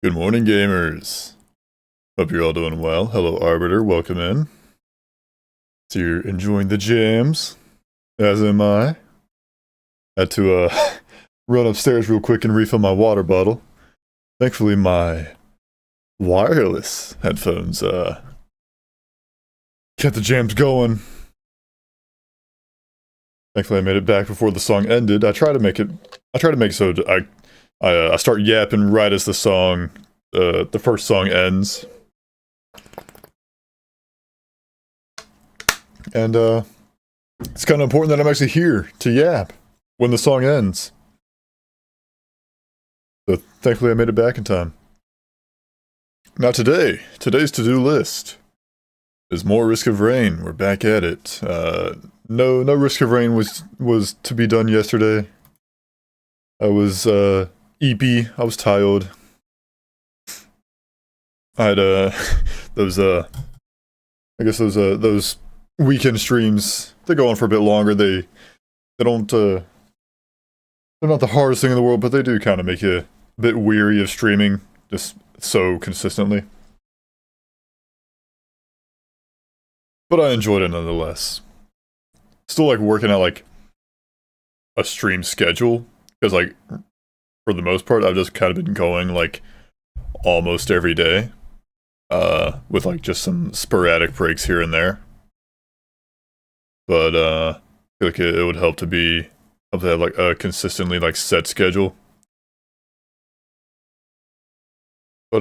Good morning, gamers. Hope you're all doing well. Hello, Arbiter. Welcome in. So you're enjoying the jams, as am I. Had to run upstairs real quick and refill my water bottle. Thankfully, my wireless headphones kept the jams going. Thankfully, I made it back before the song ended. I try to make it so I start yapping right as the first song ends. And it's kind of important that I'm actually here to yap when the song ends. So thankfully I made it back in time. Now today's to-do list is more Risk of Rain. We're back at it. No Risk of Rain was to be done yesterday. I was EP. I was tired. I had those weekend streams. They go on for a bit longer. They don't they're not the hardest thing in the world, but they do kind of make you a bit weary of streaming just so consistently. But I enjoyed it nonetheless. Still like working out like a stream schedule, because like for the most part I've just kind of been going like almost every day, with like just some sporadic breaks here and there. But I feel like it would help to have like a consistently like set schedule. But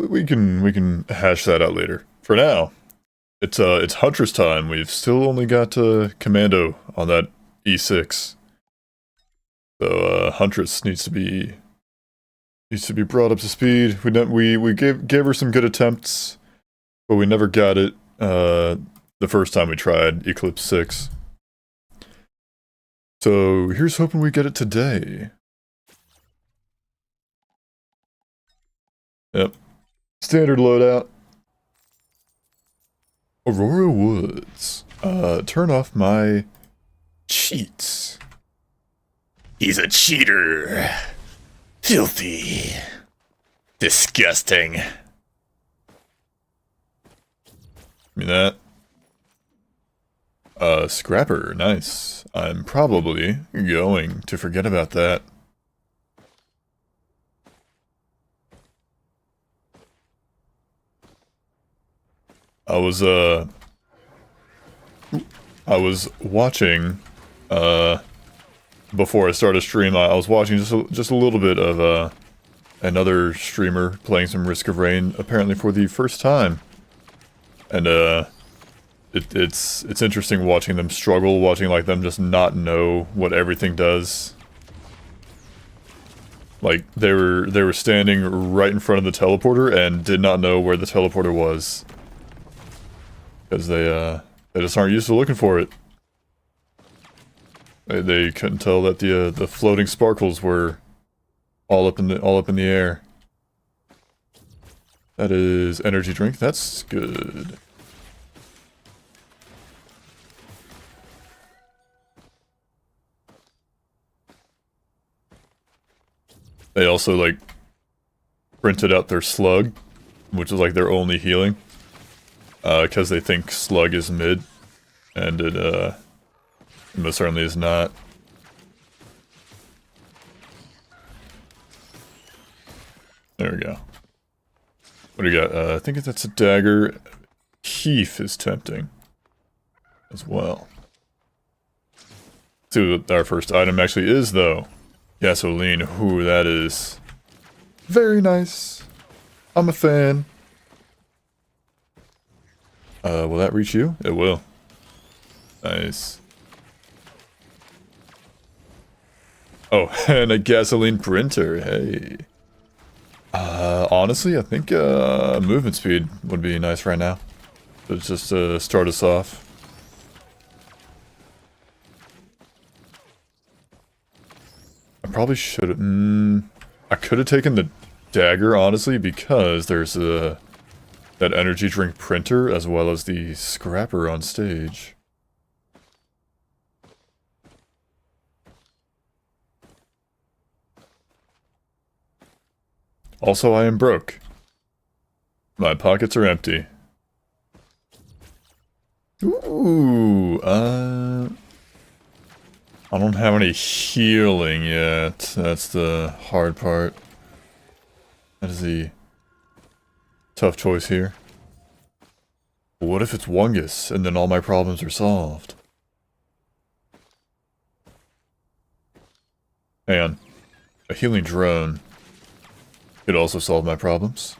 we can hash that out later. For now, it's Huntress time. We've still only got Commando on that E6. So Huntress needs to be brought up to speed. We gave her some good attempts, but we never got it the first time we tried Eclipse 6. So here's hoping we get it today. Yep. Standard loadout. Aurora Woods. Turn off my cheats. He's a cheater. Filthy. Disgusting. Give me that. Scrapper, nice. I'm probably going to forget about that. I was watching, before I started stream, I was watching just a little bit of, another streamer playing some Risk of Rain, apparently for the first time. And, it's interesting watching them struggle, watching like them just not know what everything does. Like they were standing right in front of the teleporter and did not know where the teleporter was, because they just aren't used to looking for it. They couldn't tell that the floating sparkles were all up in the air. That is energy drink. That's good. They also, like, printed out their slug, which is, like, their only healing. Because they think slug is mid. And it most certainly is not. There we go. What do you got? I think that's a dagger. Keef is tempting. As well. Let's see what our first item actually is, though. Gasoline, ooh, that is very nice. I'm a fan. Will that reach you? It will. Nice. Oh, and a gasoline printer, hey. Honestly, I think movement speed would be nice right now. So just start us off. I probably should have... I could have taken the dagger, honestly, because there's that energy drink printer, as well as the scrapper on stage. Also, I am broke. My pockets are empty. Ooh, I don't have any healing yet. That's the hard part. That is the tough choice here. But what if it's Wungus, and then all my problems are solved? Hang on. A healing drone could also solve my problems.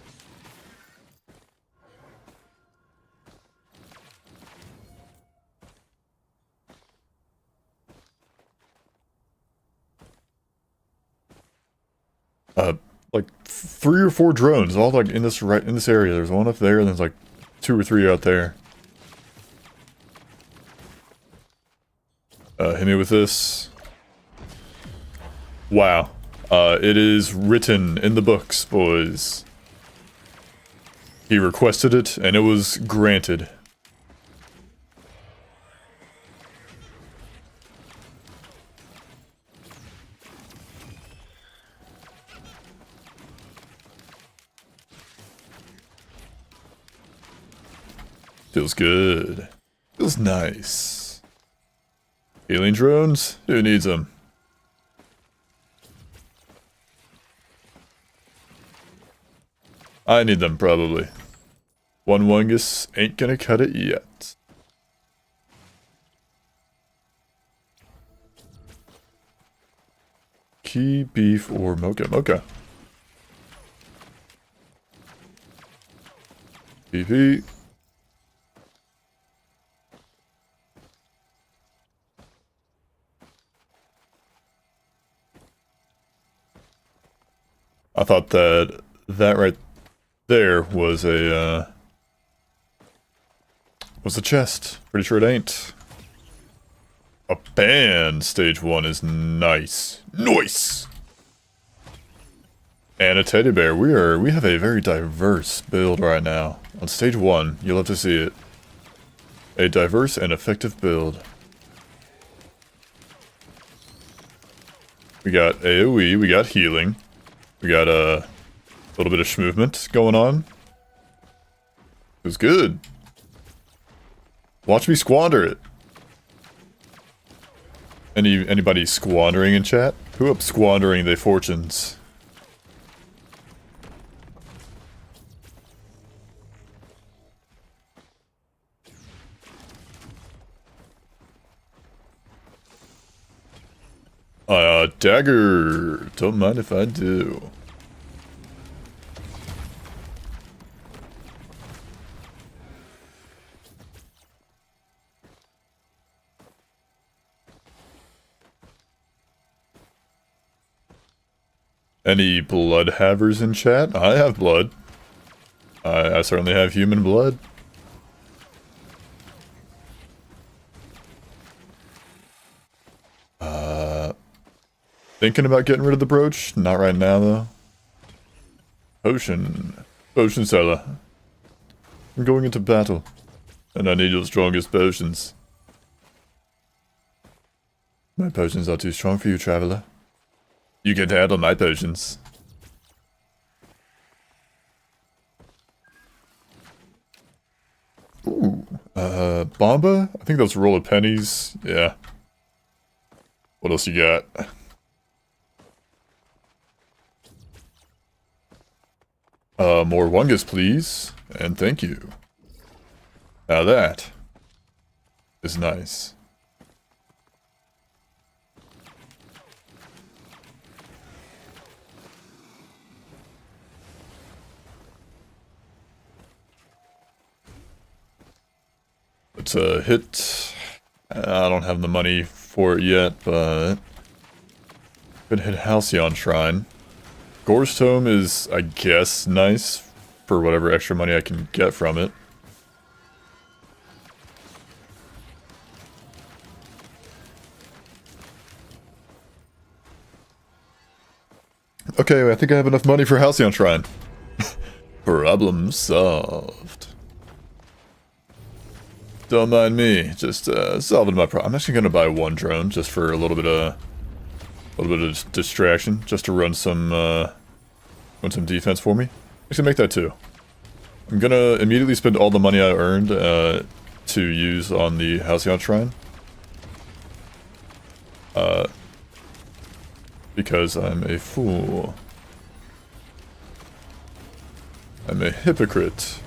Like 3 or 4 drones, all like in this area. There's one up there, and there's like 2 or 3 out there. Hit me with this. Wow. It is written in the books, boys. He requested it, and it was granted. Feels good. Feels nice. Healing drones? Who needs them? I need them, probably. One Wungus ain't gonna cut it yet. Key, beef, or mocha. Mocha. PP. I thought that right there was a chest. Pretty sure it ain't. A band stage 1 is nice. Nice. And a teddy bear. We have a very diverse build right now. On stage 1, you'll have to see it. A diverse and effective build. We got AoE, we got healing. We got a little bit of schmovement going on. It was good. Watch me squander it. Anybody squandering in chat? Who up squandering their fortunes? Dagger. Don't mind if I do. Any blood havers in chat? I have blood. I certainly have human blood. Thinking about getting rid of the brooch? Not right now, though. Potion. Potion seller. I'm going into battle. And I need your strongest potions. My potions are too strong for you, traveler. You can handle my potions. Ooh. Bomba? I think that's a roll of pennies. Yeah. What else you got? More Wungus, please. And thank you. Now that is nice. Let's hit. I don't have the money for it yet, but could hit Halcyon Shrine. Gore's Tome is, I guess, nice for whatever extra money I can get from it. Okay, I think I have enough money for Halcyon Shrine. Problem solved. Don't mind me, just solving my problem. I'm actually gonna buy 1 drone just for a little bit of distraction, just to run some Want some defense for me? Actually, make that too. I'm gonna immediately spend all the money I earned to use on the Halcyon Shrine. Because I'm a fool. I'm a hypocrite.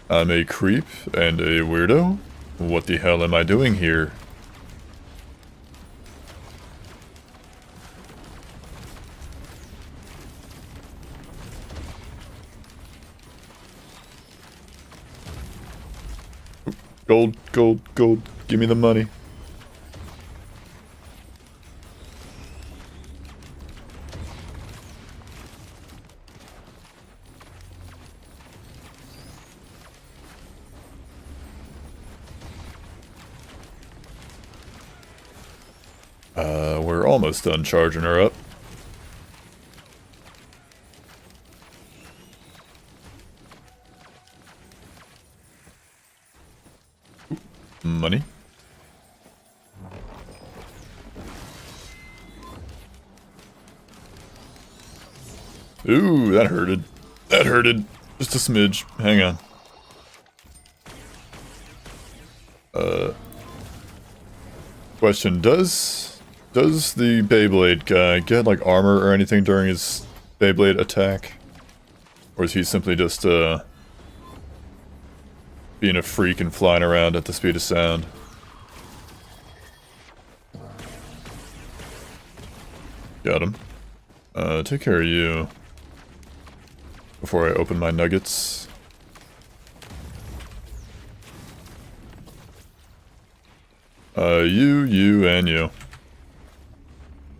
I'm a creep and a weirdo? What the hell am I doing here? Gold, gold, gold. Give me the money. We're almost done charging her up. Money. Ooh, that hurted. That hurted. Just a smidge. Hang on. Question, does the Beyblade guy get, like, armor or anything during his Beyblade attack? Or is he simply just, being a freak and flying around at the speed of sound? Got him. Take care of you. Before I open my nuggets. You, and you.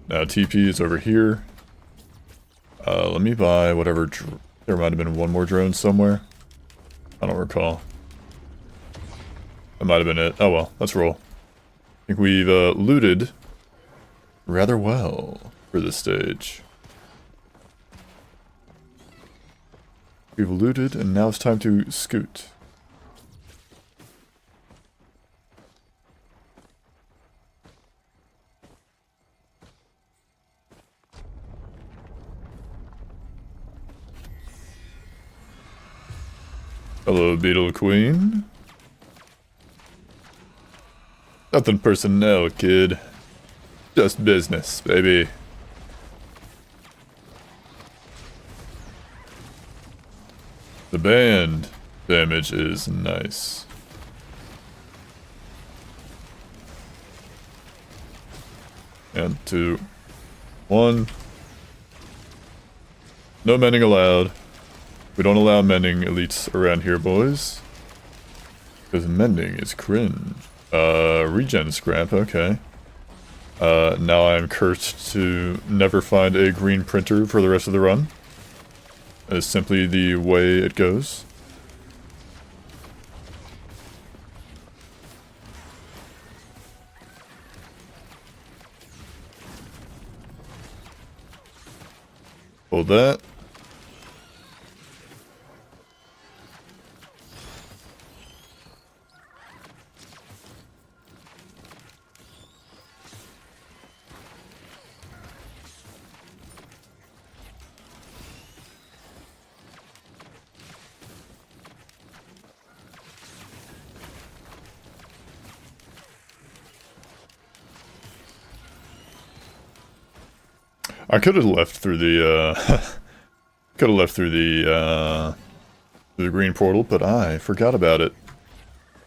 Now TP is over here. Let me buy whatever... There might have been one more drone somewhere. I don't recall. That might have been it. Oh well, let's roll. I think we've looted rather well for this stage. We've looted, and now it's time to scoot. Hello, Beetle Queen. Nothing personnel, kid. Just business, baby. The band damage is nice. And 2, 1. No mending allowed. We don't allow mending elites around here, boys. Because mending is cringe. Regen scrap, okay. Now I'm cursed to never find a green printer for the rest of the run. Is simply the way it goes. Hold that. I could have left through the, through the green portal, but I forgot about it.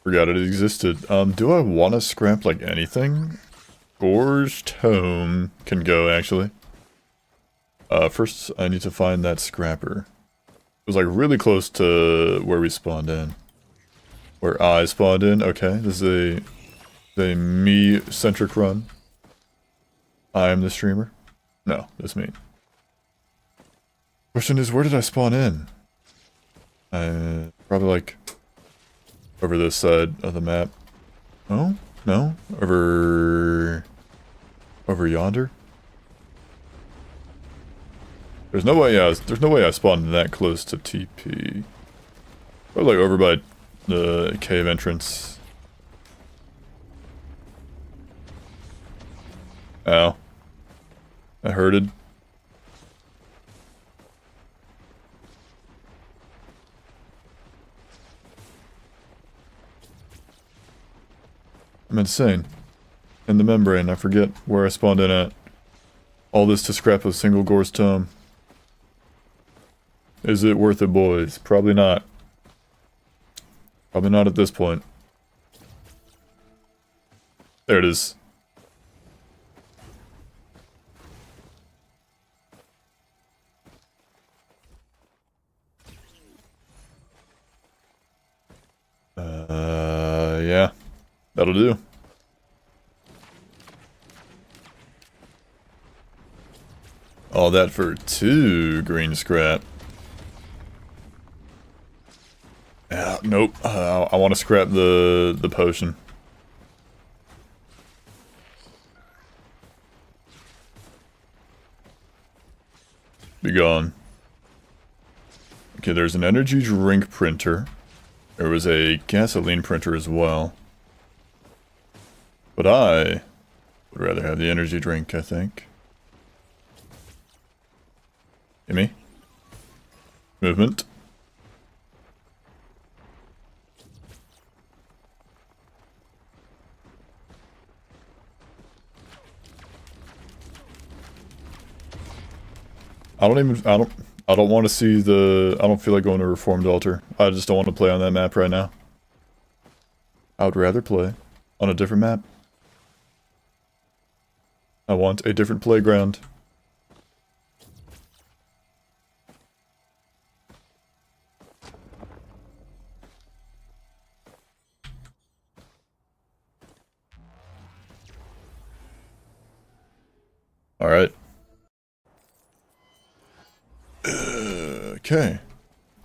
Forgot it existed. Do I want to scrap, like, anything? Gorge Tome can go, actually. First, I need to find that scrapper. It was, like, really close to where we spawned in. Where I spawned in. Okay, this is a me-centric run. I am the streamer. No, that's me. Question is, where did I spawn in? Probably like over this side of the map. Oh, no, over yonder. There's no way I spawned that close to TP. Probably like over by the cave entrance. Ow. I hurted. I'm insane. In the membrane, I forget where I spawned in at. All this to scrap a single Gore's tome. Is it worth it, boys? Probably not. Probably not at this point. There it is. Yeah. That'll do. All that for 2 green scrap. Nope. I want to scrap the potion. Be gone. Okay, there's an energy drink printer. There was a gasoline printer as well. But I would rather have the energy drink, I think. Gimme. Movement. I don't want to see I don't feel like going to Reformed Altar. I just don't want to play on that map right now. I would rather play on a different map. I want a different playground. Alright. Okay.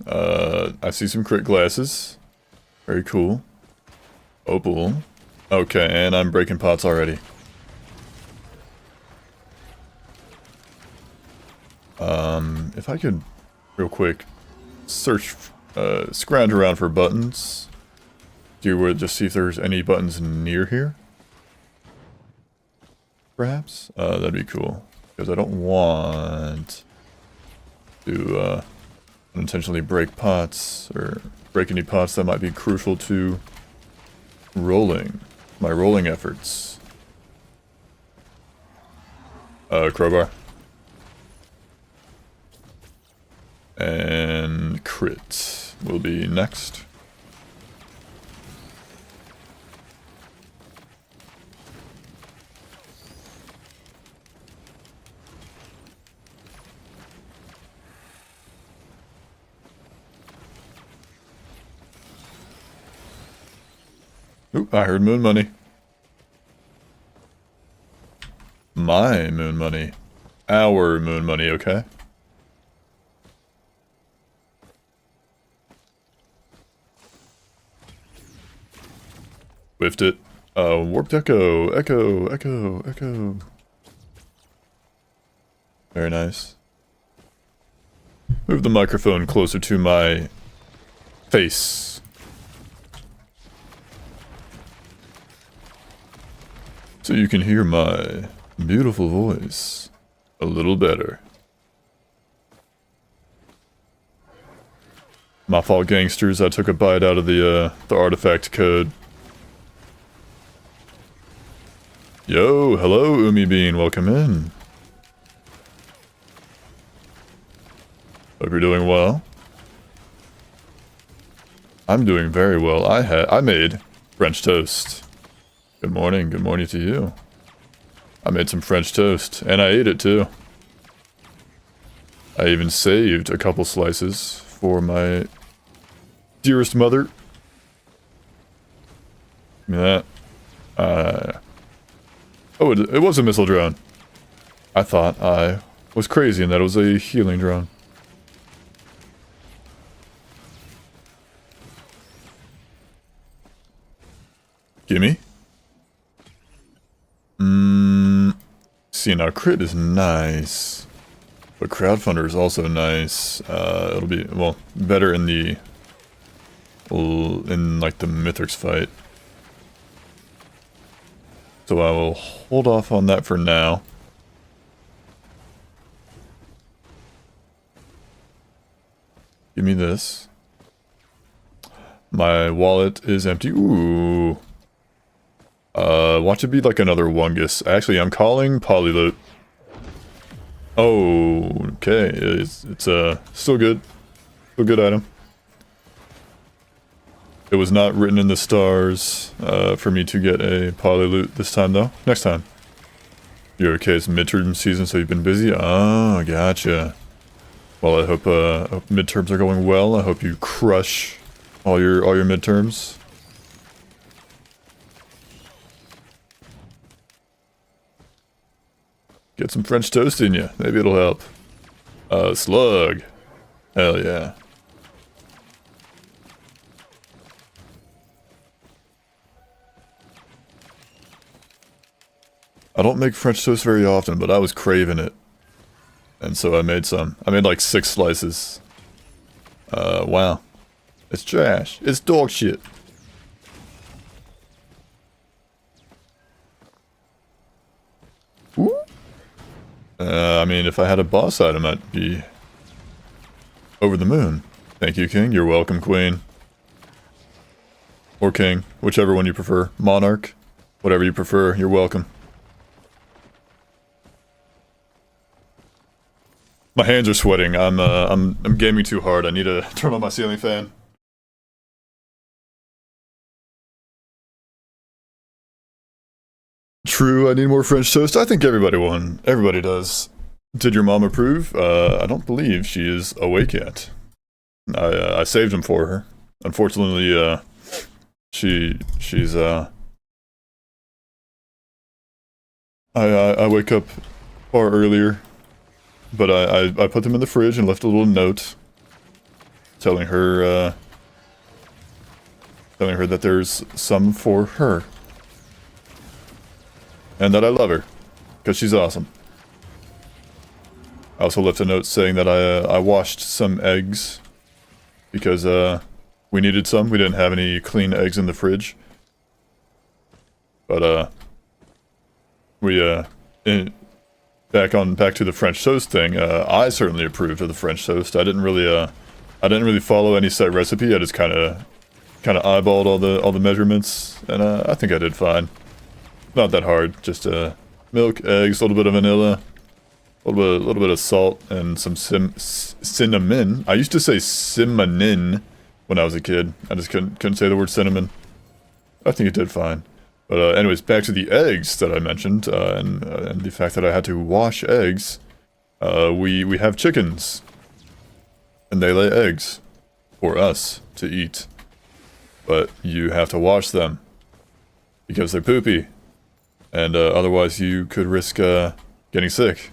I see some crit glasses. Very cool. Opal. Okay, and I'm breaking pots already. If I could, real quick, search, scrounge around for buttons. Just see if there's any buttons near here. Perhaps? That'd be cool. Because I don't want to, unintentionally break pots, or break any pots that might be crucial to my rolling efforts. Crowbar. And crit will be next. Oop, I heard moon money. My moon money. Our moon money, okay? Whiffed it. Warped echo, echo. Very nice. Move the microphone closer to my face. So you can hear my beautiful voice a little better. My fault, gangsters. I took a bite out of the artifact code. Yo, hello, Umi Bean. Welcome in. Hope you're doing well. I'm doing very well. I made French toast. Good morning to you. I made some French toast, and I ate it too. I even saved a couple slices for my dearest mother. Yeah. Oh, it was a missile drone. I thought I was crazy and that it was a healing drone. Gimme. See, now crit is nice, but crowdfunder is also nice. It'll be, well, better in the, like the Mythics fight. So I will hold off on that for now. Give me this. My wallet is empty. Ooh. Watch it be like another Wungus. Actually, I'm calling Polyloot. Oh, okay. It's still good. Still good item. It was not written in the stars for me to get a Polyloot this time, though. Next time. You're okay, it's midterm season, so you've been busy? Oh, gotcha. Well, I hope midterms are going well. I hope you crush all your midterms. Get some French toast in you. Maybe it'll help. Slug. Hell yeah. I don't make French toast very often, but I was craving it. And so I made some. I made like 6 slices. Wow. It's trash. It's dog shit. Ooh. I mean, if I had a boss item, I'd be over the moon. Thank you, King. You're welcome, Queen. Or King. Whichever one you prefer. Monarch. Whatever you prefer, you're welcome. My hands are sweating. I'm gaming too hard. I need to turn on my ceiling fan. True, I need more French toast. I think everybody won. Everybody does. Did your mom approve? I don't believe she is awake yet. I saved him for her. Unfortunately, she's I wake up far earlier. But I put them in the fridge and left a little note telling her that there's some for her. And that I love her, because she's awesome. I also left a note saying that I washed some eggs, because we needed some. We didn't have any clean eggs in the fridge. But back to the French toast thing. I certainly approved of the French toast. I didn't really follow any set recipe. I just kind of eyeballed all the measurements, and I think I did fine. Not that hard. Just milk, eggs, a little bit of vanilla, a little bit of salt, and some cinnamon. I used to say cinnamon when I was a kid. I just couldn't say the word cinnamon. I think it did fine. But anyways, back to the eggs that I mentioned, and the fact that I had to wash eggs. We have chickens, and they lay eggs for us to eat. But you have to wash them, because they're poopy, and otherwise you could risk getting sick.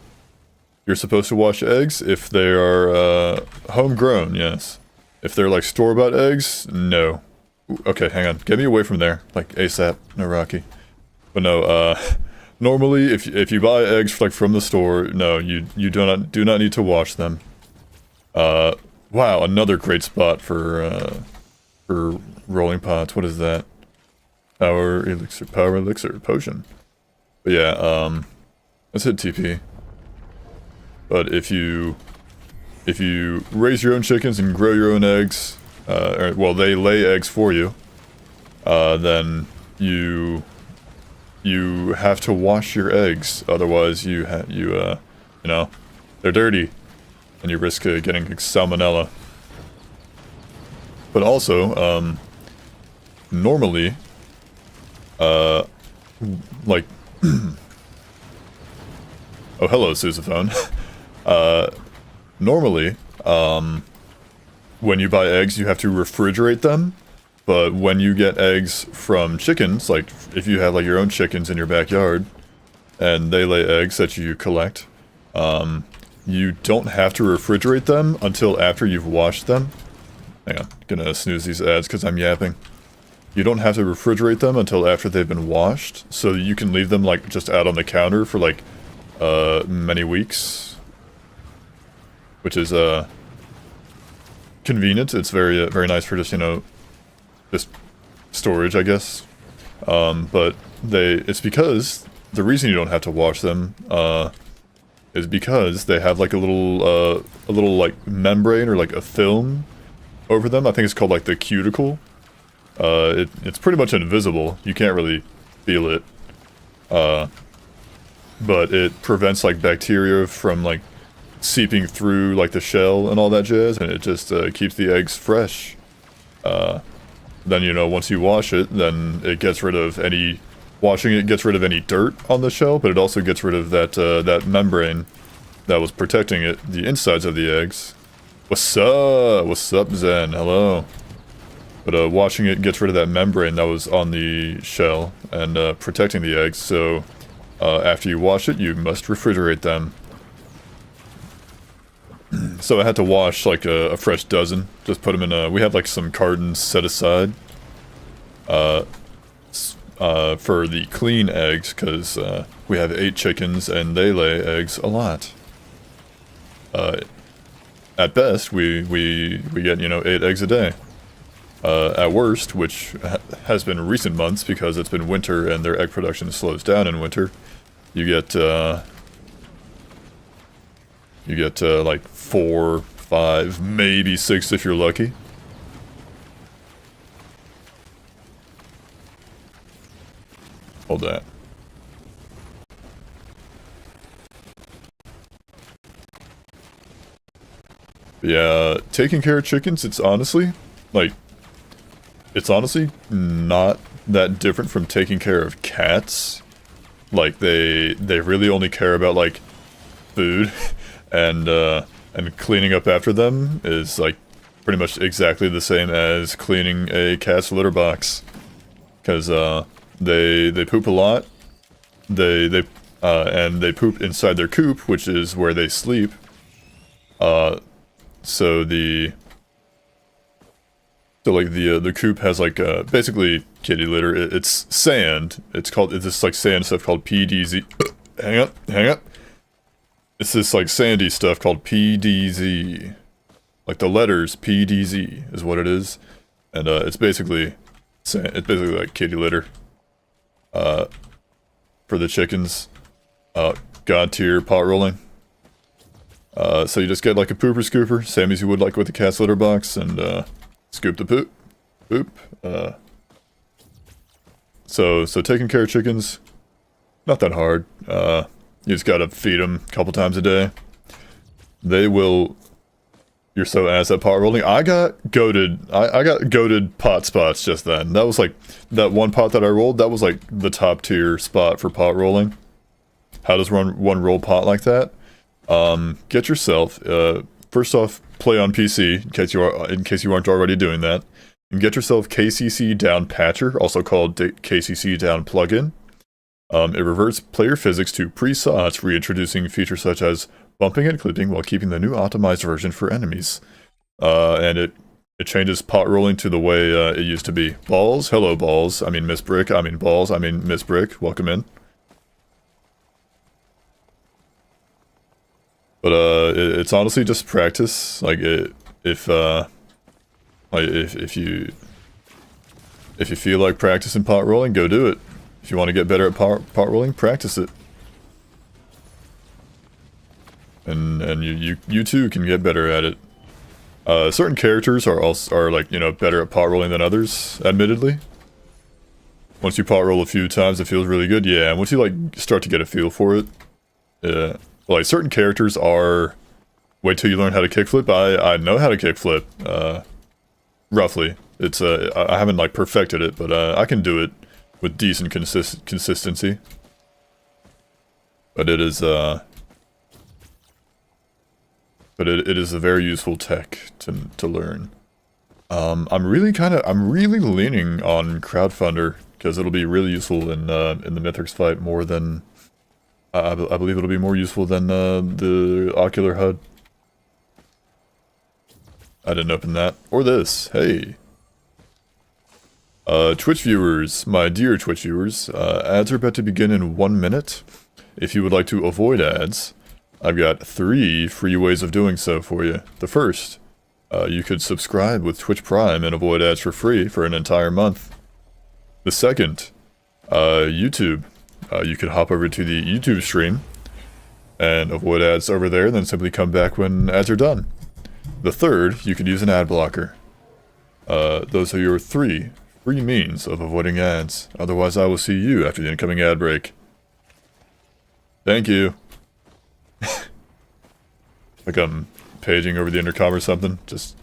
You're supposed to wash eggs if they are homegrown, yes. If they're like store-bought eggs, no. Okay, hang on. Get me away from there. Like, ASAP. No, Rocky. But no, normally, if you buy eggs, like, from the store, no, you do not need to wash them. Wow, another great spot for rolling pots. What is that? Power elixir, potion. But yeah, let's hit TP. But if you raise your own chickens and grow your own eggs, well, they lay eggs for you, then you have to wash your eggs. Otherwise, you know, they're dirty, and you risk getting salmonella. But also, normally, like, oh, hello, sousaphone. Normally, when you buy eggs, you have to refrigerate them, but when you get eggs from chickens, like if you have like your own chickens in your backyard, and they lay eggs that you collect, you don't have to refrigerate them until after you've washed them. Hang on, gonna snooze these ads because I'm yapping. You don't have to refrigerate them until after they've been washed, so you can leave them like just out on the counter for like many weeks, which is convenient. It's very very nice for just, you know, just storage, I guess. But it's because the reason you don't have to wash them is because they have like a little like membrane or like a film over them. I think it's called like the cuticle. It's pretty much invisible. You can't really feel it. But it prevents like bacteria from like seeping through like the shell and all that jazz, and it just keeps the eggs fresh. Then, you know, once you wash it, then it gets rid of any... Washing it gets rid of any dirt on the shell, but it also gets rid of that, that membrane that was protecting it, the insides of the eggs. What's up? What's up, Zen? Hello. But, washing it gets rid of that membrane that was on the shell and, protecting the eggs, so, after you wash it, you must refrigerate them. So I had to wash like a fresh dozen. Just put them in a... We have like some cartons set aside for the clean eggs, because we have 8 chickens and they lay eggs a lot. At best, we get, you know, 8 eggs a day. At worst, which has been recent months because it's been winter and their egg production slows down in winter, you get like 4, 5, maybe 6 if you're lucky. Hold that. Yeah, taking care of chickens, it's honestly not that different from taking care of cats. Like, they really only care about, like, food. And cleaning up after them is like pretty much exactly the same as cleaning a cat's litter box, because they poop a lot. And they poop inside their coop, which is where they sleep. So the coop has like basically kitty litter. It's sand. It's this like sand stuff called PDZ. hang up. It's this like sandy stuff called PDZ. Like the letters PDZ is what it is. And it's basically like kitty litter. For the chickens. God tier pot rolling. So you just get like a pooper scooper, same as you would like with the cat's litter box, and scoop the poop. So taking care of chickens, not that hard. You just gotta feed them a couple times a day. They will... You're so ass at pot rolling. I got goated. I got goated pot spots just then. That was like... That one pot that I rolled, that was like the top tier spot for pot rolling. How does one roll pot like that? Get yourself... first off, play on PC, in case you aren't already doing that. And get yourself KCC Down Patcher, also called KCC Down Plugin. It reverts player physics to pre-sauce, reintroducing features such as bumping and clipping while keeping the new optimized version for enemies. And it changes pot rolling to the way it used to be. Balls, hello balls, I mean Miss Brick, I mean balls, I mean Miss Brick, welcome in. But it's honestly just practice. Like if you feel like practicing pot rolling, go do it. If you want to get better at pot rolling, practice it. And you too can get better at it. Certain characters are like, you know, better at pot rolling than others, admittedly. Once you pot roll a few times, it feels really good. Yeah, and once you like start to get a feel for it, yeah. Like certain characters are... Wait till you learn how to kickflip. I know how to kickflip. Roughly. It's I haven't like perfected it, but I can do it with decent consistency. But it is it is a very useful tech to learn. I'm really leaning on Crowdfunder because it'll be really useful in the Mythics fight more than I believe it'll be more useful than the Ocular HUD. I didn't open that. Or this. Hey. Twitch viewers, my dear Twitch viewers, ads are about to begin in 1 minute. If you would like to avoid ads, I've got 3 free ways of doing so for you. The first, you could subscribe with Twitch Prime and avoid ads for free for an entire month. The second, YouTube. You could hop over to the YouTube stream and avoid ads over there, and then simply come back when ads are done. The third, you could use an ad blocker. Those are your 3 free means of avoiding ads. Otherwise, I will see you after the incoming ad break. Thank you. Like I'm paging over the intercom or something. Just...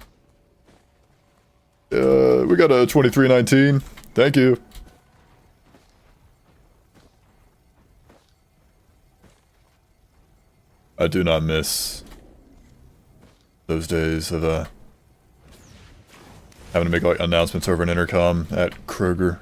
we got a 2319. Thank you. I do not miss those days of having to make like announcements over an intercom at Kroger.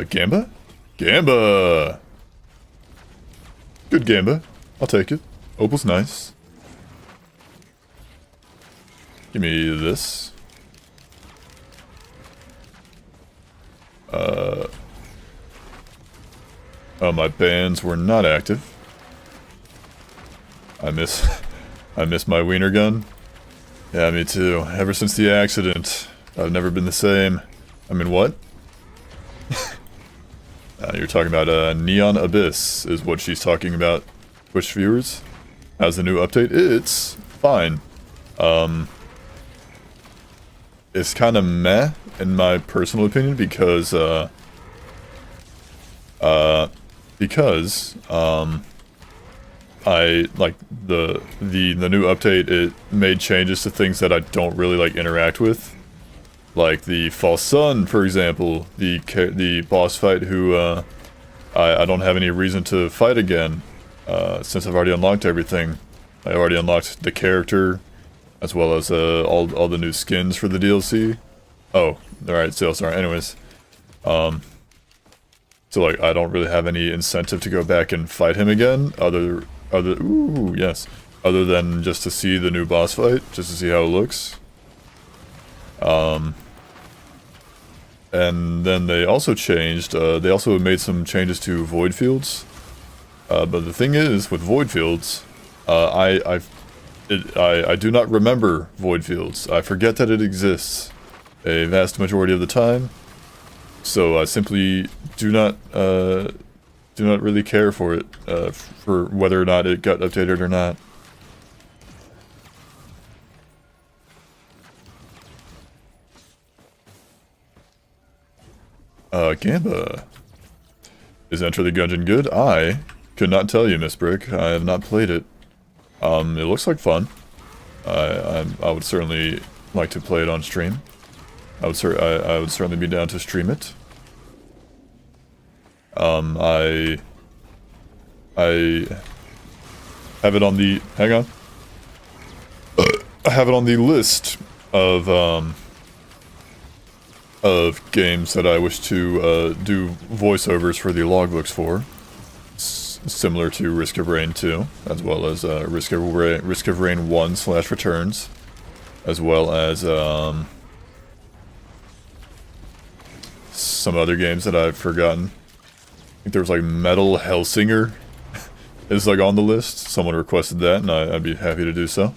Gamba? Gamba! Good Gamba. I'll take it. Opal's nice. Give me this. Oh, my bands were not active. I miss my wiener gun. Yeah, me too. Ever since the accident, I've never been the same. I mean, what? You're talking about Neon Abyss is what she's talking about, Twitch viewers. How's the new update? It's fine. It's kind of meh, in my personal opinion, because I like the new update. It made changes to things that I don't really like interact with, like the false sun, for example. The boss fight who I don't have any reason to fight again, since I've already unlocked everything. I already unlocked the character, as well as all the new skins for the DLC. Oh, alright, sales are. Anyways, so like I don't really have any incentive to go back and fight him again, other than just to see the new boss fight, just to see how it looks. And then they also changed. They also made some changes to void fields. But the thing is, with void fields, I do not remember void fields. I forget that it exists a vast majority of the time. So I simply do not really care for it, for whether or not it got updated or not. Gamba. Is Enter the Gungeon good? I could not tell you, Miss Brick. I have not played it. It looks like fun. I would certainly like to play it on stream. I would certainly be down to stream it. I have it on the... Hang on. I have it on the list of games that I wish to do voiceovers for the logbooks for. Similar to Risk of Rain 2, as well as Risk of Rain 1/Returns, as well as some other games that I've forgotten. I think there was like Metal Hellsinger is like on the list. Someone requested that, and I'd be happy to do so.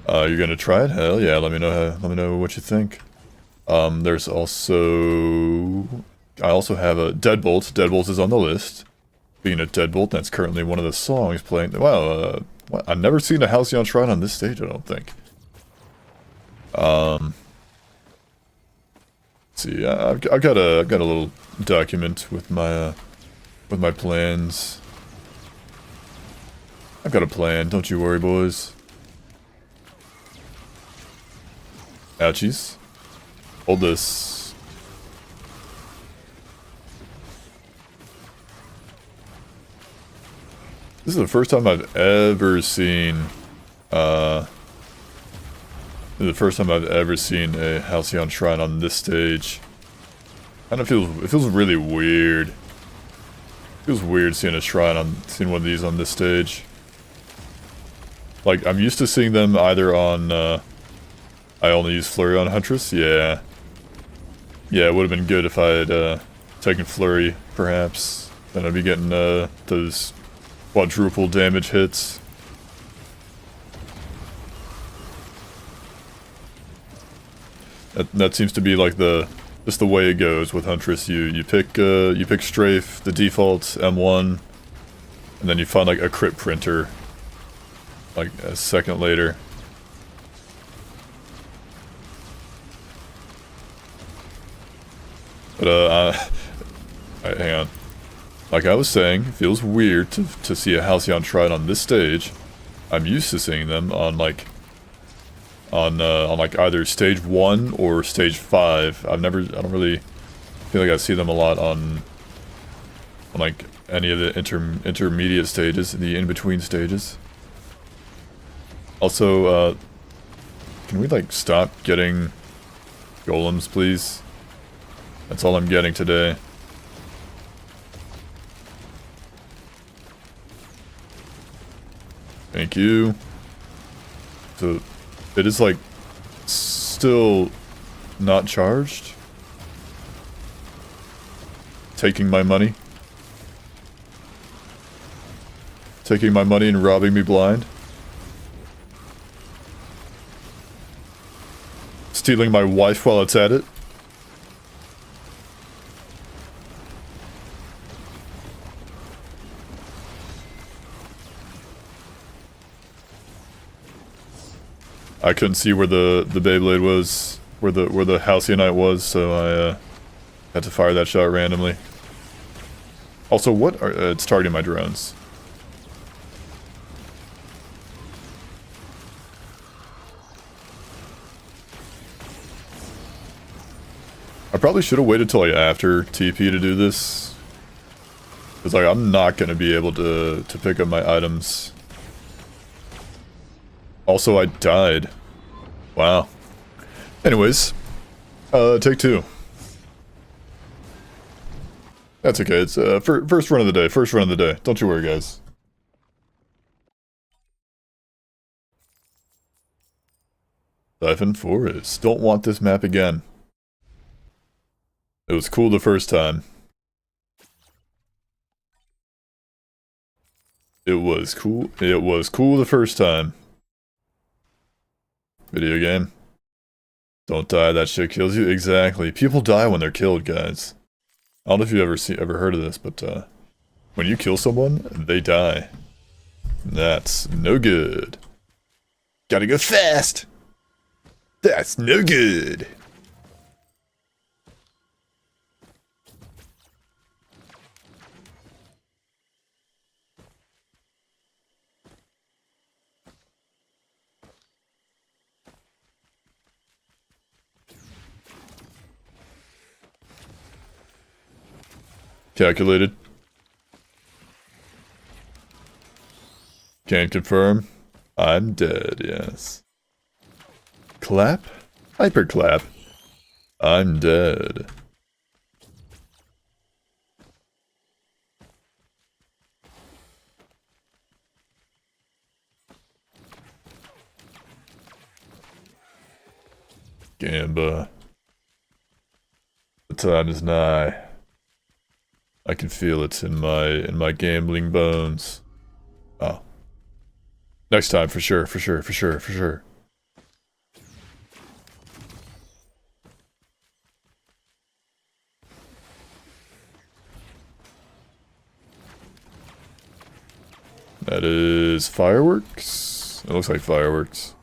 You're gonna try it? Hell yeah! Let me know what you think. There's also... I also have a Deadbolt. Deadbolt is on the list. Being a Deadbolt, that's currently one of the songs playing... Wow, I've never seen a Halcyon Shrine on this stage, I don't think. Let's see, I've got a little document with my plans. I've got a plan, don't you worry, boys. Ouchies. Hold this. This is the first time I've ever seen, a Halcyon Shrine on this stage. Kind of it feels really weird. It feels weird seeing one of these on this stage. Like, I'm used to seeing them either on, I only use Flurry on Huntress, yeah. Yeah, it would have been good if I had, taken Flurry, perhaps. Then I'd be getting, those quadruple damage hits. That seems to be like the just the way it goes with Huntress. You pick strafe, the default M1, and then you find like a crit printer, like a second later. But alright, hang on. Like I was saying, it feels weird to see a Halcyon Shrine on this stage. I'm used to seeing them on like either stage 1 or stage 5. I don't really feel like I see them a lot on like any of the intermediate stages, the in-between stages. Also, can we like stop getting golems, please? That's all I'm getting today. Thank you. So, it is like still not charged. Taking my money. Taking my money and robbing me blind. Stealing my wife while it's at it. I couldn't see where the Beyblade was, where the Halcyonite was, so I had to fire that shot randomly. Also, what are it's targeting my drones? I probably should have waited till like after TP to do this, because like I'm not gonna be able to pick up my items. Also, I died. Wow. Anyways, take 2. That's okay. It's first run of the day. First run of the day. Don't you worry, guys. Siphon Forest. Don't want this map again. It was cool the first time. It was cool. It was cool the first time. Video game. Don't die, that shit kills you. Exactly. People die when they're killed, guys. I don't know if you've ever heard of this, but when you kill someone, they die. That's no good. Gotta go fast! That's no good! Calculated. Can confirm. I'm dead, yes. Clap? Hyperclap. I'm dead. Gamba. The time is nigh. I can feel it in my gambling bones. Oh. Next time, for sure, for sure, for sure, for sure. That is fireworks? It looks like fireworks.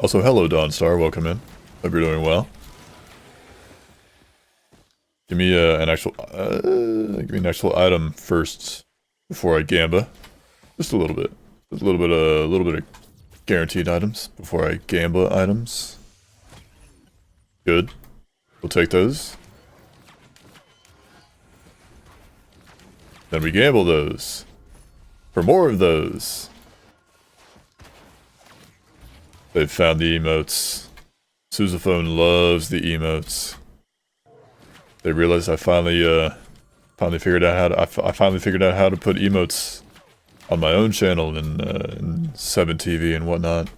Also, hello, Dawnstar. Welcome in. Hope you're doing well. Give me an actual item first before I gamba. Just a little bit. Just a little bit of guaranteed items before I gamba items. Good. We'll take those. Then we gamble those. For more of those. They've found the emotes. Sousaphone loves the emotes. They realized I finally figured out how to put emotes on my own channel in 7TV and whatnot.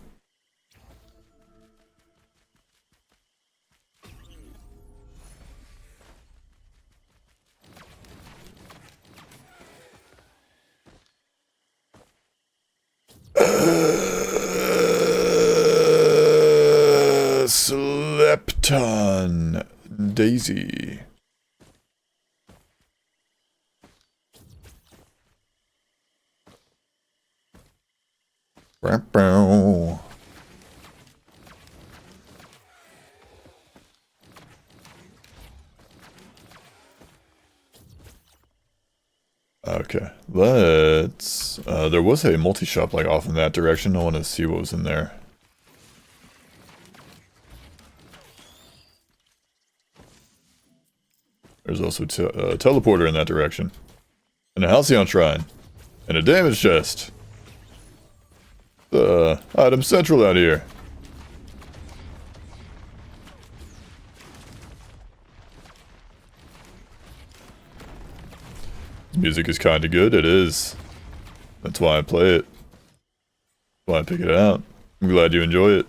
Slept time. Daisy. Bow. Okay, let's... there was a multi-shop, like, off in that direction. I want to see what was in there. There's also a teleporter in that direction. And a Halcyon Shrine. And a damage chest. Item central out here. Music is kinda good, it is. That's why I play it. That's why I pick it out. I'm glad you enjoy it.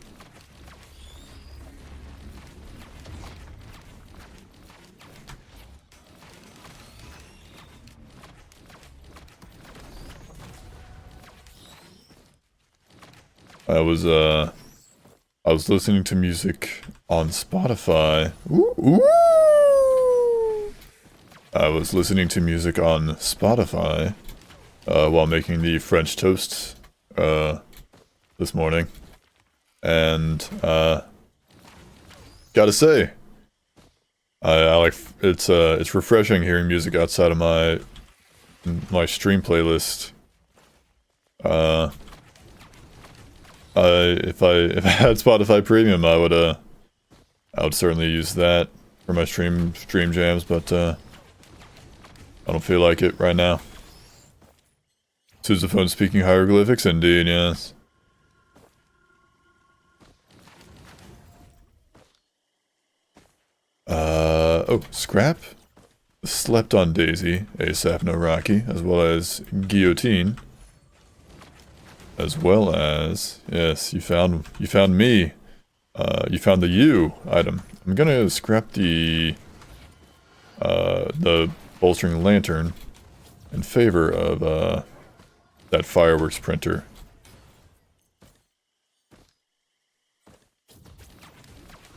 I was listening to music on Spotify. Ooh. I was listening to music on Spotify while making the French toast this morning, and gotta say, I like it's refreshing hearing music outside of my stream playlist. If I had Spotify Premium, I would certainly use that for my stream jams, but I don't feel like it right now. Sousaphone speaking hieroglyphics, indeed, yes. Oh, scrap. Slept on Daisy, ASAP no Rocky, as well as Guillotine. As well as, yes, you found me. You found the U item. I'm gonna scrap the bolstering lantern in favor of that fireworks printer.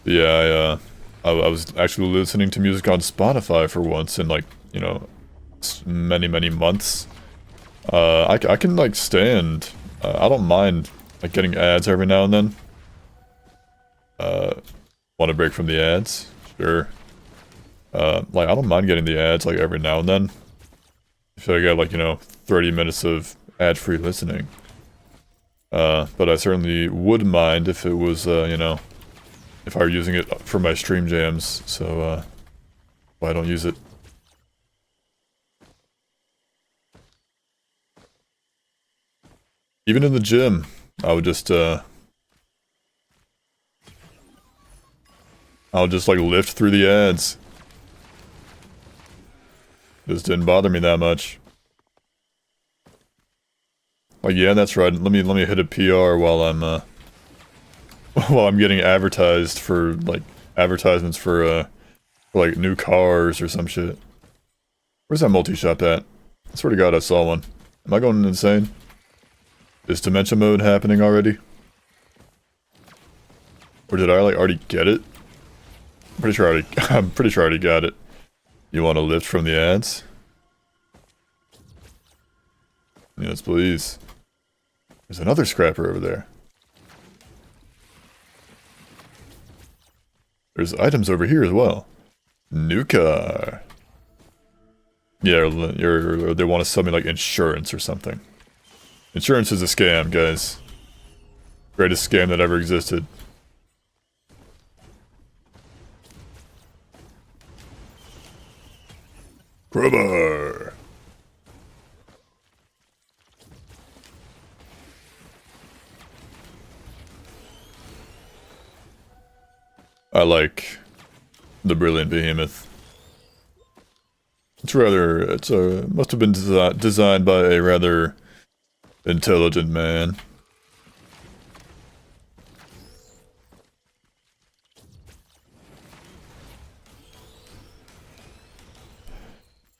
Yeah, I was actually listening to music on Spotify for once in, like, you know, many months. I can, like, stand. I don't mind, like, getting ads every now and then. Want to break from the ads? Sure. Like, I don't mind getting the ads, like, every now and then. If I get, like, you know, 30 minutes of ad-free listening. But I certainly would mind if it was, you know, if I were using it for my stream jams, so, why don't use it? Even in the gym, I would just, like, lift through the ads. Just didn't bother me that much. Like, yeah, that's right. Let me hit a PR while I'm, while I'm getting advertised for, like, advertisements for like, new cars or some shit. Where's that multi-shop at? I swear to God I saw one. Am I going insane? Is Dementia Mode happening already? Or did I, like, already get it? I'm pretty sure I already got it. You want to lift from the ads? Yes, please. There's another scrapper over there. There's items over here as well. New car. Yeah, they want to sell me, like, insurance or something. Insurance is a scam, guys. Greatest scam that ever existed. Crowbar. I like the Brilliant Behemoth. Must have been designed by a rather intelligent man.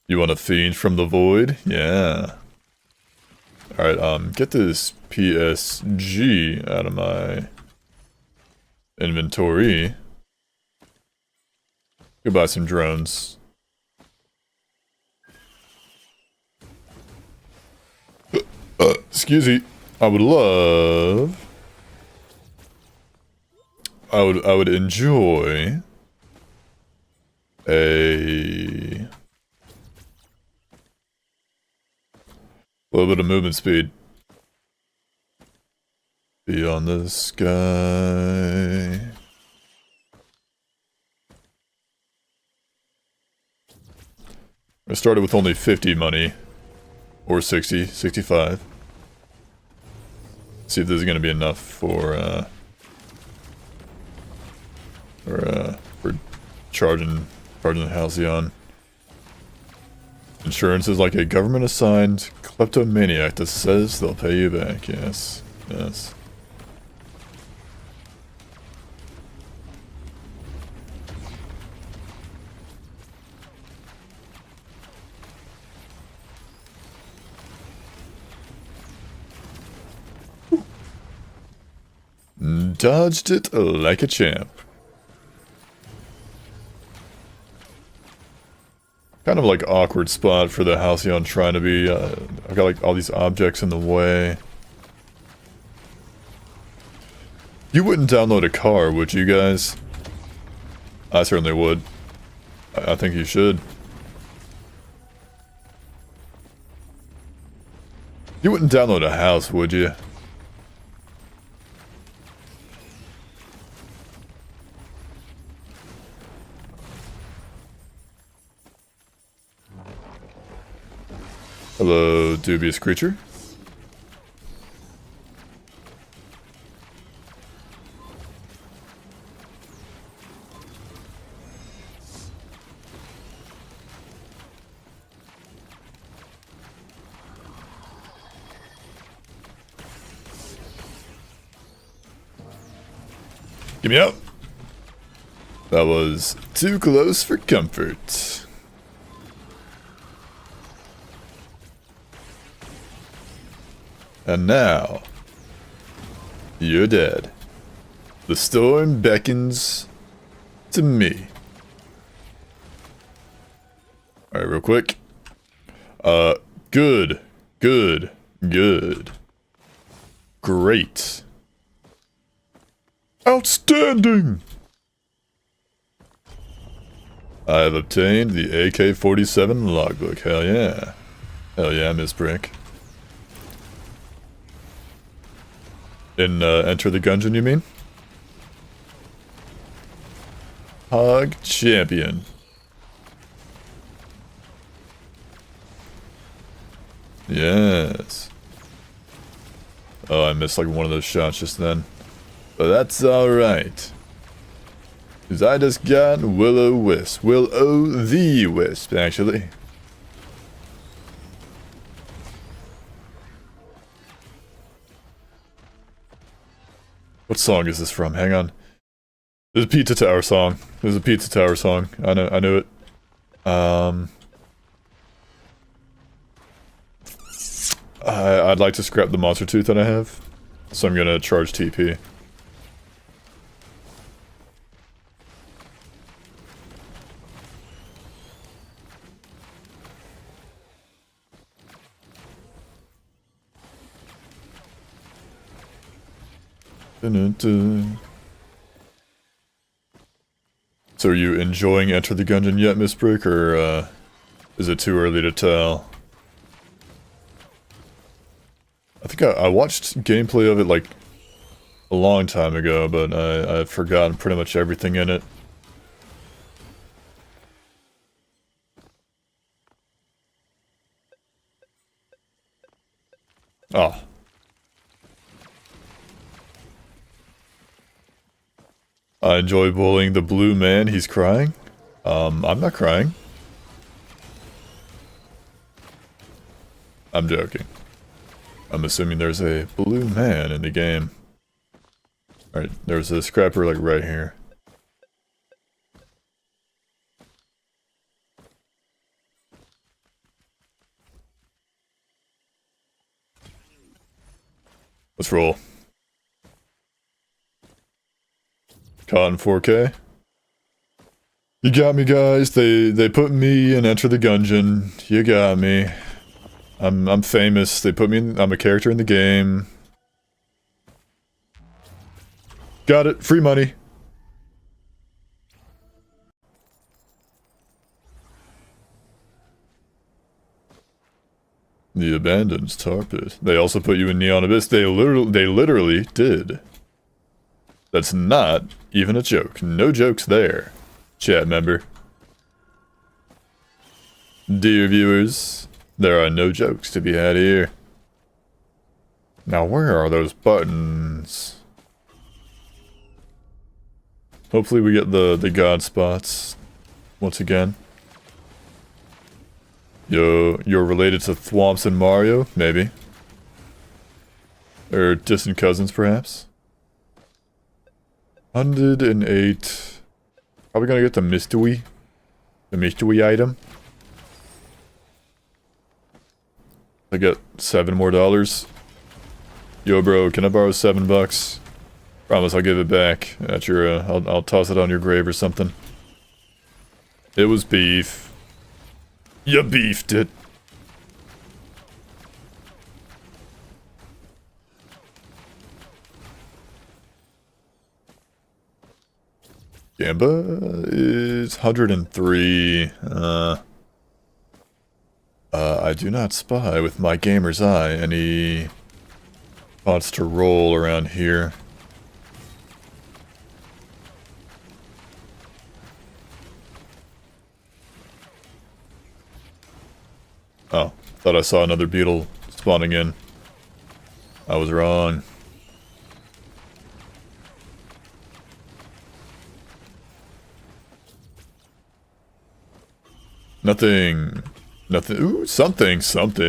You want a fiend from the void? Yeah. Alright, get this PSG out of my inventory. Go buy some drones. Excuse me. I would enjoy a little bit of movement speed. Be on the sky. I started with only 50 money. Or 60, 65. See if this is gonna be enough for charging the Halcyon. Insurance is like a government-assigned kleptomaniac that says they'll pay you back. Yes, yes. Dodged it like a champ. Kind of like awkward spot for the Halcyon trying to be. I've got like all these objects in the way. You wouldn't download a car, would you guys? I certainly would. I think you should. You wouldn't download a house, would you? Hello, dubious creature. Get me out. That was too close for comfort. And now, you're dead. The storm beckons to me. Alright, real quick. Good. Great. Outstanding! I have obtained the AK-47 logbook. Hell yeah. Hell yeah, Miss Brick. In Enter the Gungeon, you mean? Hog champion. Yes. Oh, I missed like one of those shots just then. But that's alright. Because I just got Will-O-Wisp. Will-O-the-Wisp, actually. What song is this from? Hang on. There's a Pizza Tower song. There's a Pizza Tower song. I knew it. I'd like to scrap the monster tooth that I have. So I'm gonna charge TP. So are you enjoying Enter the Gungeon yet, Miss Brick, or is it too early to tell? I think I watched gameplay of it like a long time ago, but I've forgotten pretty much everything in it. Oh. I enjoy bullying the blue man, he's crying. I'm not crying. I'm joking. I'm assuming there's a blue man in the game. Alright, there's a scrapper like right here. Let's roll. Caught in 4K. You got me, guys. They put me in Enter the Gungeon. You got me. I'm famous. They put me in, I'm a character in the game. Got it. Free money. The abandoned tar pit. They also put you in Neon Abyss. They literally did. That's not even a joke. No jokes there. Chat member. Dear viewers, there are no jokes to be had here. Now where are those buttons? Hopefully we get the god spots once again. You're related to Thwomps and Mario, maybe. Or distant cousins, perhaps. 108. Probably gonna get the mystery. The mystery item. I get $7 more. Yo, bro, can I borrow $7? Promise I'll give it back at your, I'll toss it on your grave or something. It was beef. You beefed it. Gamba is 103. I do not spy with my gamer's eye any spots to roll around here. Oh, thought I saw another beetle spawning in. I was wrong. Nothing. Nothing. Ooh, something. Shout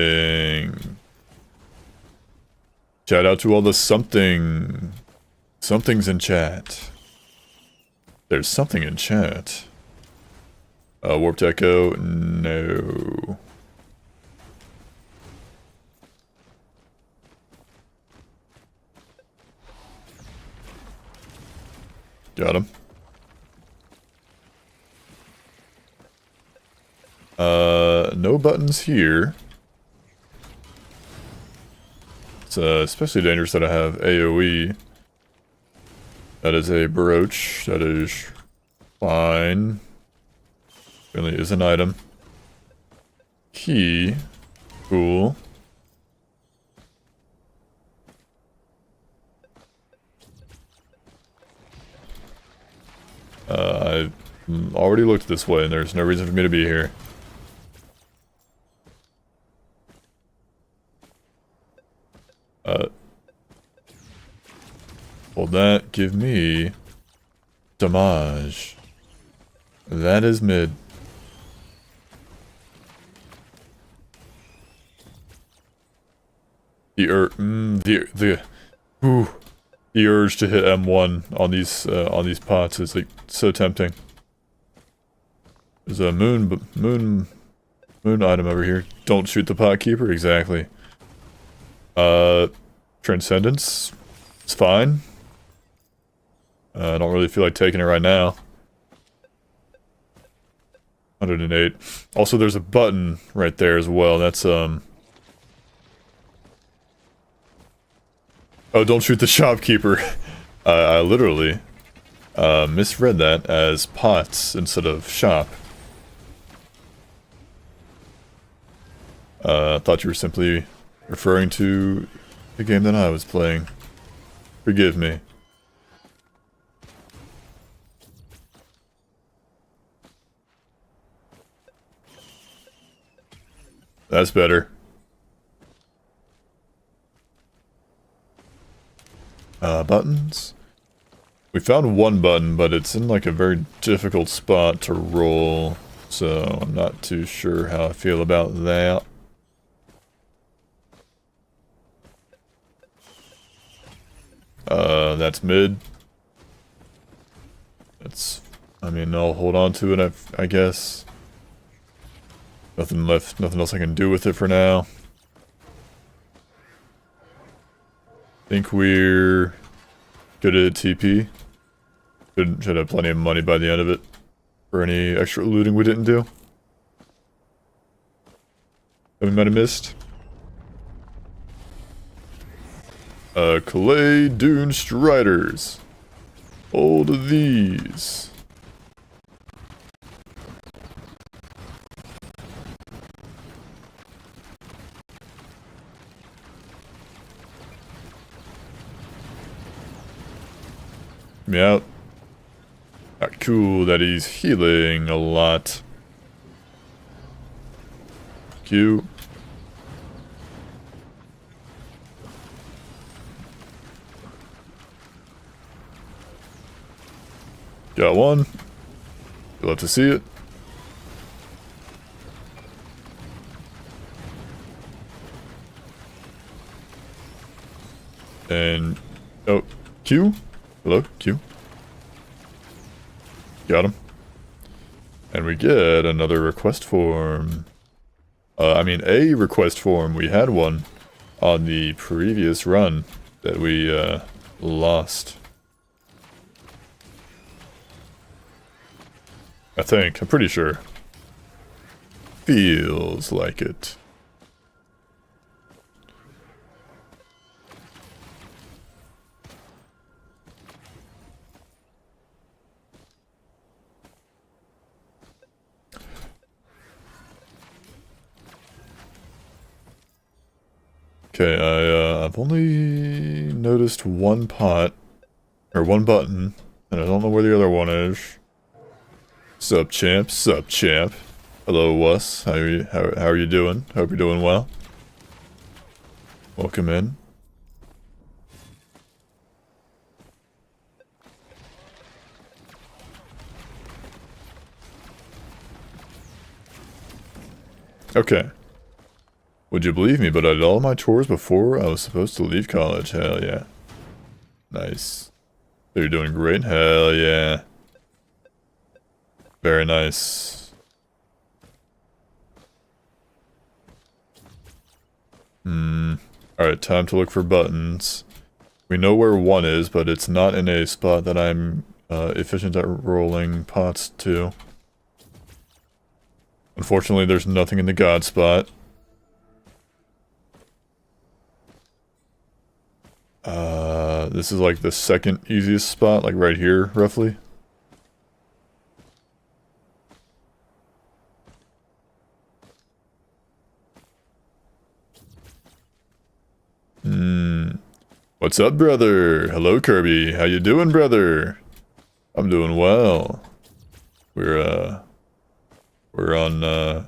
out to all the somethings in chat. There's something in chat. Warped Echo? No. Got him. No buttons here. It's especially dangerous that I have AoE. That is a brooch. That is fine. Really is an item. Key. Cool. I've already looked this way and there's no reason for me to be here. Will that give me damage? That is mid. The urge to hit M1 on these pots is like so tempting. There's a moon item over here. Don't shoot the pot keeper, exactly. Transcendence. It's fine. I don't really feel like taking it right now. 108. Also, there's a button right there as well. That's, Oh, don't shoot the shopkeeper. I literally, misread that as pots instead of shop. I thought you were simply referring to the game that I was playing. Forgive me. That's better. Buttons? We found one button, but it's in like a very difficult spot to roll, so I'm not too sure how I feel about that. That's mid. That's, I mean, I'll hold on to it, I guess. Nothing left, nothing else I can do with it for now. Think we're good at TP. Should have plenty of money by the end of it. For any extra looting we didn't do? That we might have missed? Clay Dune Striders. Hold of these. Me out. Not cool that he's healing a lot. Q. Got one. You'll have to see it. And oh, Q. Hello, Q. Got him. And we get another request form. I mean, a request form. We had one on the previous run that we lost. I think. I'm pretty sure. Feels like it. Okay, I've only noticed one pot, or one button, and I don't know where the other one is. Sup, champ? Sup, champ? Hello, Wuss. How are you doing? Hope you're doing well. Welcome in. Okay. Would you believe me, but I did all my chores before I was supposed to leave college. Hell yeah. Nice. So you're doing great? Hell yeah. Very nice. Alright, time to look for buttons. We know where one is, but it's not in a spot that I'm efficient at rolling pots to. Unfortunately, there's nothing in the god spot. This is like the second easiest spot, like right here, roughly. What's up, brother? Hello, Kirby. How you doing, brother? I'm doing well. We're on,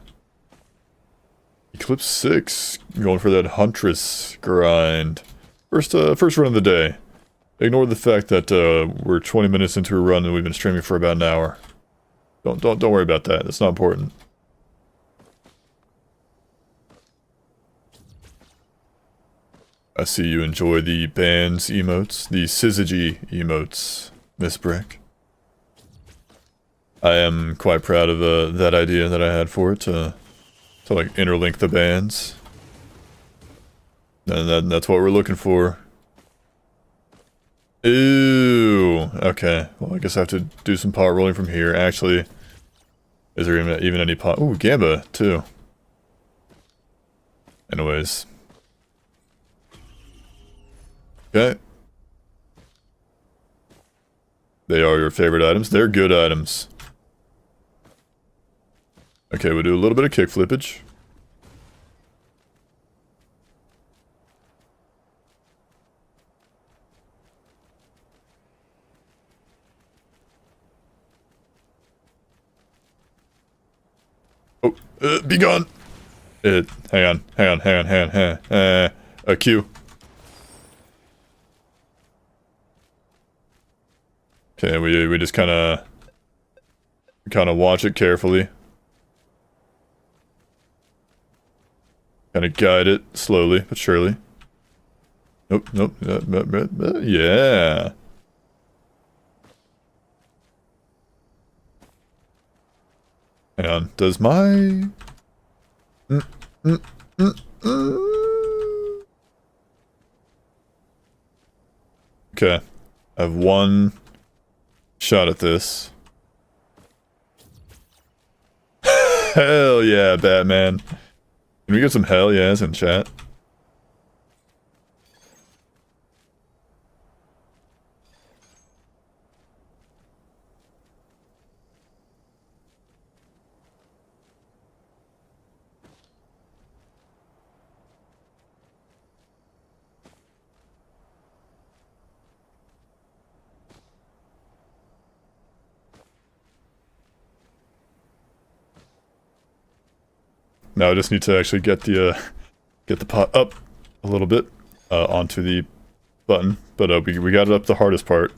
Eclipse 6, going for that Huntress grind. First run of the day. Ignore the fact that, we're 20 minutes into a run and we've been streaming for about an hour. Don't worry about that. That's not important. I see you enjoy the band's emotes, the syzygy emotes, Miss Brick. I am quite proud of that idea that I had for it to like interlink the bands. And that's what we're looking for. Ooh, okay. Well, I guess I have to do some pot rolling from here. Actually, is there even any pot? Ooh, Gamba too. Anyways. Okay. They are your favorite items. They're good items. Okay, we'll do a little bit of kick flippage. Oh, be gone! Hang on. A Q. Okay, we just kind of watch it carefully. Kind of guide it slowly but surely. Nope. Yeah. Hang on. Does my Okay. I have one shot at this. Hell yeah, Batman. Can we get some hell yes in chat? Now I just need to actually get the pot up a little bit onto the button, but we got it up the hardest part.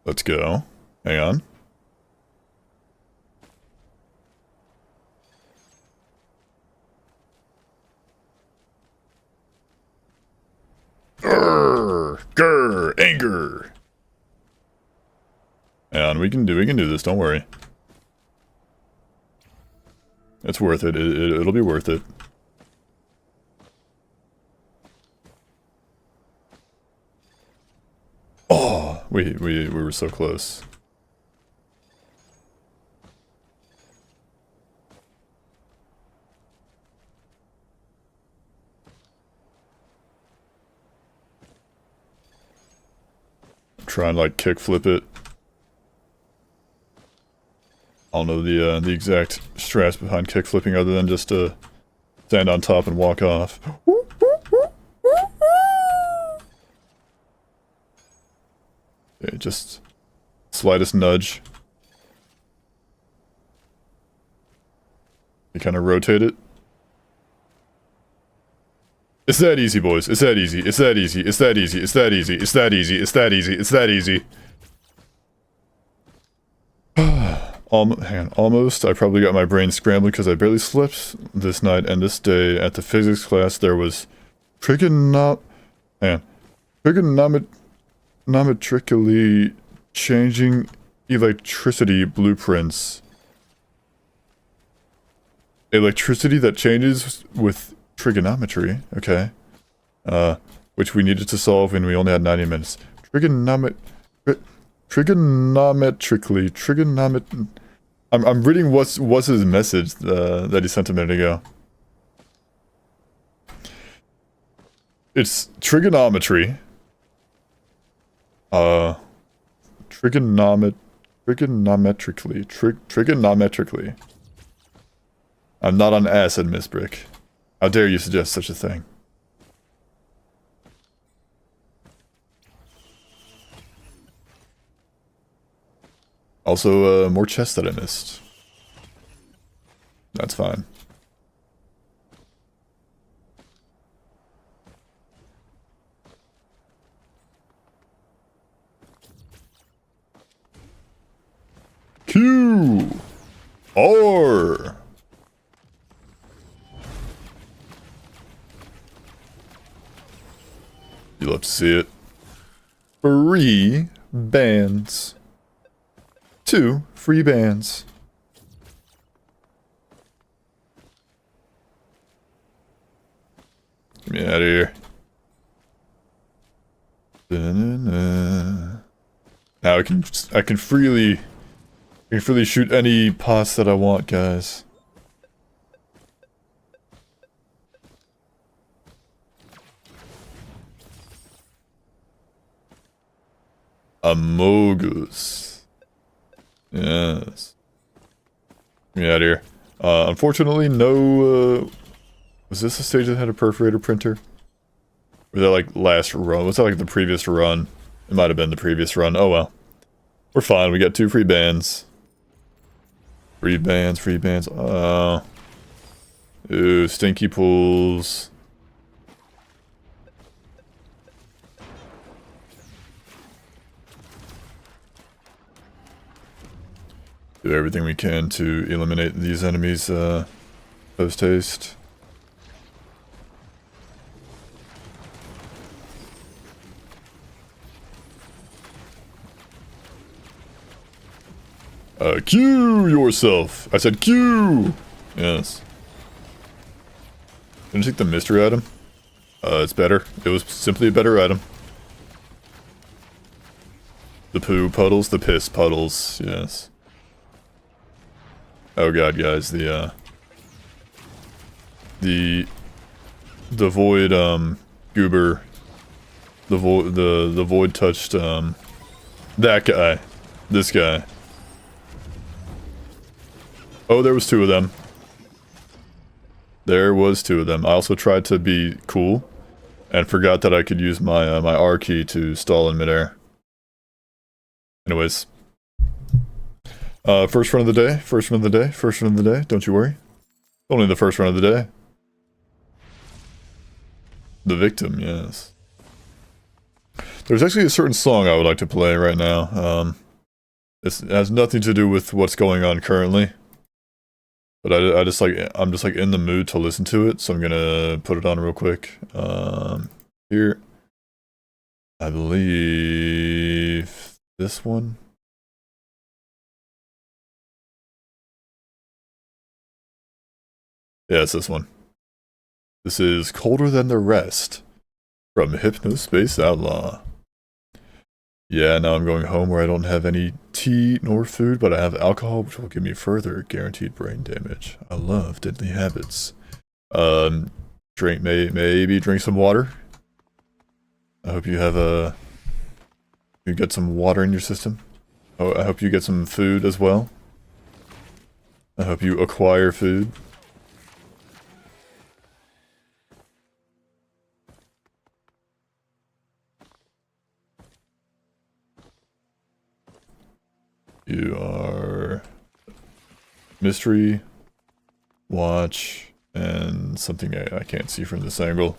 Let's go. Hang on. Grr, anger. And we can do this, don't worry. It's worth it. It'll be worth it. Oh, we were so close. Try and like kick flip it. I don't know the exact strats behind kick flipping other than just to stand on top and walk off. Okay, just slightest nudge. You kind of rotate it. It's that easy, boys. It's that easy. It's that easy. It's that easy. It's that easy. It's that easy. It's that easy. It's that easy. Hang on. Almost. I probably got my brain scrambled because I barely slept this night and this day. At the physics class, there was trigonometrically changing electricity blueprints. Electricity that changes with trigonometry, okay. Which we needed to solve when we only had 90 minutes. Trigonometrically, I'm reading what's his message that he sent a minute ago. It's trigonometry. Trigonometrically. I'm not on acid, Miss Brick. How dare you suggest such a thing? Also, more chests that I missed. That's fine. Q! R! You love to see it. Free bands. 2 free bands. Get me out of here. Now I can freely shoot any pots that I want, guys. Amogus. Yes. Get me out of here. Unfortunately, no, was this the stage that had a perforator printer? Or was that like last run? Was that like the previous run? It might have been the previous run. Oh well. We're fine. We got 2 free bands. Free bands, free bands. Ooh, stinky pools. Do everything we can to eliminate these enemies post-haste. Q yourself. I said Q. Yes. Didn't take the mystery item. It's better. It was simply a better item. The poo puddles, the piss puddles, yes. Oh god, guys, the void, goober, the void touched, that guy, this guy. Oh, there was two of them. There was two of them. I also tried to be cool, and forgot that I could use my, my R key to stall in midair. Anyways. First run of the day, first run of the day, first run of the day, don't you worry. Only the first run of the day. The victim, yes. There's actually a certain song I would like to play right now. It has nothing to do with what's going on currently. But I'm just like in the mood to listen to it, so I'm gonna put it on real quick. Here. I believe this one. Yeah, it's this one. This is Colder Than the Rest from Hypnospace Outlaw. Yeah, now I'm going home where I don't have any tea nor food, but I have alcohol, which will give me further guaranteed brain damage. I love deadly habits. Maybe drink some water. I hope you have you get some water in your system. Oh, I hope you get some food as well. I hope you acquire food. You are mystery, watch, and something I can't see from this angle.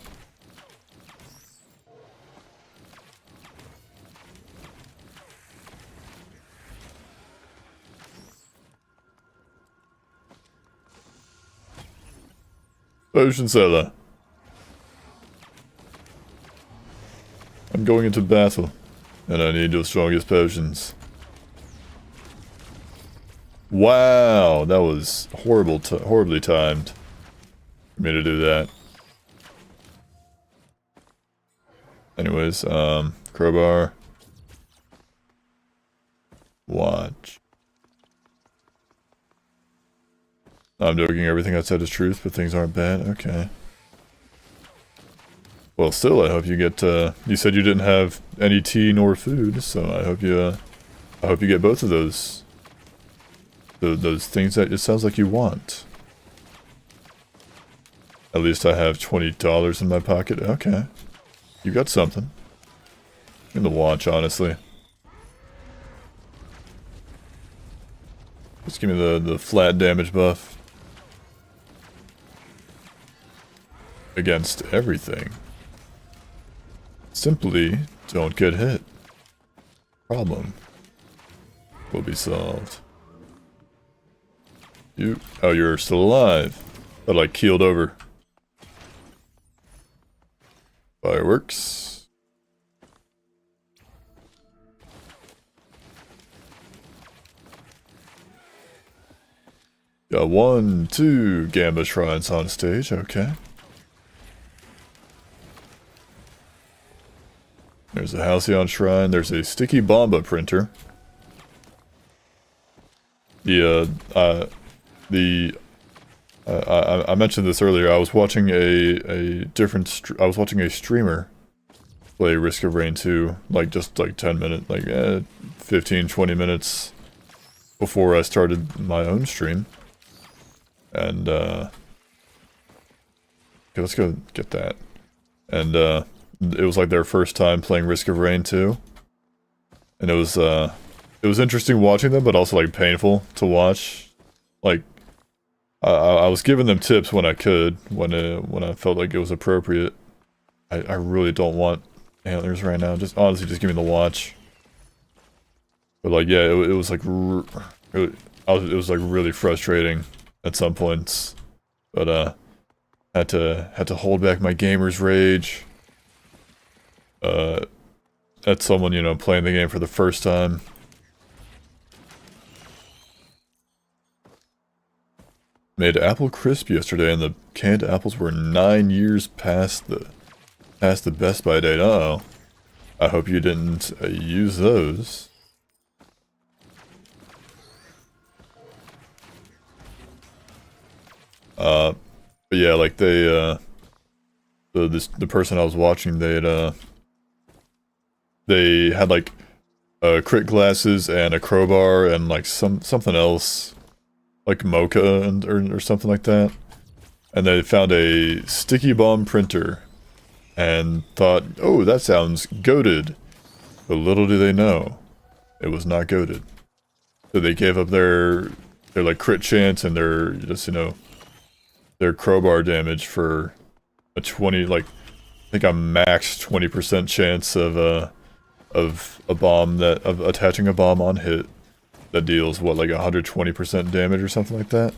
Potion seller. I'm going into battle, and I need your strongest potions. Wow, that was horribly timed for me to do that. Anyways, crowbar. Watch. I'm joking, everything I said is truth, but things aren't bad. Okay. Well, still, I hope you get, you said you didn't have any tea nor food, so I hope you get both of those. Those things that it sounds like you want. At least I have $20 in my pocket. Okay. You got something. In the watch, honestly. Just give me the flat damage buff. Against everything. Simply don't get hit. Problem will be solved. Oh, you're still alive. But like keeled over. Fireworks. Got 1, 2 Gamba Shrines on stage, okay. There's a Halcyon Shrine, there's a Sticky Bomba printer. I mentioned this earlier. I was watching a streamer play Risk of Rain 2, like just like 10 minutes, like 15-20 minutes before I started my own stream. And okay, let's go get that. And it was like their first time playing Risk of Rain 2. And it was interesting watching them, but also like painful to watch. Like I was giving them tips when I could, when I felt like it was appropriate. I really don't want antlers right now. Just honestly, just give me the watch. But like, yeah, it was like it was like really frustrating at some points. But had to hold back my gamer's rage. At someone, you know, playing the game for the first time. made apple crisp yesterday, and the canned apples were 9 years past the best by date. Uh-oh. I hope you didn't use those. But yeah, like they, the person I was watching, they had like crit glasses and a crowbar and like something else, like mocha or something like that, and they found a sticky bomb printer and thought, oh, that sounds goated. But little do they know, it was not goated. So they gave up their like crit chance and their just, you know, their crowbar damage for a 20, like I think a max 20% chance of a bomb of attaching a bomb on hit that deals what, like 120% damage or something like that.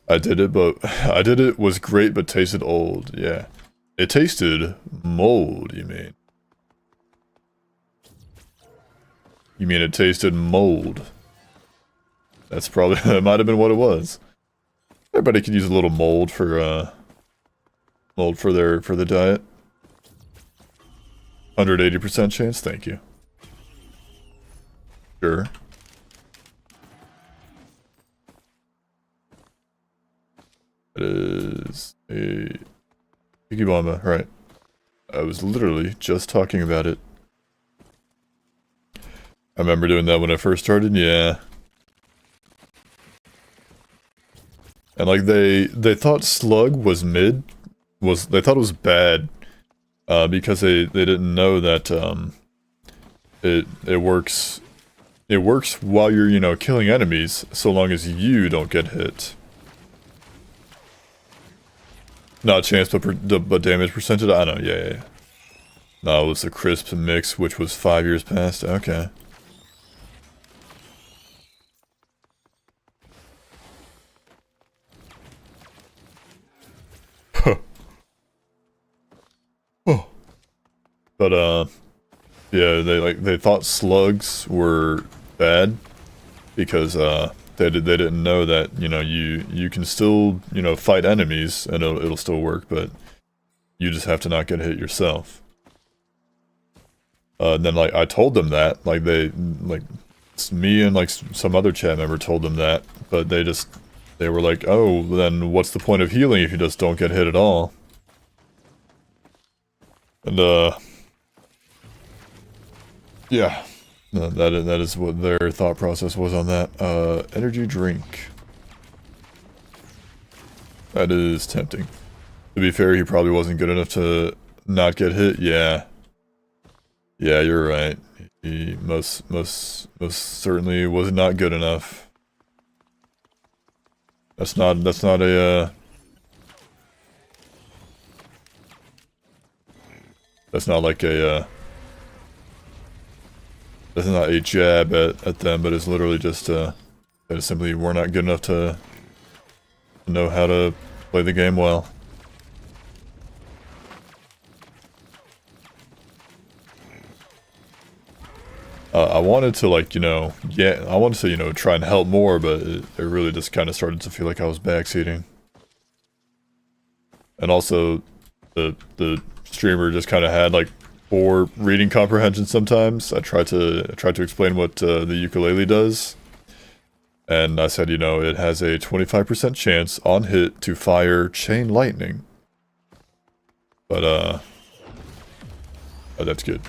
I did it, was great, but tasted old. Yeah. It tasted mold, you mean? You mean it tasted mold? That's probably, that might have been what it was. Everybody could use a little mold for the diet. 180% chance, thank you. Sure. It is a Sticky Bomba, right. I was literally just talking about it. I remember doing that when I first started, yeah. And like they thought Slug was mid, they thought it was bad, because they didn't know that it works while you're, you know, killing enemies, so long as you don't get hit. Not chance, but damage percentage. I know, yeah. No, it was the crisp mix, which was 5 years past. Okay. Oh. But yeah, they thought slugs were bad because they didn't know that, you know, you can still, you know, fight enemies and it'll still work, but you just have to not get hit yourself. And then like I told them that, like me and like some other chat member told them that, but they were like, oh, then what's the point of healing if you just don't get hit at all? And yeah. No, that is what their thought process was on that. Energy drink. That is tempting. To be fair, he probably wasn't good enough to not get hit. Yeah. Yeah, you're right. He most certainly was not good enough. That's not a that's not like a that's not a jab at them, but it's literally just that simply we're not good enough to know how to play the game well. I wanted to, like, you know, yeah, I wanted to, you know, try and help more, but it really just kind of started to feel like I was backseating. And also, the streamer just kind of had like poor reading comprehension sometimes. I tried to explain what the ukulele does, and I said, you know, it has a 25% chance on hit to fire chain lightning. But oh, that's good.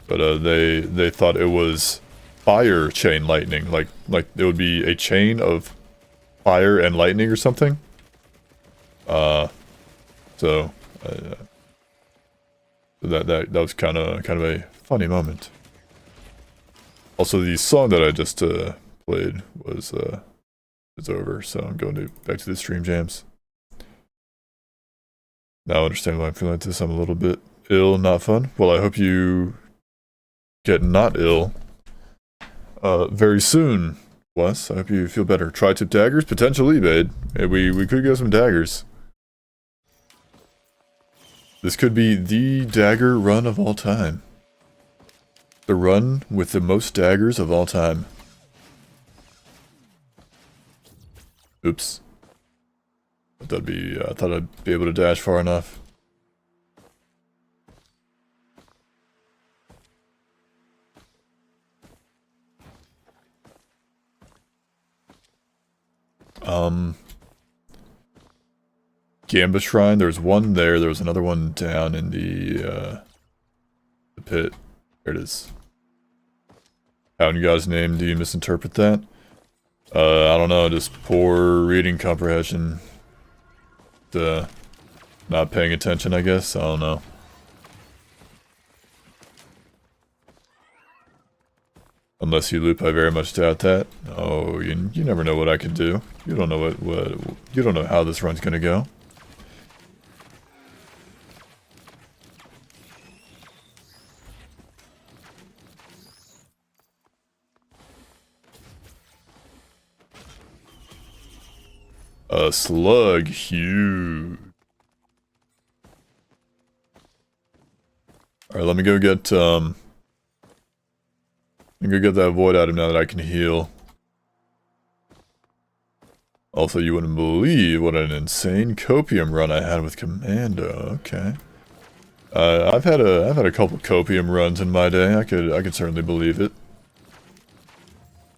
But they thought it was fire chain lightning, like it would be a chain of fire and lightning or something. So that was kind of a funny moment. Also, the song that I just played was is over, so I'm going back to the stream jams. Now I understand why I'm feeling like this. I'm a little bit ill, not fun. Well, I hope you get not ill very soon, Wes. I hope you feel better. Tri-tip daggers? Potentially, babe. We could get some daggers. This could be the dagger run of all time. The run with the most daggers of all time. Oops. That'd be, I thought I'd be able to dash far enough. Gamba Shrine, there's one there, there was another one down in the pit. There it is. How in God's name do you misinterpret that? I don't know, just poor reading comprehension. Not paying attention, I guess? I don't know. Unless you loop, I very much doubt that. Oh, you never know what I can do. You don't know you don't know how this run's gonna go. A slug, huge. Alright, let me go get that void item now that I can heal. Also, you wouldn't believe what an insane copium run I had with Commando. Okay. I've had a couple copium runs in my day. I could certainly believe it.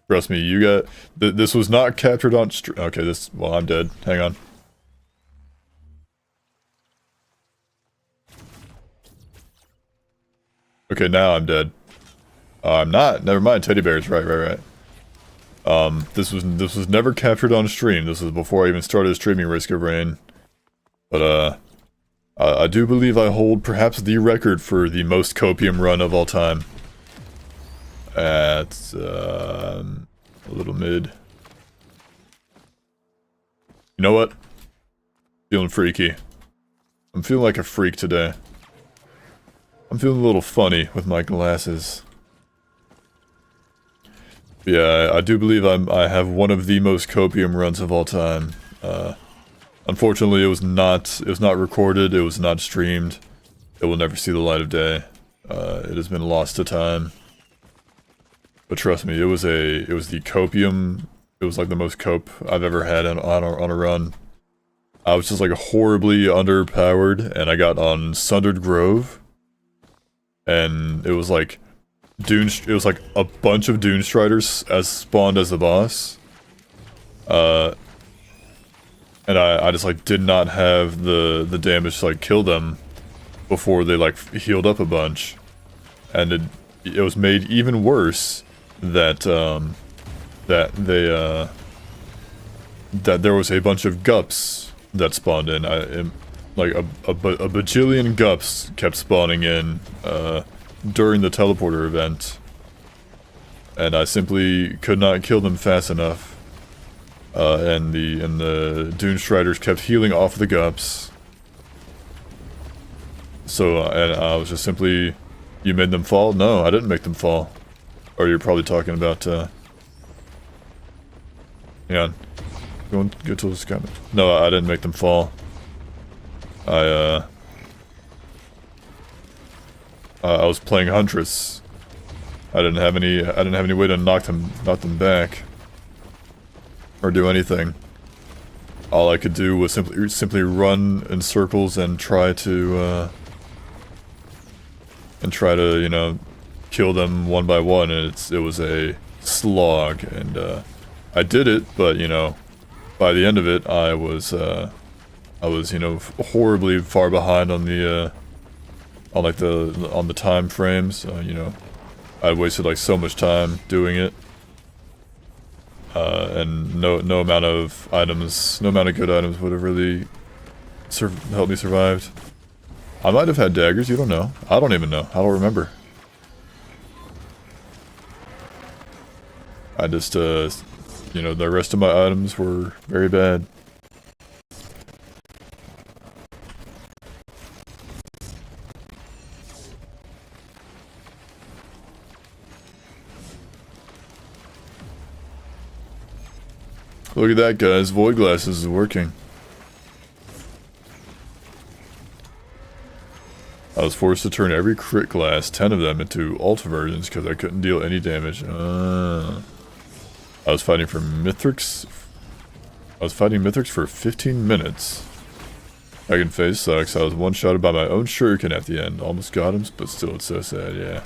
Trust me, you got this was not captured on okay, well, I'm dead. Hang on. Okay, now I'm dead. I'm not. Never mind. Teddy bears. Right. This was never captured on stream. This was before I even started streaming Risk of Rain. But I do believe I hold perhaps the record for the most copium run of all time. At a little mid. You know what? Feeling freaky. I'm feeling like a freak today. I'm feeling a little funny with my glasses. Yeah, I do believe I have one of the most copium runs of all time. Unfortunately, it was not recorded. It was not streamed. It will never see the light of day. It has been lost to time. But trust me, it was the copium. It was like the most cope I've ever had on a run. I was just like horribly underpowered, and I got on Sundered Grove, and it was like it was like a bunch of Dune Striders as spawned as the boss. And I just like did not have the damage to like kill them before they like healed up a bunch, and it was made even worse that that there was a bunch of gups that spawned in. Like a bajillion gups kept spawning in during the teleporter event, and I simply could not kill them fast enough. And the Dune Striders kept healing off the gups. So and I was just simply, you made them fall? No, I didn't make them fall. Or you're probably talking about hang on. Go to the sky. No, I didn't make them fall. I was playing Huntress. I didn't have any way to knock them back or do anything. All I could do was simply run in circles and try to you know, kill them one by one, and it was a slog, and I did it, but you know, by the end of it, I was you know, horribly far behind on the on the time frames. You know, I wasted like so much time doing it, and no amount of items, no amount of good items would have really helped me survive. I might have had daggers. You don't know. I don't even know. I don't remember. I just you know, the rest of my items were very bad. Look at that, guys. Void Glasses is working. I was forced to turn every crit glass, 10 of them, into alt versions because I couldn't deal any damage. I was fighting for Mithrix. I was fighting Mythics for 15 minutes. Second phase sucks. I was one-shotted by my own shuriken at the end. Almost got him, but still it's so sad, yeah.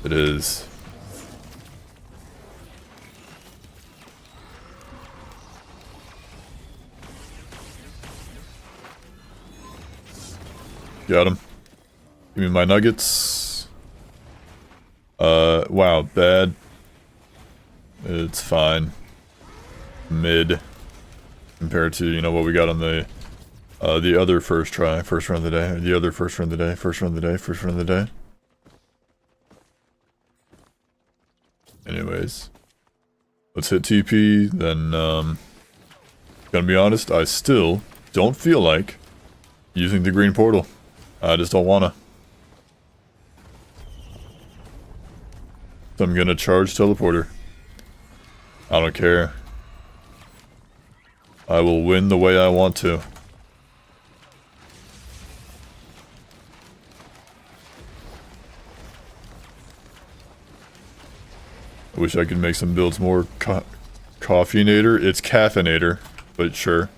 It is. Got him. Give me my nuggets. Wow, bad. It's fine. Mid. Compared to, you know, what we got on the other first run of the day, or the other first run of the day, first run of the day. Anyways. Let's hit TP, then, gonna be honest, I still don't feel like using the green portal. I just don't wanna. So I'm gonna charge teleporter. I don't care. I will win the way I want to. I wish I could make some builds more coffeenator. It's caffeinator, but sure.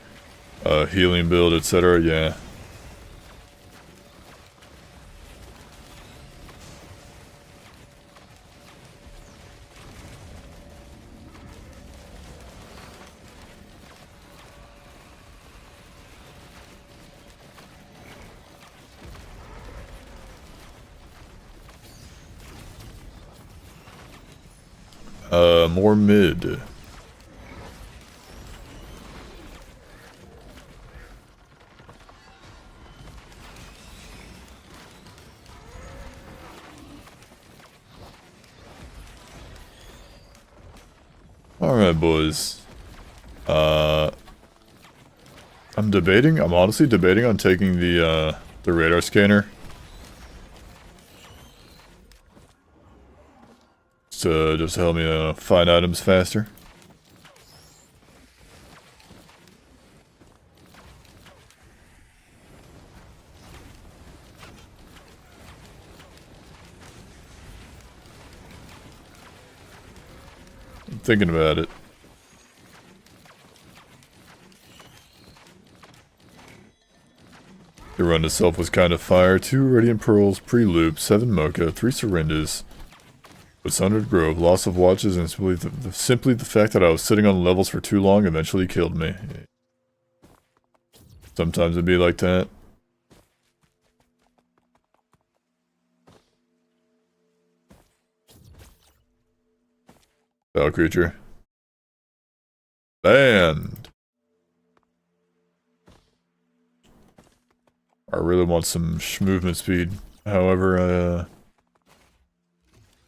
Healing build, etc. Yeah. More mid. Alright, boys. I'm honestly debating on taking the radar scanner. To just help me find items faster. I'm thinking about it. The run itself was kind of fire. 2 Radiant Pearls, pre-loop, 7 Mocha, 3 Syringes. But Sundered Grove, loss of watches, and simply the fact that I was sitting on levels for too long eventually killed me. Sometimes it'd be like that. Battle creature. Banned. I really want some movement speed. However,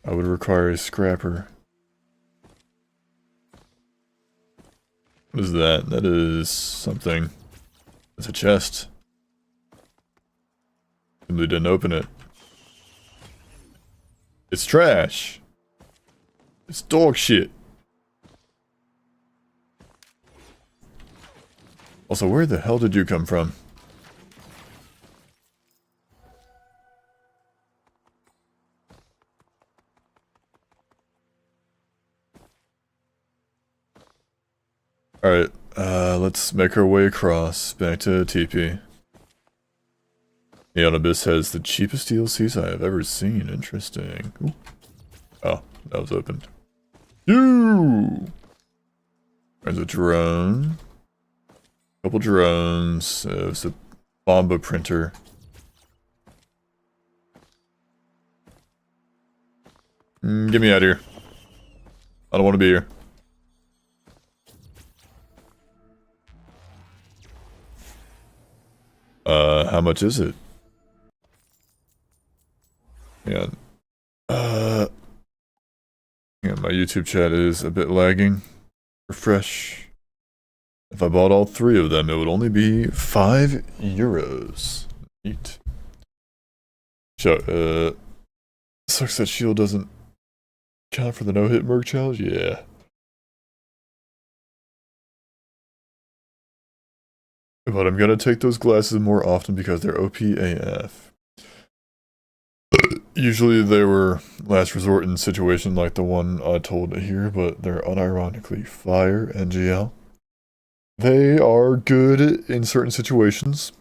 I would require a scrapper. What is that? That is something. It's a chest. Simply didn't open it. It's trash. It's dog shit. Also, where the hell did you come from? Alright, let's make our way across, back to TP. Neon Abyss has the cheapest DLCs I have ever seen. Interesting. Ooh. Oh, that was opened. There's a drone. Couple drones. There's a Bomba printer. Get me out of here. I don't want to be here. How much is it? Yeah. Yeah, my YouTube chat is a bit lagging. Refresh. If I bought all 3 of them, it would only be €5. Neat. Sucks that shield doesn't count for the no-hit merc challenge? Yeah. But I'm gonna take those glasses more often because they're OP AF. Usually they were last resort in situations like the one I told here, but they're unironically fire and GL. They are good in certain situations.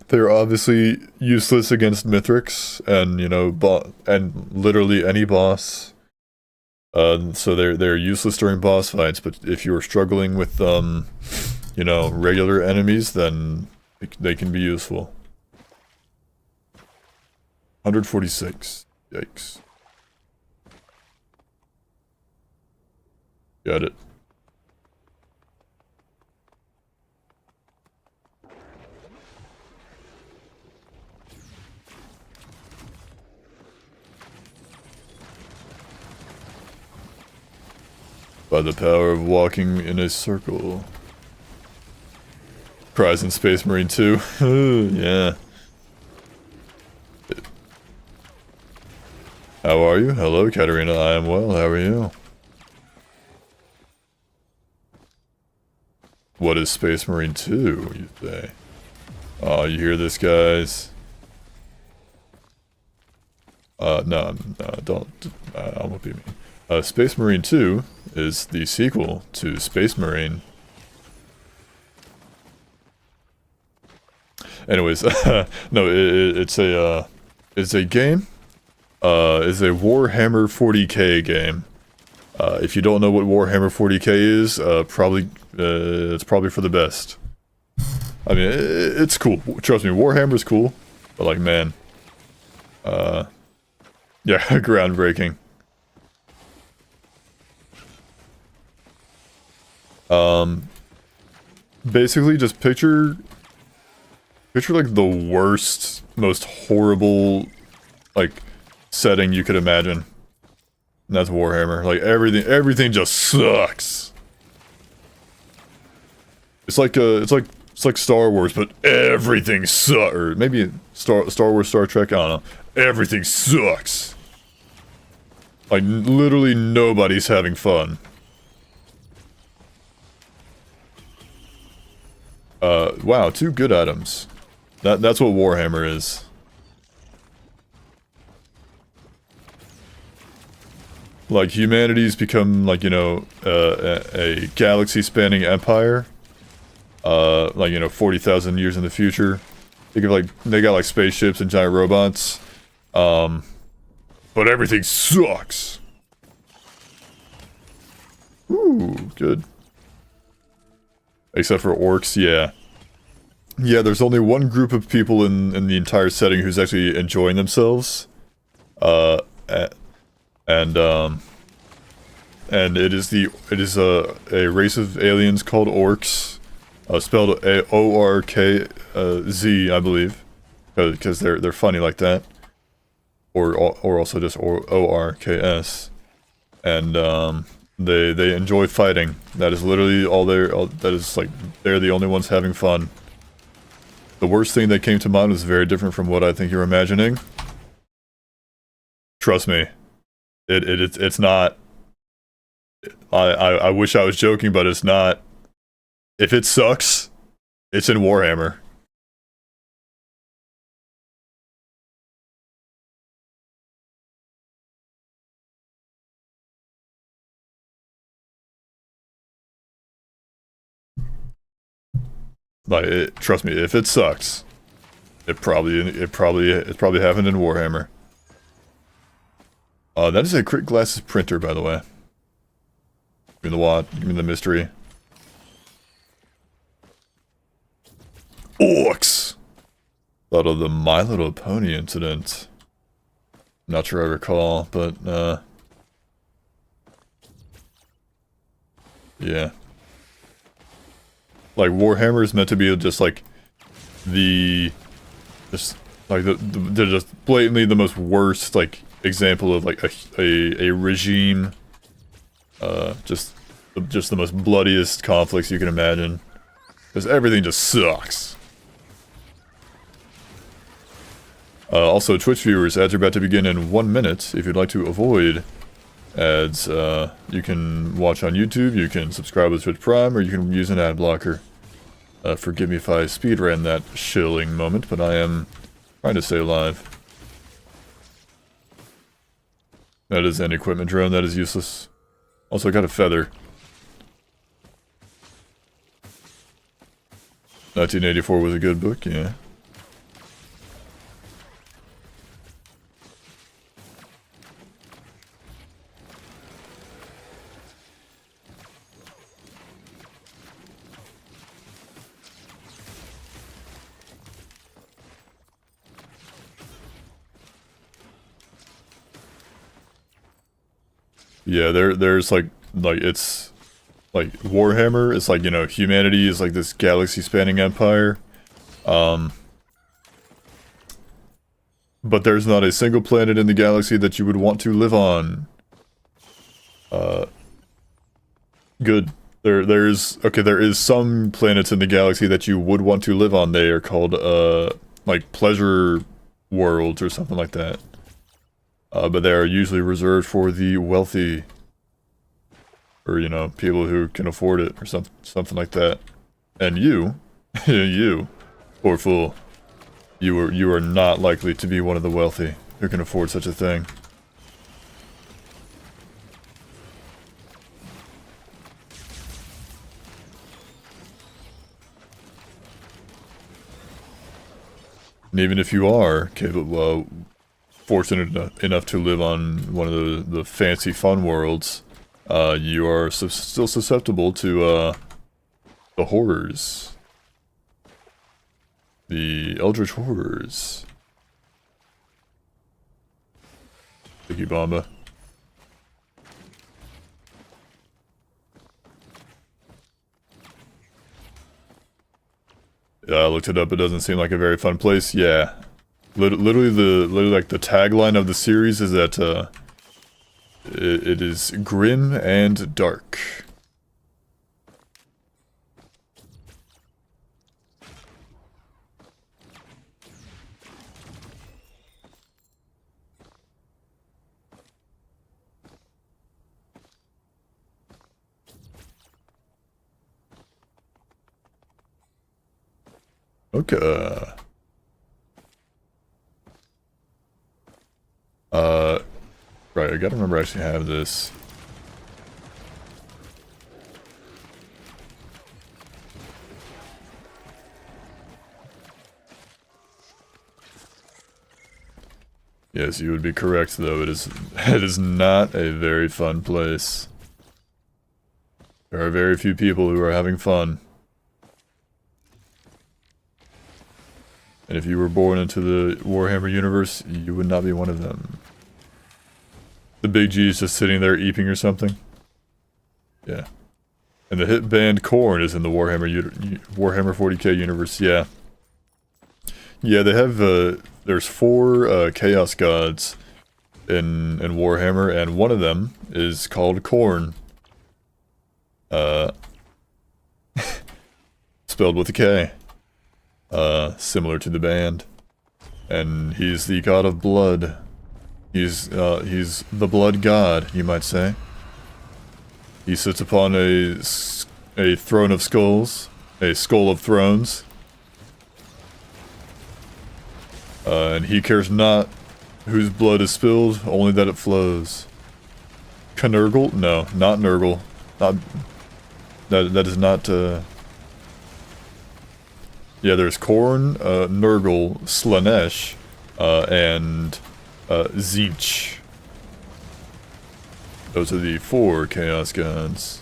They're obviously useless against Mithrix and, you know, and literally any boss. So they're useless during boss fights, but if you're struggling with, you know, regular enemies, then they can be useful. 146. Yikes. Got it. By the power of walking in a circle. Cries in Space Marine 2. Yeah. How are you? Hello, Katarina. I am well. How are you? What is Space Marine 2, you say? Oh, you hear this, guys? No, don't. I won't be mean. Space Marine 2 is the sequel to Space Marine. Anyways, no, it's a game. It's a Warhammer 40k game. If you don't know what Warhammer 40k is, it's probably for the best. I mean, it's cool. Trust me, Warhammer's cool. But like, man, yeah, groundbreaking. Basically, just picture like the worst, most horrible, like, setting you could imagine. And that's Warhammer. Like, everything just sucks. It's like Star Wars, but everything sucks. Or maybe Star Wars, Star Trek, I don't know. Everything sucks. Like, literally nobody's having fun. Wow, 2 good items. That's what Warhammer is. Like, humanity's become, like, you know, a galaxy-spanning empire. Like, you know, 40,000 years in the future. Think of, like, they got, like, spaceships and giant robots. But everything sucks. Ooh, good. Except for orcs, yeah. Yeah, there's only one group of people in the entire setting who's actually enjoying themselves. And it is a race of aliens called orcs, spelled O-R-K-Z, I believe, because they're funny like that, or also just O-R-K-S, and they enjoy fighting. That is literally that is like they're the only ones having fun. The worst thing that came to mind was very different from what I think you're imagining. Trust me. It's not. I wish I was joking, but it's not. If it sucks, it's in Warhammer. Like, trust me, if it sucks, it probably happened in Warhammer. That is a crit glasses printer, by the way. Give me the what? Give me the mystery. Orcs! Thought of the My Little Pony incident. Not sure I recall, but, yeah. Like, Warhammer is meant to be just, like, they're just blatantly the most worst, like, example of, like, a regime. Just the most bloodiest conflicts you can imagine. Because everything just sucks. Also, Twitch viewers, ads are about to begin in 1 minute. If you'd like to avoid ads, you can watch on YouTube, you can subscribe with Twitch Prime, or you can use an ad blocker. Forgive me if I speedran that shilling moment, but I am trying to stay alive. That is an equipment drone. That is useless. Also, I got a feather. 1984 was a good book, yeah. Yeah, there's like it's like Warhammer is like, you know, humanity is like this galaxy spanning empire. But there's not a single planet in the galaxy that you would want to live on. Good. There is some planets in the galaxy that you would want to live on. They are called like pleasure worlds or something like that. But they are usually reserved for the wealthy, or, you know, people who can afford it, or something like that. And you, you, poor fool, you are not likely to be one of the wealthy who can afford such a thing. And even if you are capable, fortunate enough to live on one of the fancy fun worlds, you are still susceptible to the horrors. The Eldritch Horrors. Sticky Bomba. Yeah, I looked it up. It doesn't seem like a very fun place. Yeah. Literally like the tagline of the series is that it is grim and dark. Okay. Right, I gotta remember I actually have this. Yes, you would be correct, though. It is not a very fun place. There are very few people who are having fun. And if you were born into the Warhammer universe, you would not be one of them. The Big G is just sitting there eeping or something. Yeah. And the hit band Korn is in the Warhammer 40k universe, yeah. Yeah, they have, there's 4 Chaos Gods in Warhammer, and one of them is called Korn. Spelled with a K. Similar to the band. And he's the god of blood. He's the blood god, you might say. He sits upon a throne of skulls, a skull of thrones. And he cares not whose blood is spilled, only that it flows. Knurgle? No, not Nurgle. Not that is not. Yeah, there's Korn, Nurgle, Slanesh, and Tzeentch. Those are the 4 Chaos Gods.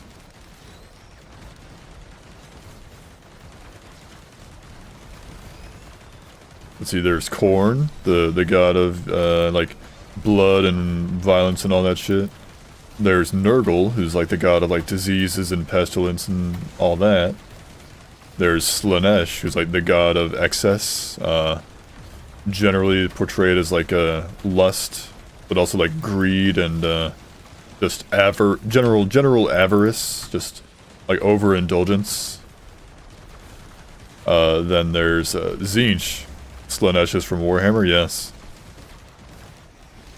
Let's see, there's Korn, the god of, like, blood and violence and all that shit. There's Nurgle, who's like the god of, like, diseases and pestilence and all that. There's Slanesh, who's like the god of excess, generally portrayed as like a lust, but also like greed and just general avarice, just like overindulgence. Then there's Tzeentch. Slanesh is from Warhammer, yes.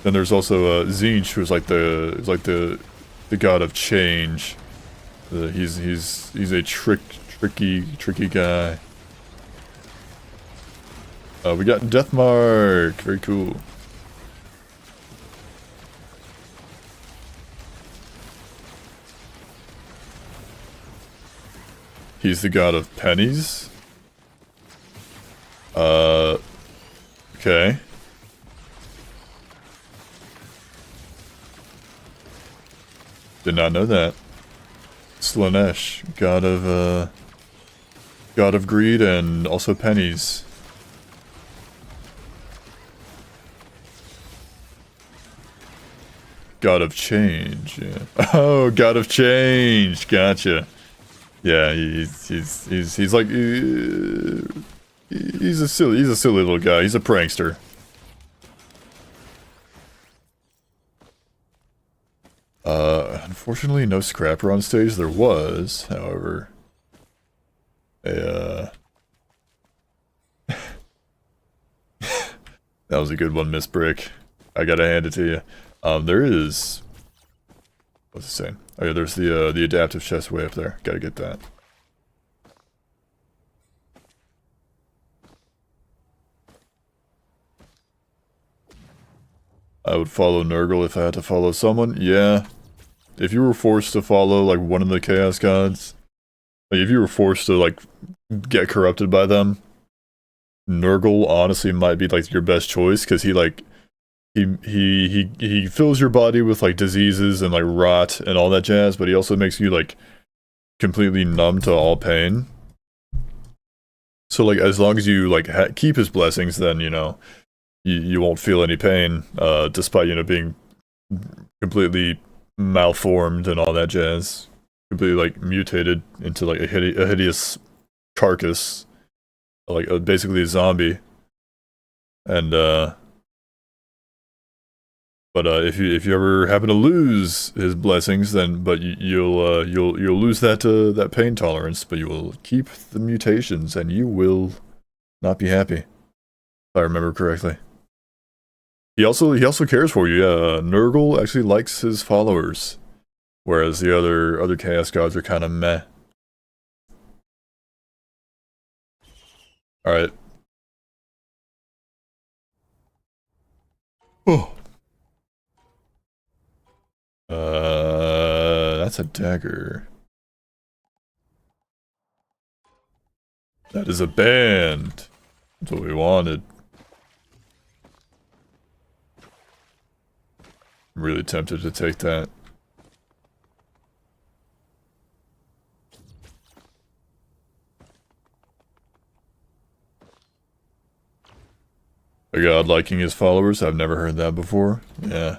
Then there's also Tzeentch, who's like the god of change. He's a tricky guy. We got Deathmark, very cool. He's the god of pennies? Okay. Did not know that. Slanesh, god of greed and also pennies. God of change, yeah. Oh, god of change, gotcha. Yeah, he's like he's a silly little guy. He's a prankster. Unfortunately, no scrapper on stage. There was, however, a that was a good one, Miss Brick. I gotta hand it to you. There is, what's it saying? Oh yeah, there's the adaptive chest way up there. Gotta get that. I would follow Nurgle if I had to follow someone. Yeah. If you were forced to follow, like, one of the Chaos Gods, like, if you were forced to, like, get corrupted by them, Nurgle honestly might be, like, your best choice, because he, like, he fills your body with, like, diseases and, like, rot and all that jazz, but he also makes you, like, completely numb to all pain. So, like, as long as you, like, keep his blessings, then, you know, you won't feel any pain, despite, you know, being completely malformed and all that jazz. Completely, like, mutated into, like, a hideous carcass. Like, basically a zombie. And, but if you ever happen to lose his blessings, then, but you'll lose that pain tolerance, but you will keep the mutations, and you will not be happy. If I remember correctly. He also cares for you. Yeah, Nurgle actually likes his followers, whereas the other Chaos Gods are kind of meh. All right. Oh. That's a dagger. That is a band. That's what we wanted. I'm really tempted to take that. A god liking his followers? I've never heard that before. Yeah.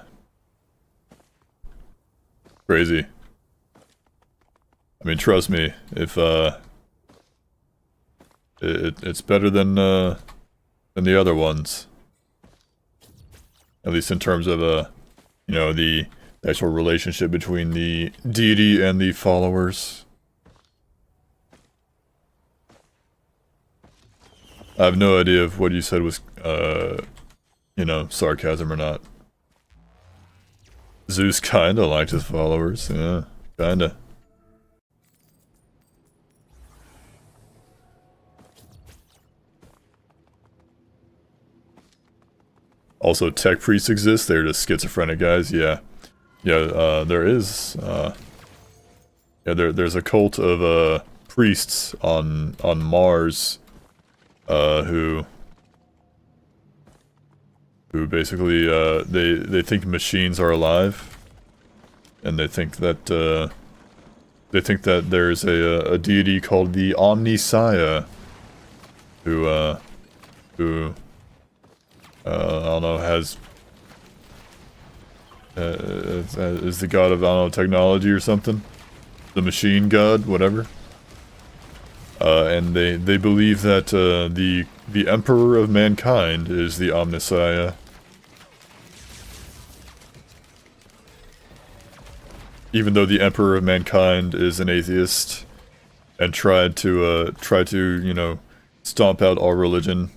Crazy. I mean, trust me, if it's better than the other ones. At least in terms of you know, the actual relationship between the deity and the followers. I have no idea if what you said was, you know, sarcasm or not. Zeus kinda liked his followers, yeah, kinda. Also, tech priests exist, they're just schizophrenic guys, yeah. Yeah, there is, yeah, there's a cult of, priests on Mars, who basically, they think machines are alive, and they think that there's a deity called the Omniscience, who, I don't know, is the god of, I don't know, technology or something? The machine god, whatever. And they believe that, the emperor of mankind is the Omniscience. Even though the emperor of mankind is an atheist, and tried to, you know, stomp out all religion.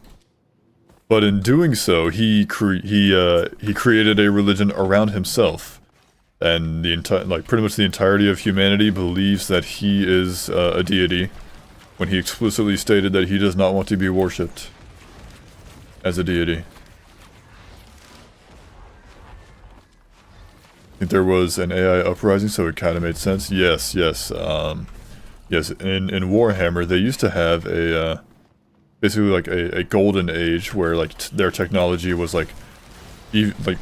But in doing so, he created a religion around himself, and pretty much the entirety of humanity believes that he is a deity, when he explicitly stated that he does not want to be worshipped as a deity. I think there was an AI uprising, so it kind of made sense. Yes. Yes, in Warhammer, they used to have a, basically like a golden age where like their technology was like, like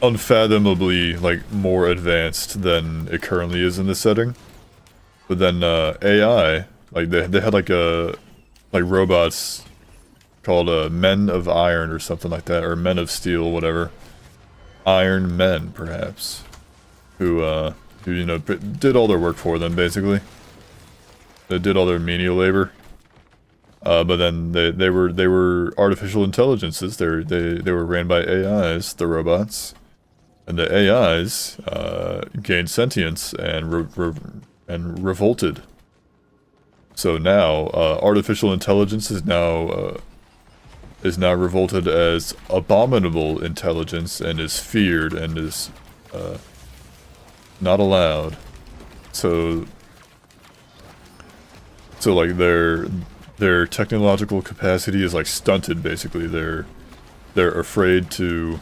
unfathomably like more advanced than it currently is in this setting. But then AI, like they had like robots called Men of Iron or something like that, or Men of Steel, whatever. Iron Men, perhaps, who you know did all their work for them basically. They did all their menial labor. But then they were artificial intelligences. They were ran by AIs, the robots, and the AIs gained sentience and revolted. So now artificial intelligence is now revolted as abominable intelligence and is feared and is not allowed. So like their technological capacity is like stunted basically. They're afraid to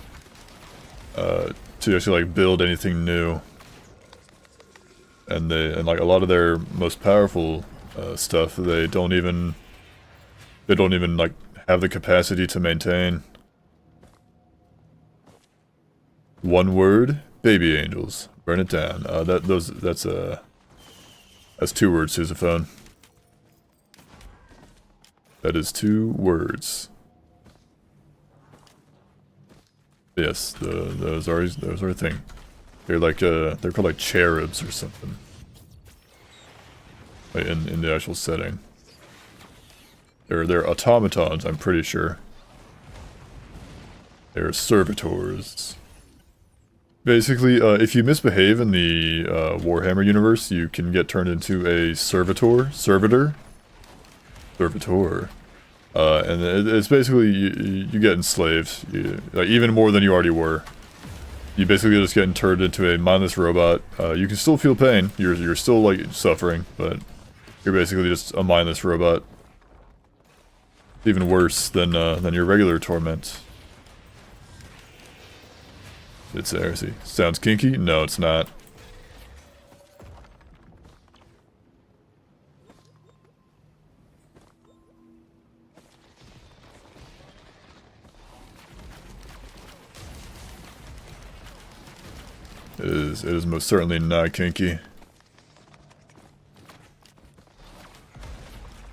actually like build anything new. And like a lot of their most powerful stuff they don't even like have the capacity to maintain. One word, baby angels. Burn it down. That's 2 words, sousaphone. That is 2 words. Yes, those are a thing. They're like they're called like cherubs or something. Like in the actual setting. They're automatons, I'm pretty sure. They're servitors. Basically, if you misbehave in the Warhammer universe, you can get turned into a servitor. And it's basically you get enslaved, like even more than you already were. You basically just get turned into a mindless robot. You can still feel pain. You're still like suffering, but you're basically just a mindless robot. Even worse than your regular torment. It's heresy. Sounds kinky? No, it's not. It is most certainly not kinky.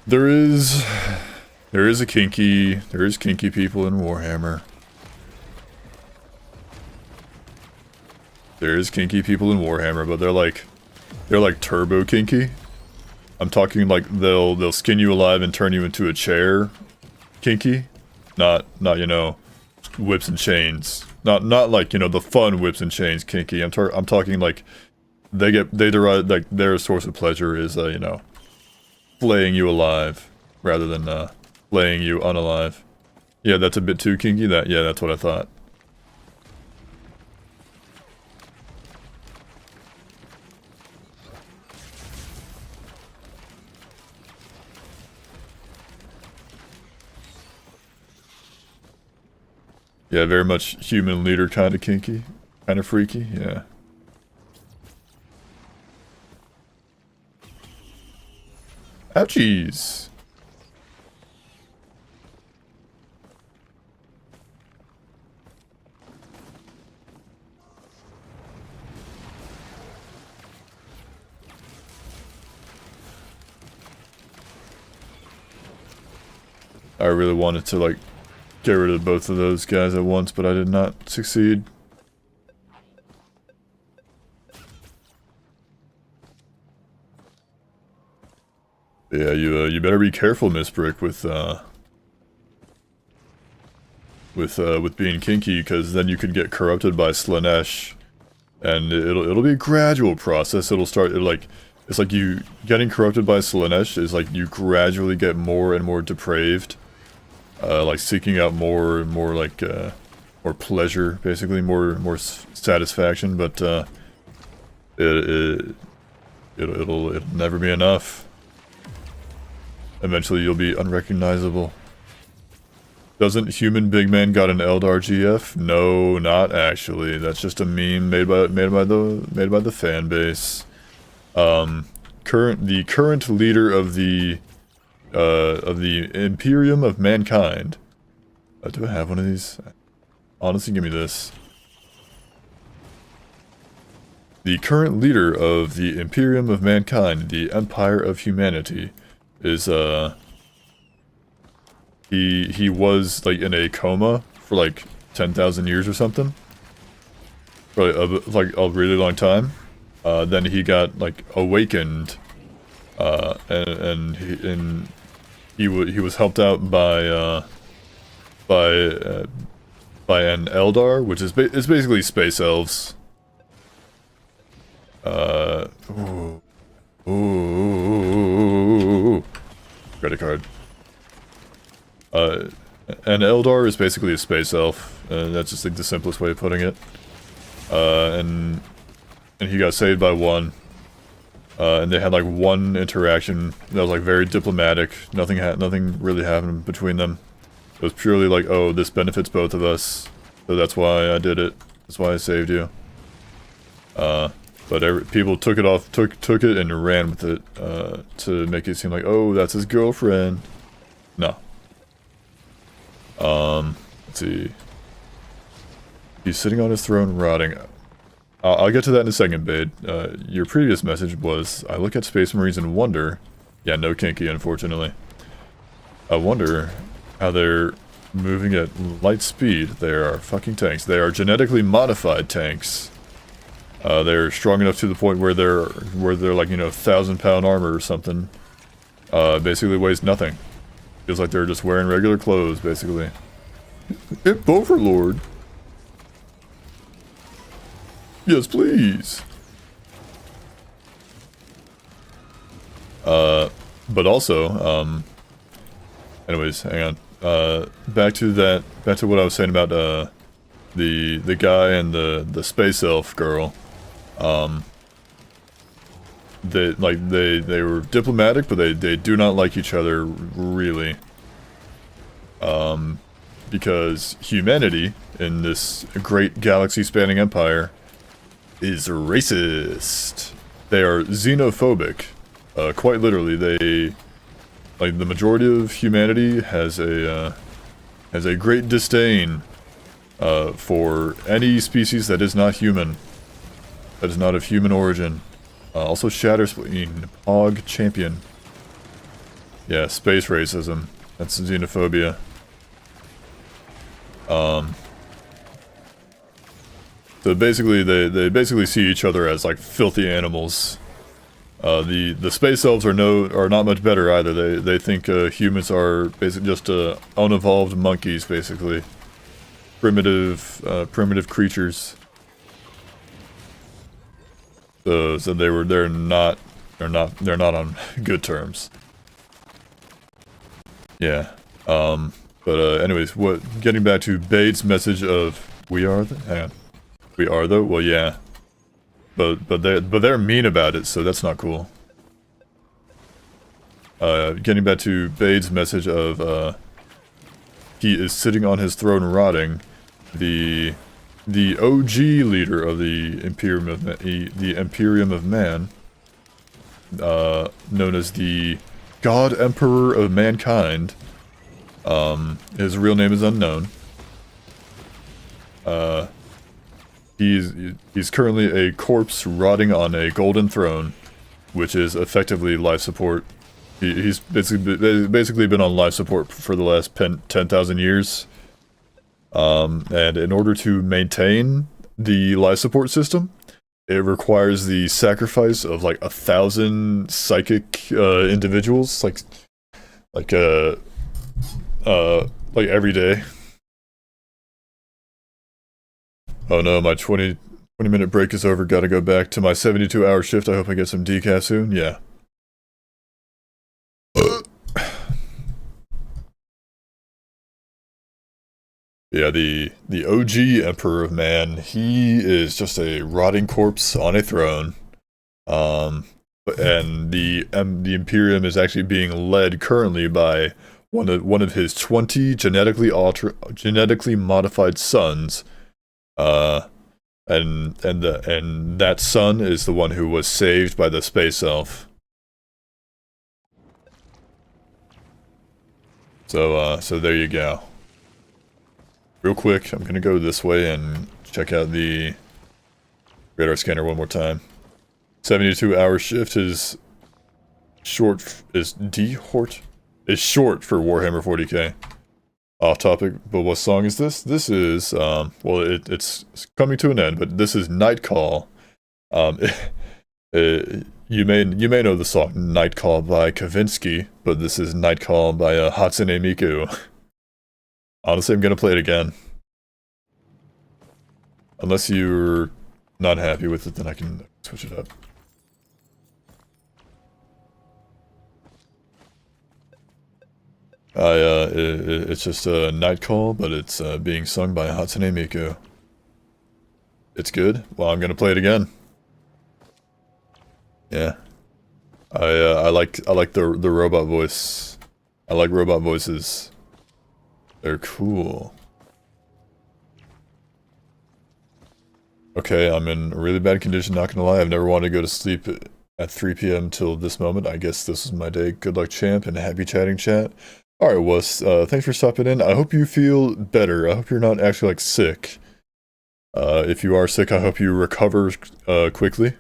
There is kinky people in Warhammer. There is kinky people in Warhammer, but they're like turbo kinky. I'm talking like they'll skin you alive and turn you into a chair kinky. Not you know, whips and chains. Not like, you know, the fun whips and chains kinky. I'm talking like they derive, like their source of pleasure is you know, flaying you alive rather than flaying you unalive. Yeah, that's a bit too kinky. Yeah, that's what I thought. Yeah, very much human leader kind of kinky. Kind of freaky, yeah. Ouchies! I really wanted to like get rid of both of those guys at once, but I did not succeed. Yeah, you better be careful, Miss Brick, with being kinky, because then you could get corrupted by Slanesh, and it'll be a gradual process. It's like you getting corrupted by Slanesh is like you gradually get more and more depraved. Like seeking out more and more like more pleasure, basically more satisfaction, but it'll never be enough. Eventually, you'll be unrecognizable. Doesn't human big man got an Eldar GF? No, not actually. That's just a meme made by the fan base. current leader of the Imperium of Mankind. Do I have one of these? Honestly, give me this. The current leader of the Imperium of Mankind, the Empire of Humanity, is he was like in a coma for like 10,000 years or something. For like a really long time. Then he got like awakened, and he was helped out by an Eldar, which is it's basically space elves. Credit card. An Eldar is basically a space elf. That's just like the simplest way of putting it. And he got saved by one. And they had like one interaction that was like very diplomatic. Nothing really happened between them. It was purely like, oh, this benefits both of us, so that's why I did it. That's why I saved you. But people took it and ran with it to make it seem like, oh, that's his girlfriend. No. Let's see. He's sitting on his throne, rotting. I'll get to that in a second, Bade. Your previous message was, I look at Space Marines and wonder... Yeah, no kinky, unfortunately. I wonder how they're moving at light speed. They are fucking tanks. They are genetically modified tanks. They're strong enough to the point where they're like, you know, 1,000-pound armor or something. Basically weighs nothing. Feels like they're just wearing regular clothes, basically. Overlord. Yes, please. But also, anyways, hang on. Back to what I was saying about the guy and the space elf girl. They were diplomatic, but they do not like each other really. Because humanity in this great galaxy-spanning empire is racist. They are xenophobic. Quite literally, like the majority of humanity has a great disdain for any species that is not human, that is not of human origin. Also Shatter Spleen, Pog Champion. Yeah, space racism. That's xenophobia. So basically, they basically see each other as like filthy animals. The space elves are not much better either. They think humans are basically just unevolved monkeys, basically. Primitive creatures. So they're not on good terms. Yeah. But anyways, getting back to Bade's message of we are though? Well, yeah. But they're mean about it, so that's not cool. Getting back to Bade's message of he is sitting on his throne rotting. The OG leader of the Imperium of Man, known as the God Emperor of Mankind. His real name is unknown. He's currently a corpse rotting on a golden throne, which is effectively life support. He's basically been on life support for the last 10,000 years. And in order to maintain the life support system, it requires the sacrifice of like 1,000 psychic individuals, like every day. Oh no, my 20-minute break is over. Gotta go back to my 72-hour shift. I hope I get some decaf soon. Yeah. Yeah, the OG Emperor of Man, he is just a rotting corpse on a throne. And the Imperium is actually being led currently by one of his 20 genetically modified sons. And that son is the one who was saved by the space elf. So there you go. Real quick, I'm gonna go this way and check out the radar scanner one more time. 72-hour shift is short for Warhammer 40k. Off topic, but what song is this? This is well, it's coming to an end, but this is Night Call. You may know the song Night Call by Kavinsky, but this is Night Call by Hatsune Miku. Honestly, I'm gonna play it again. Unless you're not happy with it, then I can switch it up. It's just a Night Call, but it's being sung by Hatsune Miku. It's good. Well, I'm gonna play it again. Yeah, I like the robot voice. I like robot voices. They're cool. Okay, I'm in a really bad condition, not gonna lie. I've never wanted to go to sleep at 3 p.m. till this moment. I guess this is my day. Good luck, champ, and happy chatting, chat. Alright, Wuss, thanks for stopping in. I hope you feel better. I hope you're not actually, like, sick. If you are sick, I hope you recover quickly.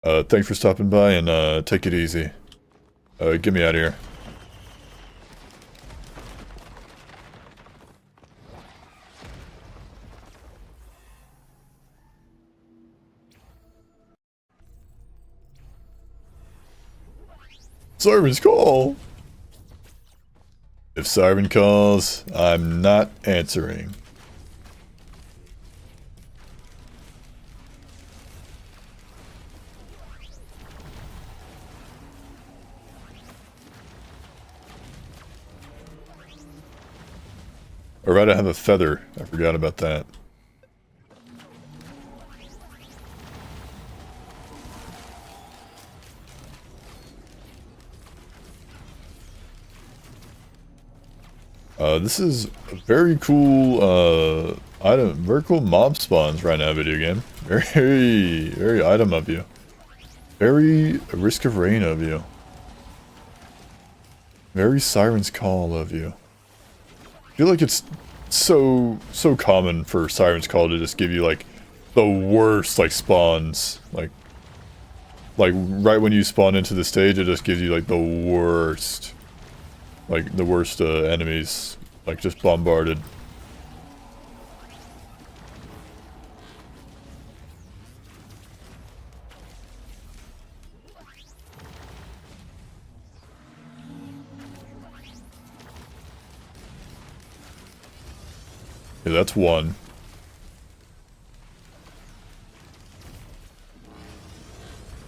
Thanks for stopping by, and take it easy. Get me out of here. Siren's call! If siren calls, I'm not answering. Alright, I have a feather. I forgot about that. This is a very cool, item, very cool mob spawns right now, video game. Very item of you. Very Risk of Rain of you. Very Siren's Call of you. I feel like it's so common for Siren's Call to just give you, like, the worst, like, spawns. Like, right when you spawn into the stage, it just gives you, like, the worst. Like, the worst, enemies. Like, just bombarded. Yeah, that's one.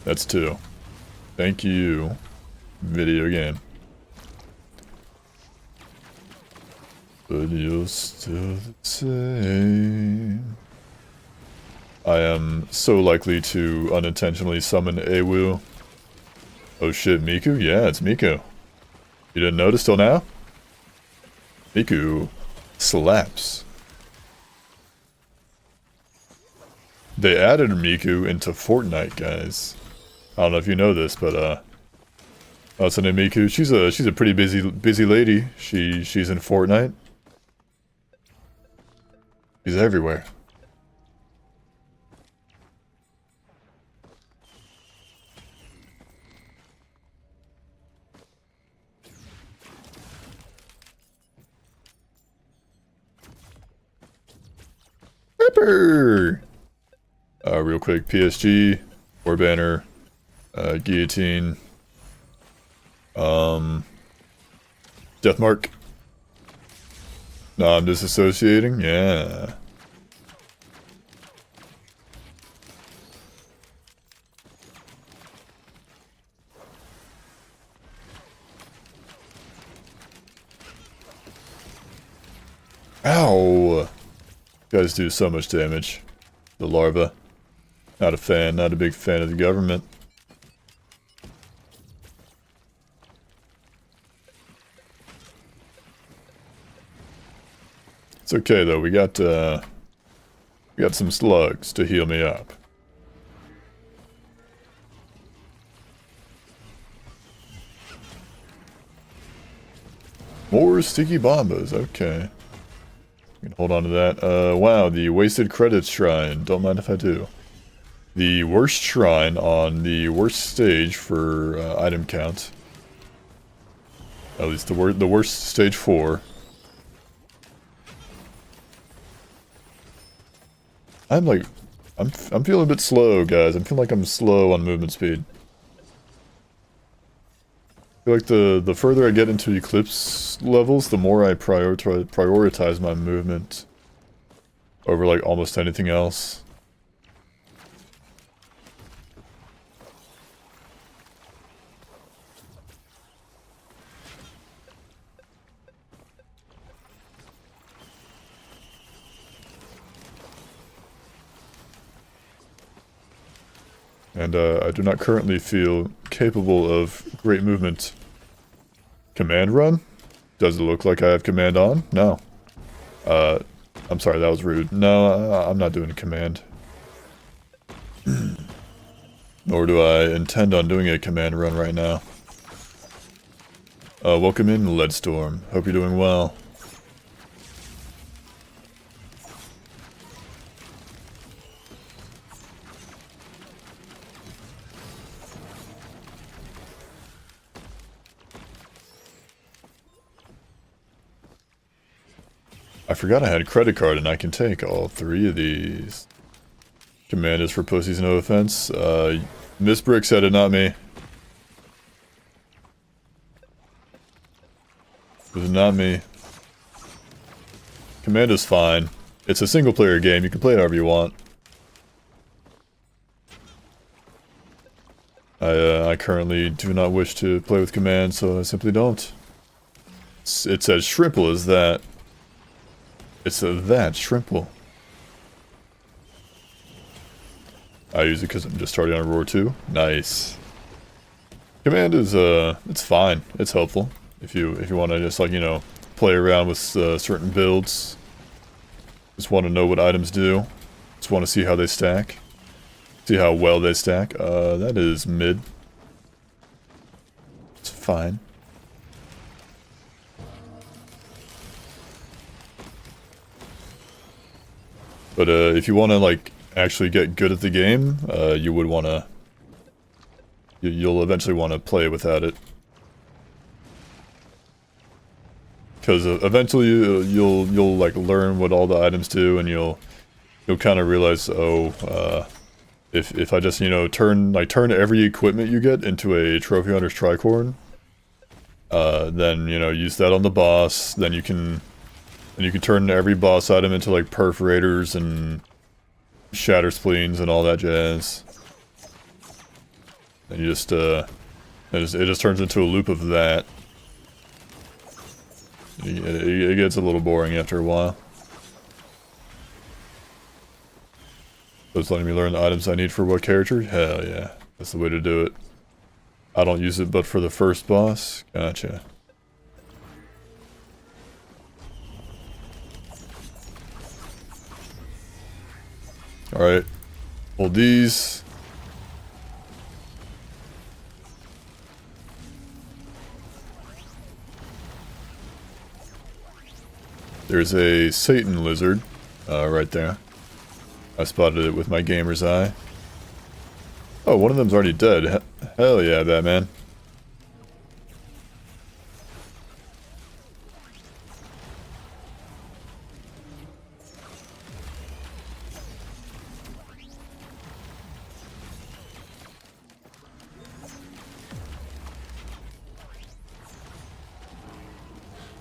That's two. Thank you, video game. But you're still the same. I am so likely to unintentionally summon Awu. Oh shit, Miku? Yeah, it's Miku. You didn't notice till now? Miku slaps. They added Miku into Fortnite, guys. I don't know if you know this, but Hatsune Miku, she's a pretty busy lady. She's in Fortnite. She's everywhere. Ripper! Real quick, PSG, War Banner, Guillotine, Deathmark. No, I'm disassociating? Yeah. Ow! You guys do so much damage. The larva. Not a fan, not a big fan of the government. It's okay though, we got some slugs to heal me up. More sticky bombas, okay. You can hold on to that. Wow, the wasted credits shrine. Don't mind if I do. The worst shrine on the worst stage for item count. At least the worst stage 4. I'm feeling a bit slow, guys. I'm feeling like I'm slow on movement speed. I feel like the further I get into Eclipse levels, the more I prioritize my movement over like almost anything else. And I do not currently feel capable of great movement. Command run? Does it look like I have command on? No. I'm sorry, that was rude. No, I'm not doing a command. Nor do I intend on doing a command run right now. Welcome in, Leadstorm. Hope you're doing well. I forgot I had a credit card and I can take all 3 of these. Command is for pussies, no offense. Miss Brick said it, not me. It was not me. Command is fine. It's a single player game, you can play it however you want. I currently do not wish to play with command, so I simply don't. It's as shrimple as that. It's that shrimple. I use it because I'm just starting on Roar 2. Nice. Command is it's fine. It's helpful if you want to just, like, you know, play around with certain builds. Just want to know what items do. Just want to see how they stack. See how well they stack. That is mid. It's fine. But if you want to, like, actually get good at the game, you would want to... You'll eventually want to play without it. Because eventually you'll like learn what all the items do, and you'll kind of realize, oh, if I just, you know, turn every equipment you get into a Trophy Hunter's Tricorn, then, you know, use that on the boss, then you can turn every boss item into, like, perforators and shatter spleens and all that jazz. And you just, it just turns into a loop of that. It gets a little boring after a while. So it's letting me learn the items I need for what character? Hell yeah. That's the way to do it. I don't use it but for the first boss. Gotcha. Alright. Hold these. There's a Satan lizard right there. I spotted it with my gamer's eye. Oh, one of them's already dead. Hell yeah, Batman.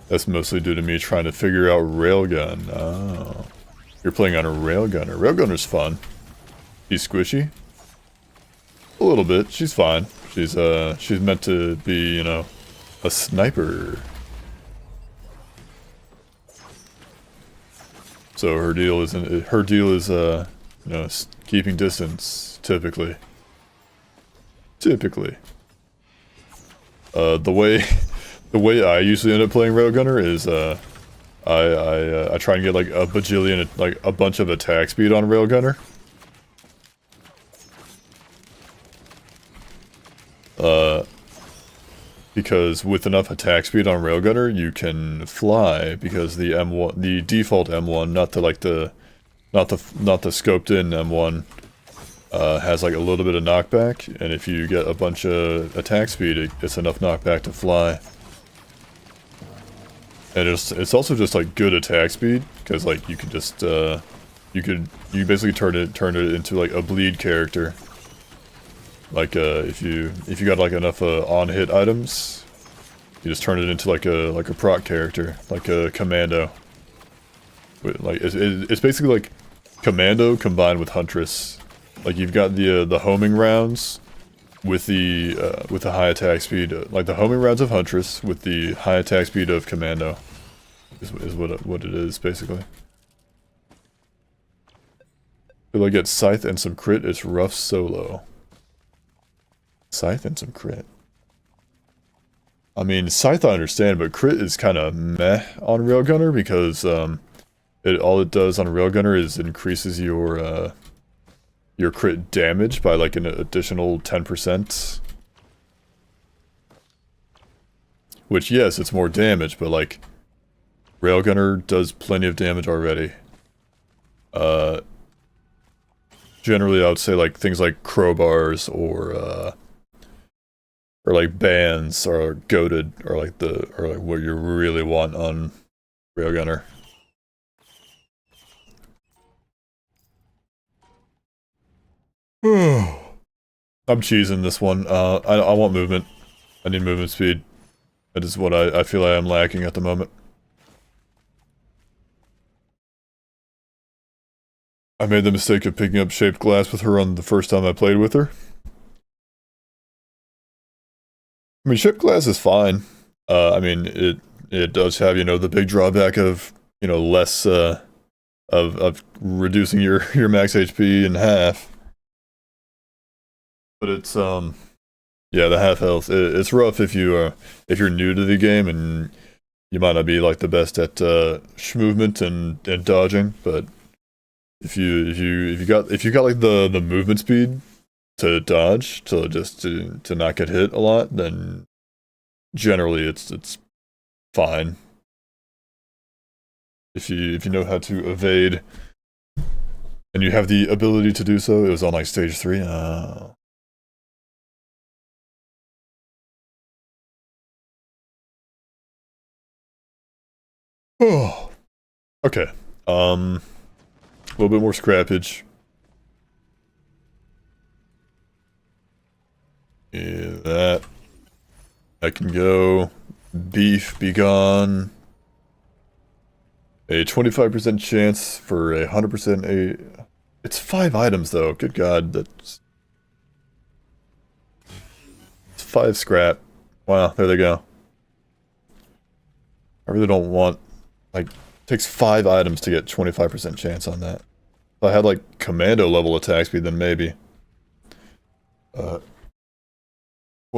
That's mostly due to me trying to figure out Railgun. Oh. You're playing on a Railgunner. Railgunner's fun. She's squishy. A little bit. She's fine. She's meant to be, you know, a sniper. So her deal is, you know, keeping distance, typically. The way I usually end up playing Railgunner is, I try and get like a bajillion, like a bunch of attack speed on Railgunner. because with enough attack speed on Railgunner, you can fly, because the M1, the default M1, not the scoped in M1, has like a little bit of knockback, and if you get a bunch of attack speed, it's enough knockback to fly. And it's also just like good attack speed, because like you can just you basically turn it into like a bleed character. Like if you got like enough on hit items, you just turn it into like a proc character, like a commando. Like it's basically like commando combined with Huntress. Like you've got the homing rounds with the high attack speed, like the homing rounds of Huntress with the high attack speed of commando. Is what it is basically. Till I get Scythe and some crit, it's rough solo. Scythe and some crit. I mean, Scythe I understand, but crit is kind of meh on Railgunner because all it does on Railgunner is increases your crit damage by like an additional 10%. Which, yes, it's more damage, but like Railgunner does plenty of damage already. Generally I would say like things like crowbars or like bands are goated, or like what you really want on Railgunner. I'm cheesing this one. I want movement. I need movement speed. That is what I feel I am lacking at the moment. I made the mistake of picking up shaped glass with her on the first time I played with her. I mean, shaped glass is fine. I mean, it does have, you know, the big drawback of, you know, less of reducing your max HP in half. But it's yeah, the half health. It's rough if you're new to the game and you might not be like the best at movement and dodging, but if you got like the movement speed to dodge, to not get hit a lot, then generally it's fine. If you know how to evade and you have the ability to do so. It was on like stage 3. Oh. Okay. A little bit more scrappage. Yeah, that can go. Beef, be gone. A 25% chance for a 100% a... It's 5 items though, good god, that's... It's 5 scrap. Wow, there they go. I really don't want... Like, it takes 5 items to get 25% chance on that. If I had like commando level attack speed, then maybe. 1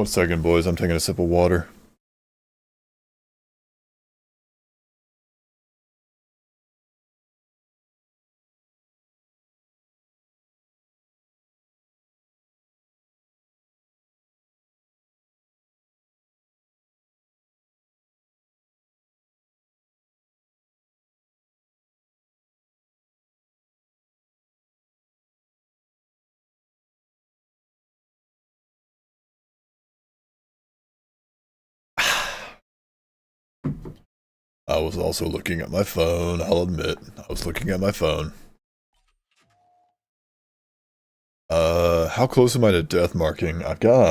second, boys, I'm taking a sip of water. I was also looking at my phone, I'll admit. I was looking at my phone. How close am I to death marking? I've got...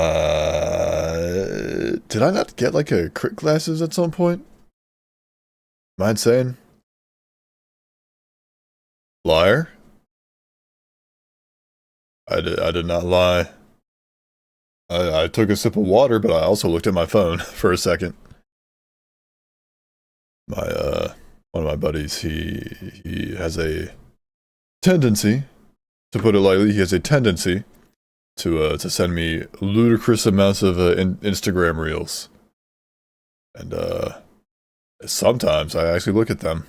Did I not get like a crit glasses at some point? Am I insane? Liar? I did not lie. I took a sip of water, but I also looked at my phone for a second. One of my buddies, he has a tendency, to put it lightly, he has a tendency to send me ludicrous amounts of Instagram reels. And sometimes I actually look at them.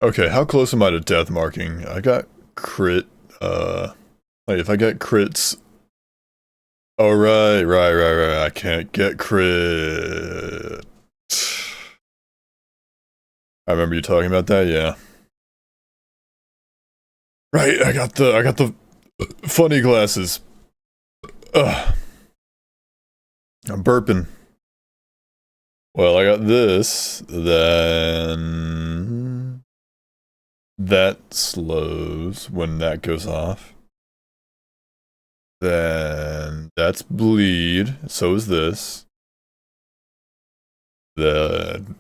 Okay, how close am I to death marking? I got crit Like, if I get crits... Oh, right. I can't get crit. I remember you talking about that, yeah. Right, I got the funny glasses. Ugh. I'm burping. Well, I got this, then... That slows when that goes off. Then that's bleed, so is this. Then...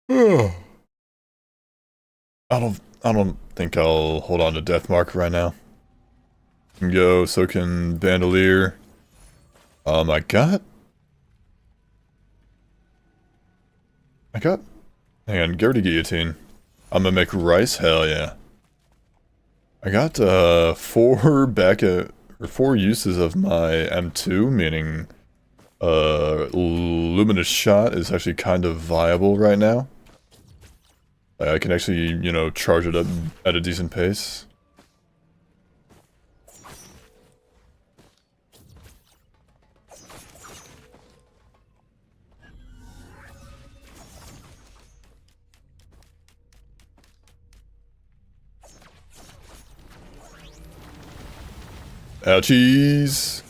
I don't think I'll hold on to Death Mark right now. Can go, so can Bandolier. I got... Hang on, go to Guillotine. I'm gonna make rice, hell yeah. I got, 4 uses of my M2, meaning, Luminous Shot is actually kind of viable right now. I can actually, you know, charge it up at a decent pace. Ouchies!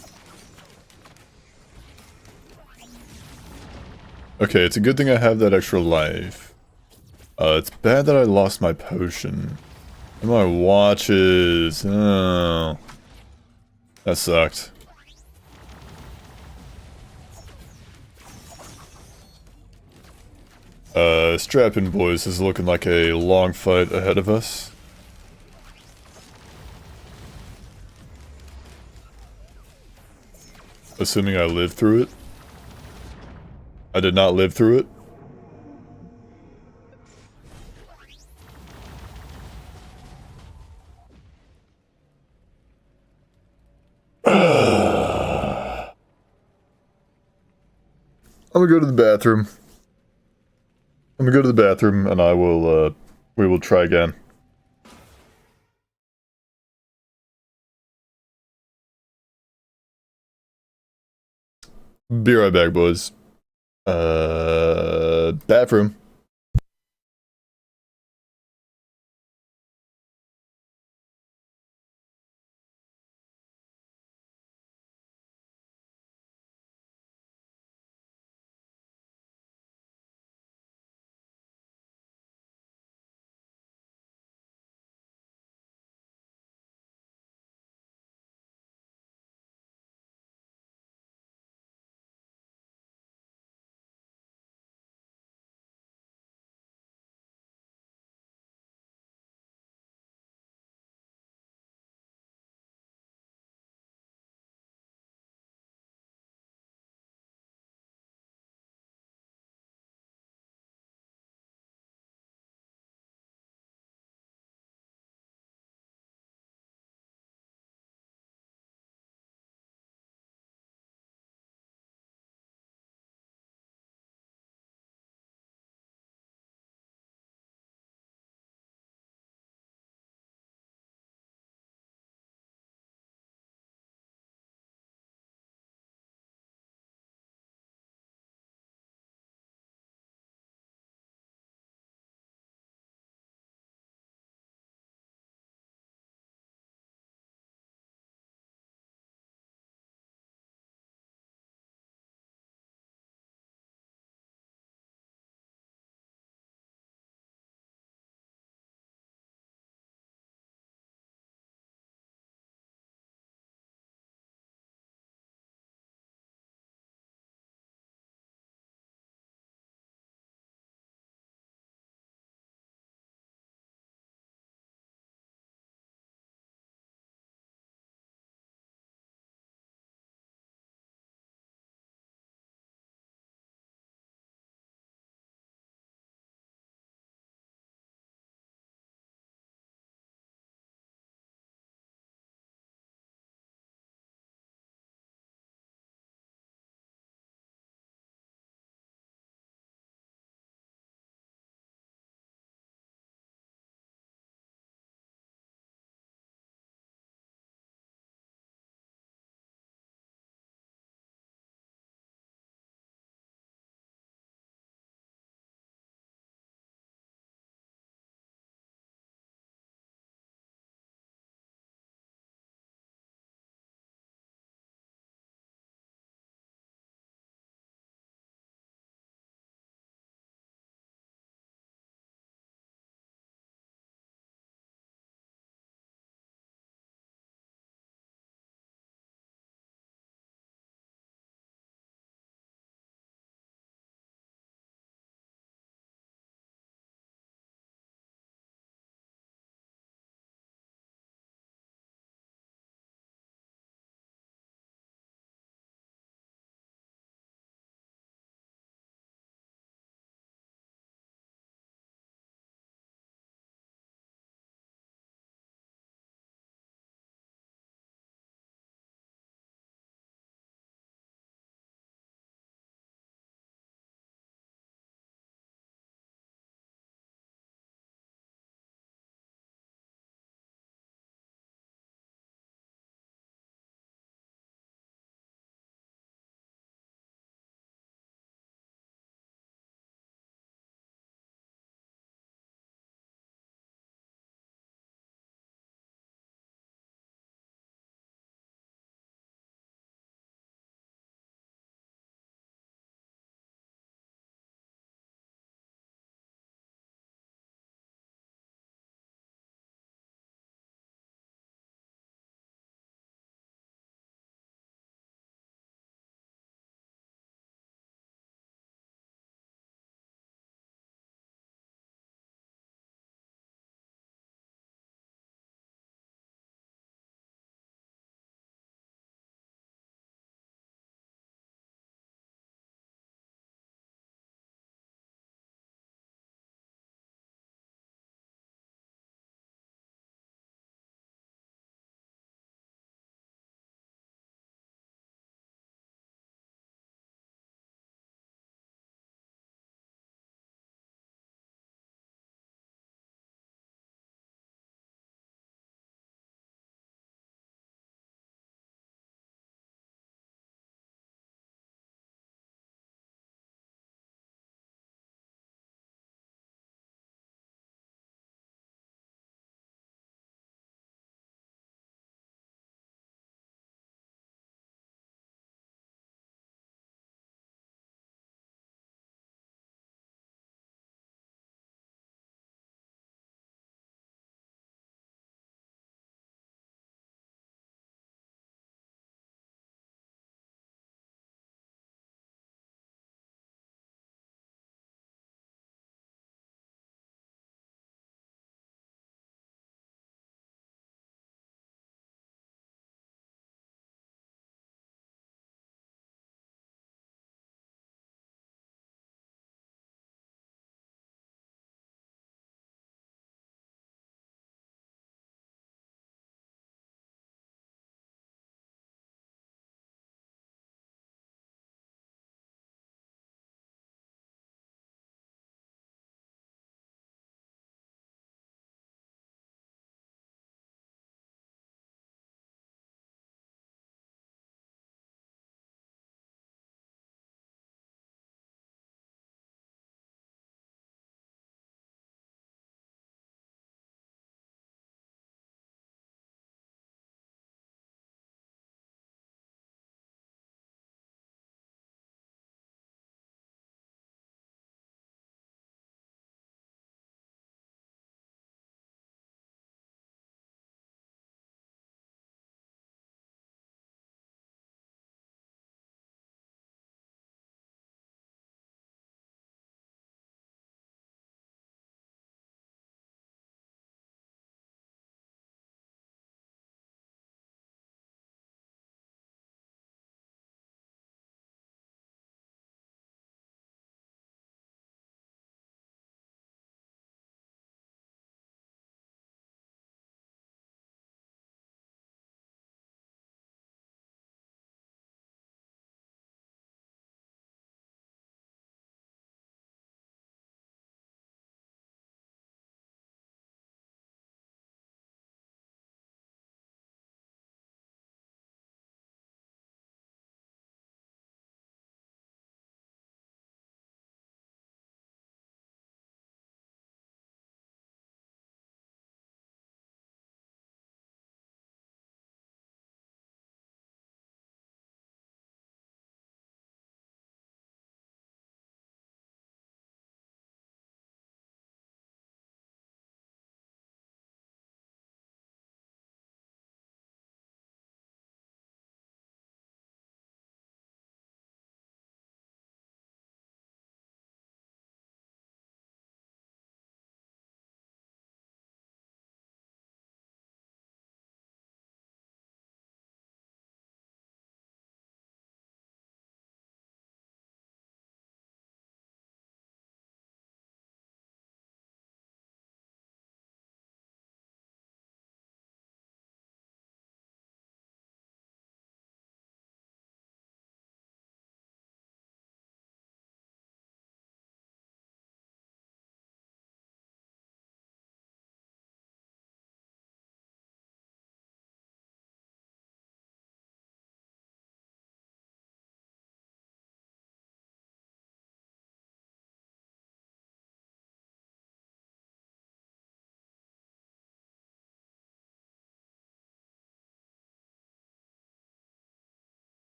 Okay, it's a good thing I have that extra life. It's bad that I lost my potion. And my watches. Oh. That sucked. Strap in, boys. This is looking like a long fight ahead of us. Assuming I lived through it. I did not live through it. I'm gonna go to the bathroom. I'm gonna go to the bathroom and we will try again. Be right back, boys. Bathroom.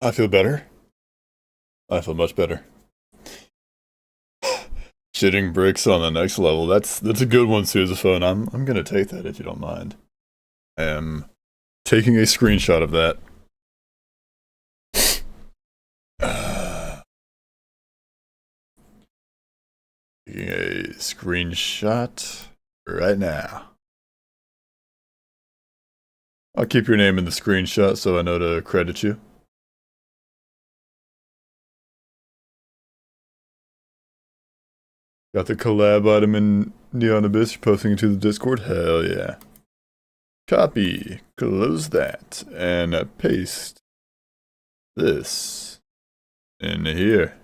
I feel better. I feel much better. Shitting bricks on the next level. That's a good one, Sousaphone. I'm gonna take that if you don't mind. I am taking a screenshot of that. Taking a screenshot right now. I'll keep your name in the screenshot so I know to credit you. Got the collab item in Neon Abyss. You're posting it to the Discord? Hell yeah. Copy. Close that. And paste this in here.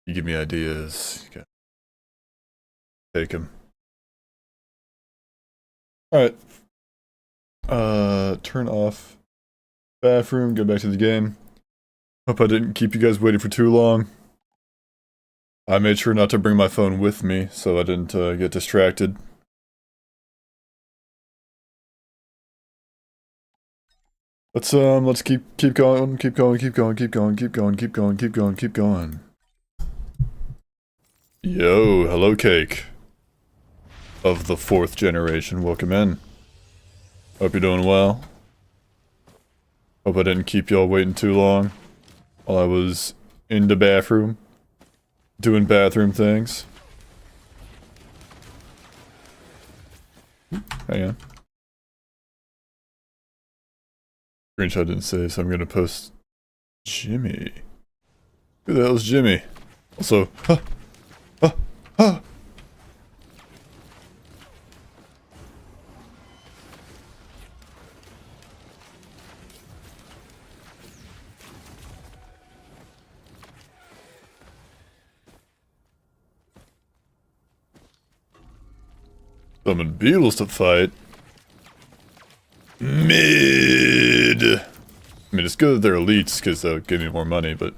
You give me ideas. Okay. Take them. Alright. Turn off bathroom. Go back to the game. Hope I didn't keep you guys waiting for too long. I made sure not to bring my phone with me, so I didn't get distracted. Let's keep going, keep going. Yo, hello cake. Of the 4th generation, welcome in. Hope you're doing well. Hope I didn't keep y'all waiting too long while I was in the bathroom. Doing bathroom things. Hang on. Screenshot didn't say, so I'm gonna post Jimmy. Who the hell is Jimmy? Also, summon beetles to fight. Mid. I mean, it's good that they're elites because they'll give me more money, but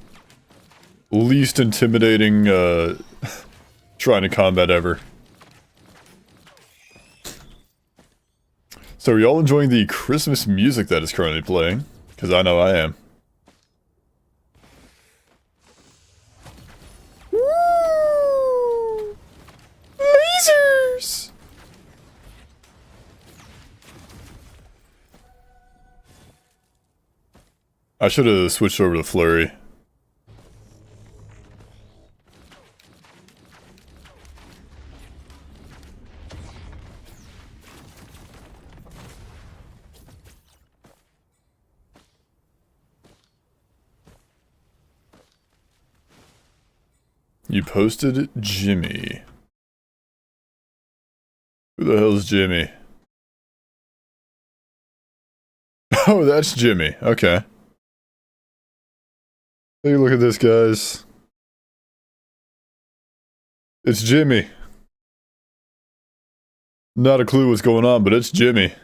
least intimidating trying to combat ever. So are y'all enjoying the Christmas music that is currently playing? Because I know I am. Woo! Lasers! I should have switched over to Flurry. You posted Jimmy. Who the hell is Jimmy? Oh, that's Jimmy. Okay. Take a look at this, guys. It's Jimmy. Not a clue what's going on, but it's Jimmy.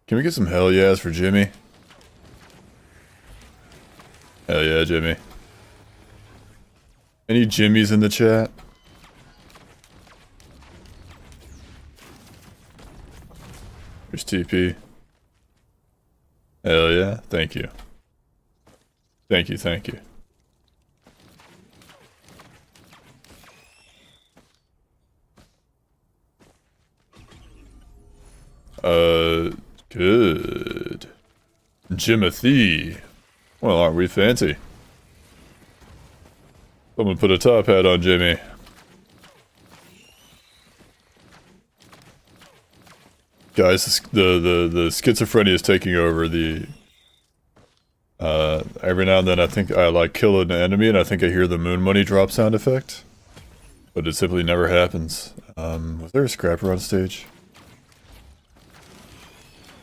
Can we get some hell yeahs for Jimmy? Hell yeah, Jimmy. Any Jimmys in the chat? There's TP. Hell yeah, thank you. Thank you, thank you. Good. Jimothy. Well, aren't we fancy? Someone put a top hat on Jimmy. Guys, the schizophrenia is taking over. Every now and then I think I like kill an enemy and I think I hear the moon money drop sound effect. But it simply never happens. Was there a scrapper on stage?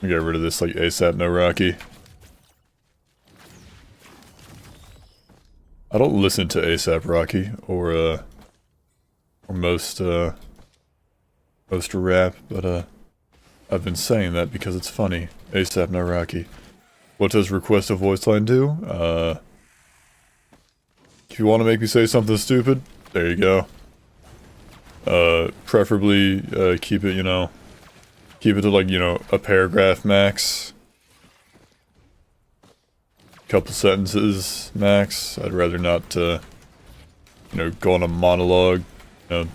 Get rid of this like ASAP no Rocky. I don't listen to ASAP Rocky or most rap, but I've been saying that because it's funny. ASAP no Rocky. What does request a voice line do? If you want to make me say something stupid, there you go. Preferably keep it, you know, Keep it to like, you know, a paragraph max. Couple sentences max. I'd rather not, you know, go on a monologue. You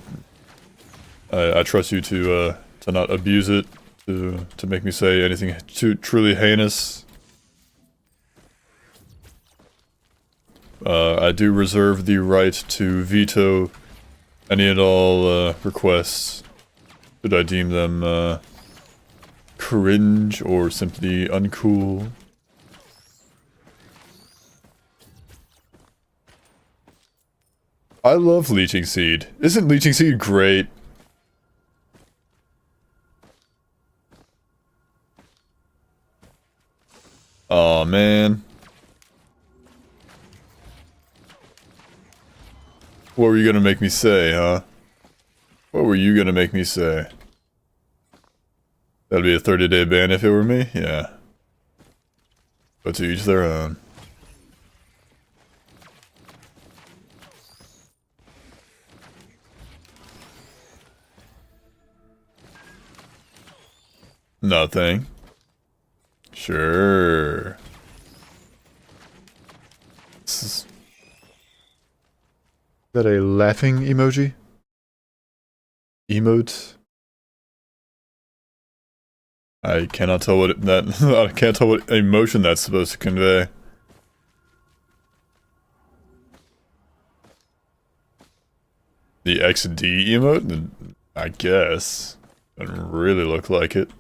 know, I trust you to not abuse it, to make me say anything too truly heinous. I do reserve the right to veto any and all requests, should I deem them cringe or simply uncool. I love Leeching Seed. Isn't Leeching Seed great? Aw, man. What were you gonna make me say, huh? What were you gonna make me say? That'd be a 30-day ban if it were me? Yeah. But to each their own. Nothing. Sure. Is that a laughing emoji? Emote? I cannot tell what I can't tell what emotion that's supposed to convey. The XD emote? I guess. Doesn't really look like it.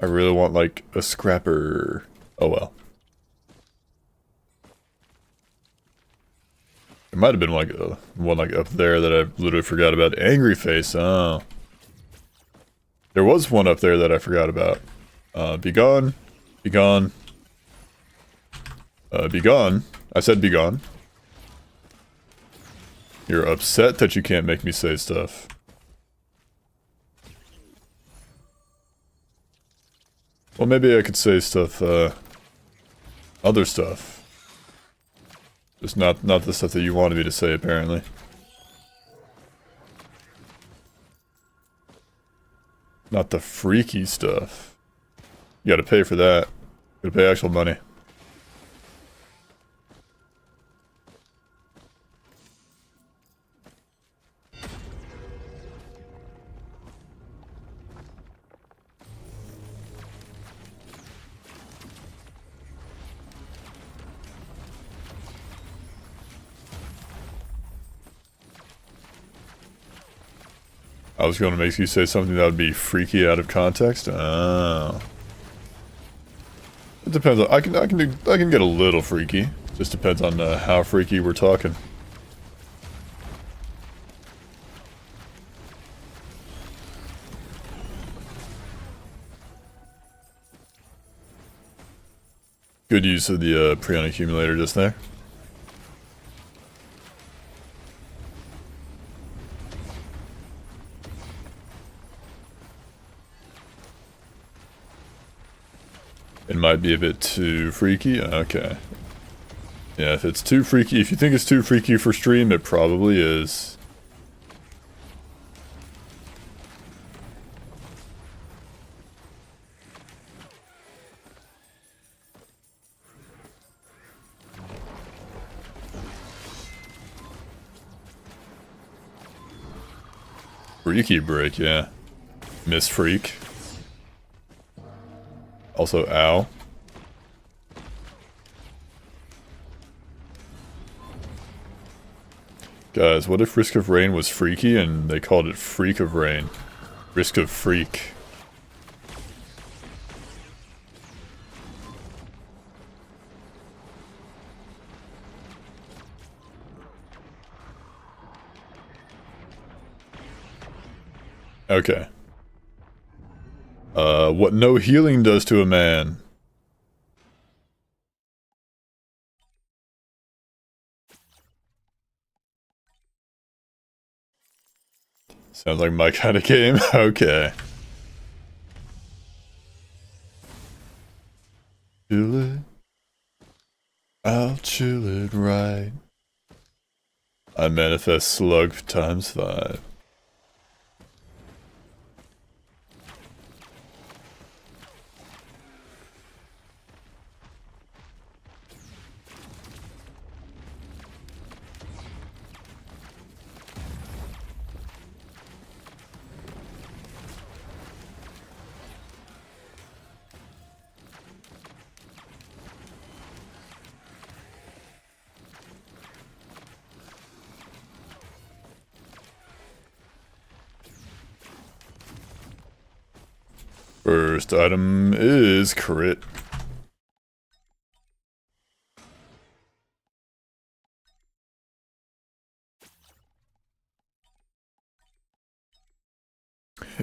I really want, like, a scrapper. Oh well. There might have been, like, one, like, up there that I literally forgot about. Angry Face, oh. There was one up there that I forgot about. Be gone. Be gone. Be gone. I said be gone. You're upset that you can't make me say stuff. Well, maybe I could say stuff, other stuff. Just not the stuff that you wanted me to say, apparently. Not the freaky stuff. You gotta pay for that. You gotta pay actual money. I was going to make you say something that would be freaky out of context. Oh. It depends on, I can get a little freaky. Just depends on how freaky we're talking. Good use of the Prion accumulator just there. It might be a bit too freaky. Okay. Yeah, if it's too freaky, if you think it's too freaky for stream, it probably is. Freaky break, yeah. Miss Freak. Also, ow. Guys, what if Risk of Rain was freaky and they called it Freak of Rain? Risk of Freak. Okay. What no healing does to a man. Sounds like my kind of game. Okay. chill it. I'll chill it right. I manifest slug times 5. First item is crit.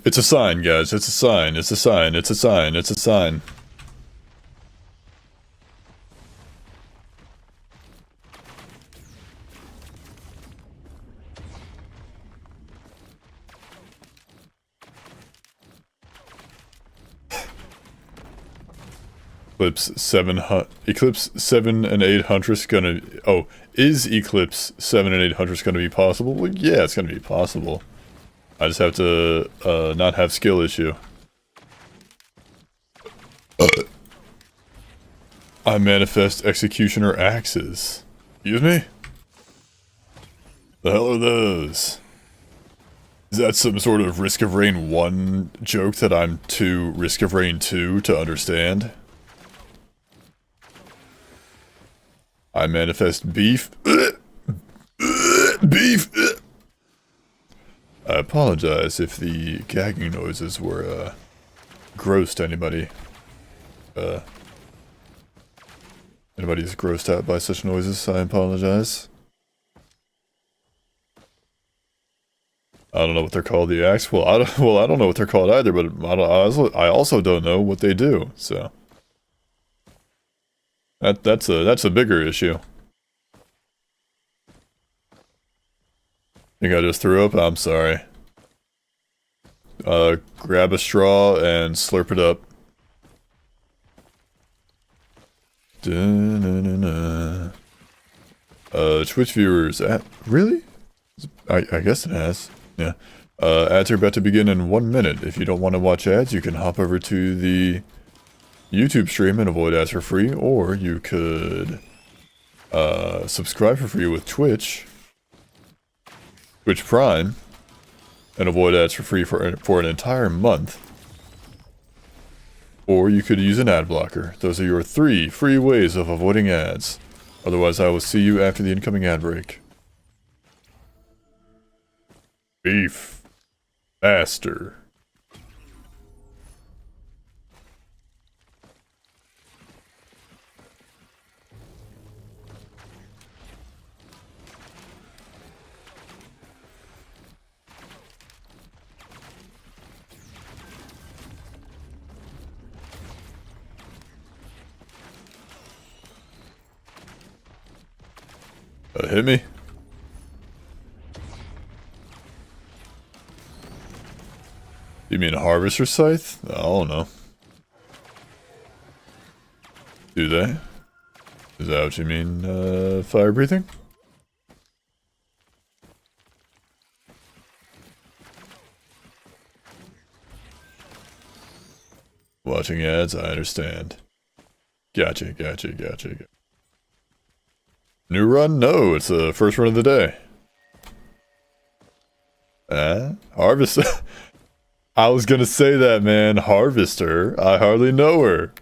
It's a sign, guys. It's a sign. It's a sign. It's a sign. It's a sign. Eclipse 7 and 8 Huntress gonna... Oh, is Eclipse 7 and 8 Huntress gonna be possible? Well, yeah, it's gonna be possible. I just have to, not have skill issue. I manifest Executioner Axes. Excuse me? The hell are those? Is that some sort of Risk of Rain 1 joke that I'm too Risk of Rain 2 to understand? I manifest beef. Beef! I apologize if the gagging noises were, gross to anybody. Anybody's grossed out by such noises, I apologize. I don't know what they're called, the axe. Well, I don't know what they're called either, but I also don't know what they do, so. That's a bigger issue. Think I just threw up? I'm sorry. Grab a straw and slurp it up. Twitch viewers, really? I guess it has. Yeah. Ads are about to begin in 1 minute. If you don't want to watch ads, you can hop over to the YouTube stream and avoid ads for free, or you could subscribe for free with Twitch Prime, and avoid ads for free for an entire month. Or you could use an ad blocker. Those are your 3 free ways of avoiding ads. Otherwise, I will see you after the incoming ad break. Beef. Faster. Hit me. You mean a harvester scythe? I don't know. Do they? Is that what you mean, fire breathing? Watching ads, I understand. Gotcha. New run? No, it's the first run of the day. Harvester. I was gonna say that, man. Harvester. I hardly know her.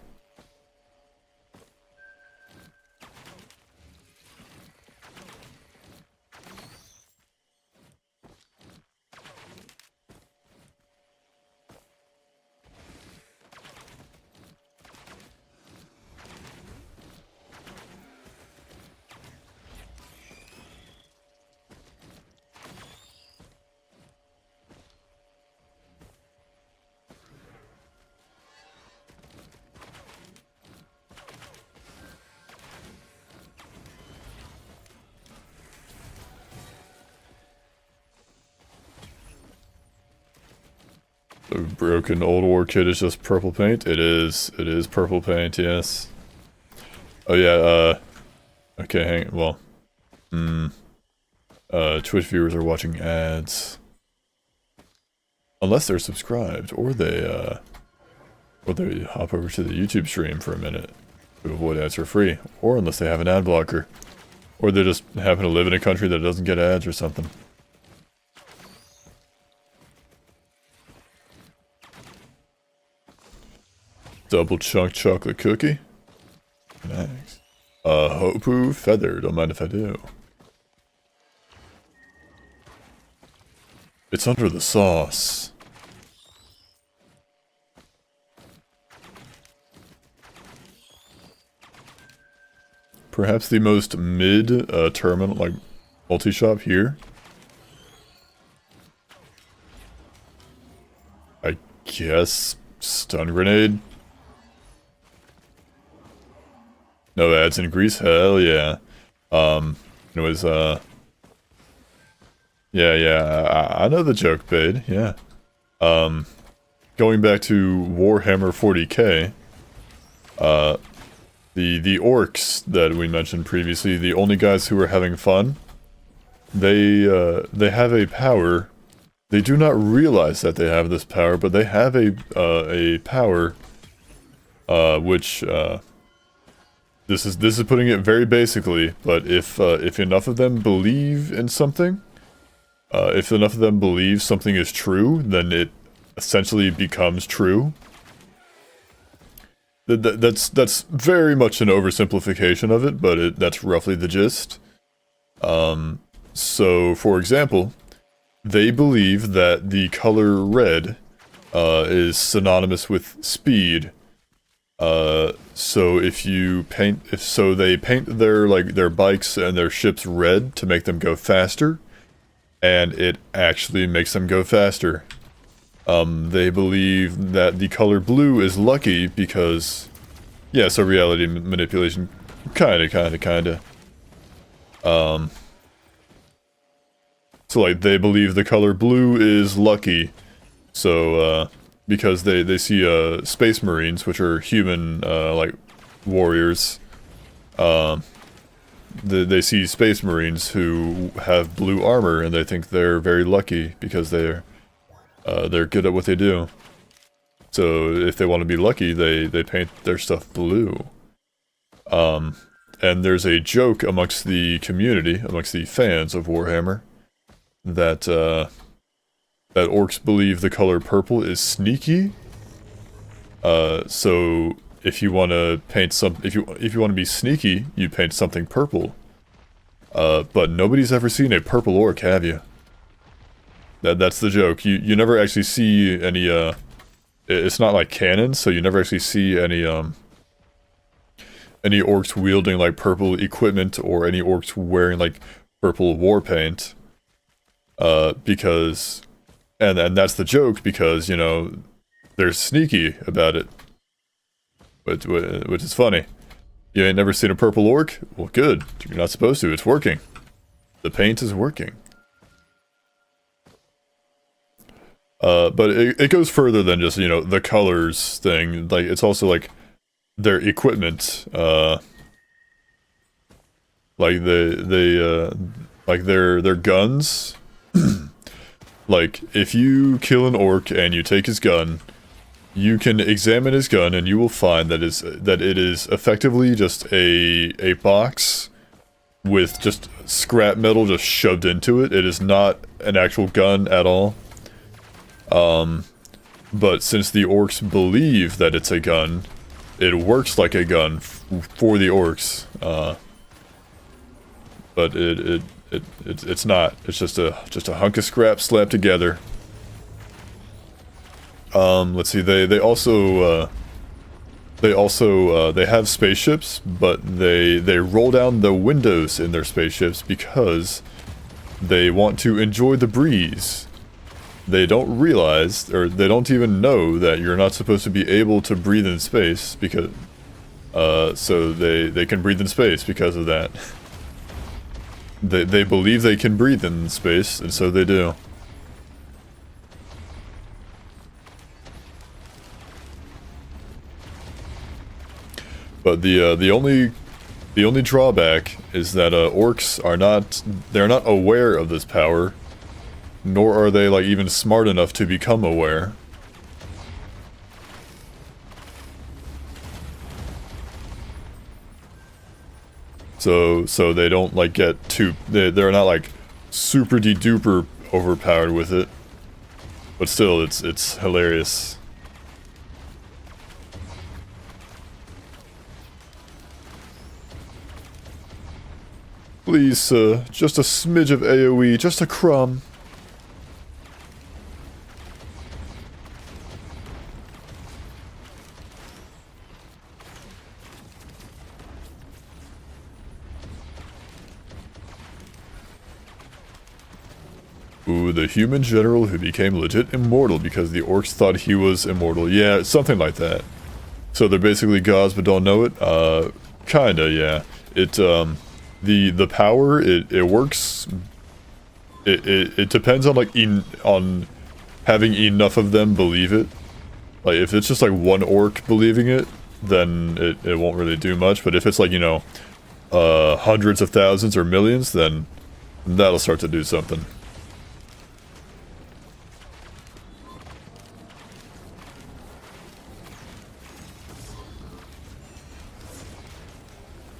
The broken old war kit is just purple paint. It is purple paint, yes. Oh yeah, okay, well, Twitch viewers are watching ads. Unless they're subscribed, or they hop over to the YouTube stream for a minute to avoid ads for free, or unless they have an ad blocker, or they just happen to live in a country that doesn't get ads or something. Double chunk chocolate cookie. Nice. Hopu feather, don't mind if I do. It's under the sauce. Perhaps the most mid terminal, like multi-shop here. I guess stun grenade. No ads in Greece, hell yeah. It was yeah, I know the joke, Bade, yeah. Going back to Warhammer 40k, the orcs that we mentioned previously, the only guys who are having fun, they have a power. They do not realize that they have this power, but they have a power, which this is putting it very basically. But if enough of them believe in something, if enough of them believe something is true, then it essentially becomes true. That's very much an oversimplification of it, but that's roughly the gist. So, for example, they believe that the color red is synonymous with speed. So if they paint their bikes and their ships red to make them go faster, and it actually makes them go faster. They believe that the color blue is lucky because, yeah, so reality manipulation, kinda. So like they believe the color blue is lucky, so because they see space marines, which are human like warriors. They see space marines who have blue armor, and they think they're very lucky because they're good at what they do. So if they want to be lucky, they paint their stuff blue. And there's a joke amongst the community, amongst the fans of Warhammer, that that orcs believe the color purple is sneaky. So if you want to paint if you want to be sneaky, you paint something purple. But nobody's ever seen a purple orc, have you? That's the joke. You never actually see any it's not like canon, so you never actually see any orcs wielding like purple equipment or any orcs wearing like purple war paint. Because and that's the joke, because, you know, they're sneaky about it. Which is funny. You ain't never seen a purple orc? Well, good. You're not supposed to. It's working. The paint is working. But it goes further than just, you know, the colors thing. Like, it's also like their equipment. Like like their guns. Like, if you kill an orc and you take his gun, you can examine his gun and you will find that it is effectively just a box with just scrap metal just shoved into it. It is not an actual gun at all. But since the orcs believe that it's a gun, it works like a gun for the orcs. But it's not. It's just a hunk of scrap slapped together. Let's see. They also have spaceships, but they roll down the windows in their spaceships because they want to enjoy the breeze. They don't realize, or they don't even know, that you're not supposed to be able to breathe in space, because so they can breathe in space because of that. They believe they can breathe in space, and so they do. But the only The only drawback is that orcs are not, they're not aware of this power, nor are they like even smart enough to become aware. So they don't like get too, they're not like super de-duper overpowered with it. But still, it's hilarious. Please, just a smidge of AoE, just a crumb. Ooh, the human general who became legit immortal because the orcs thought he was immortal. Yeah, something like that. So they're basically gods but don't know it? Kinda, yeah. It, the power, it works... It depends on, like, on having enough of them believe it. Like, if it's just, like, one orc believing it, then it won't really do much. But if it's, like, you know, hundreds of thousands or millions, then that'll start to do something.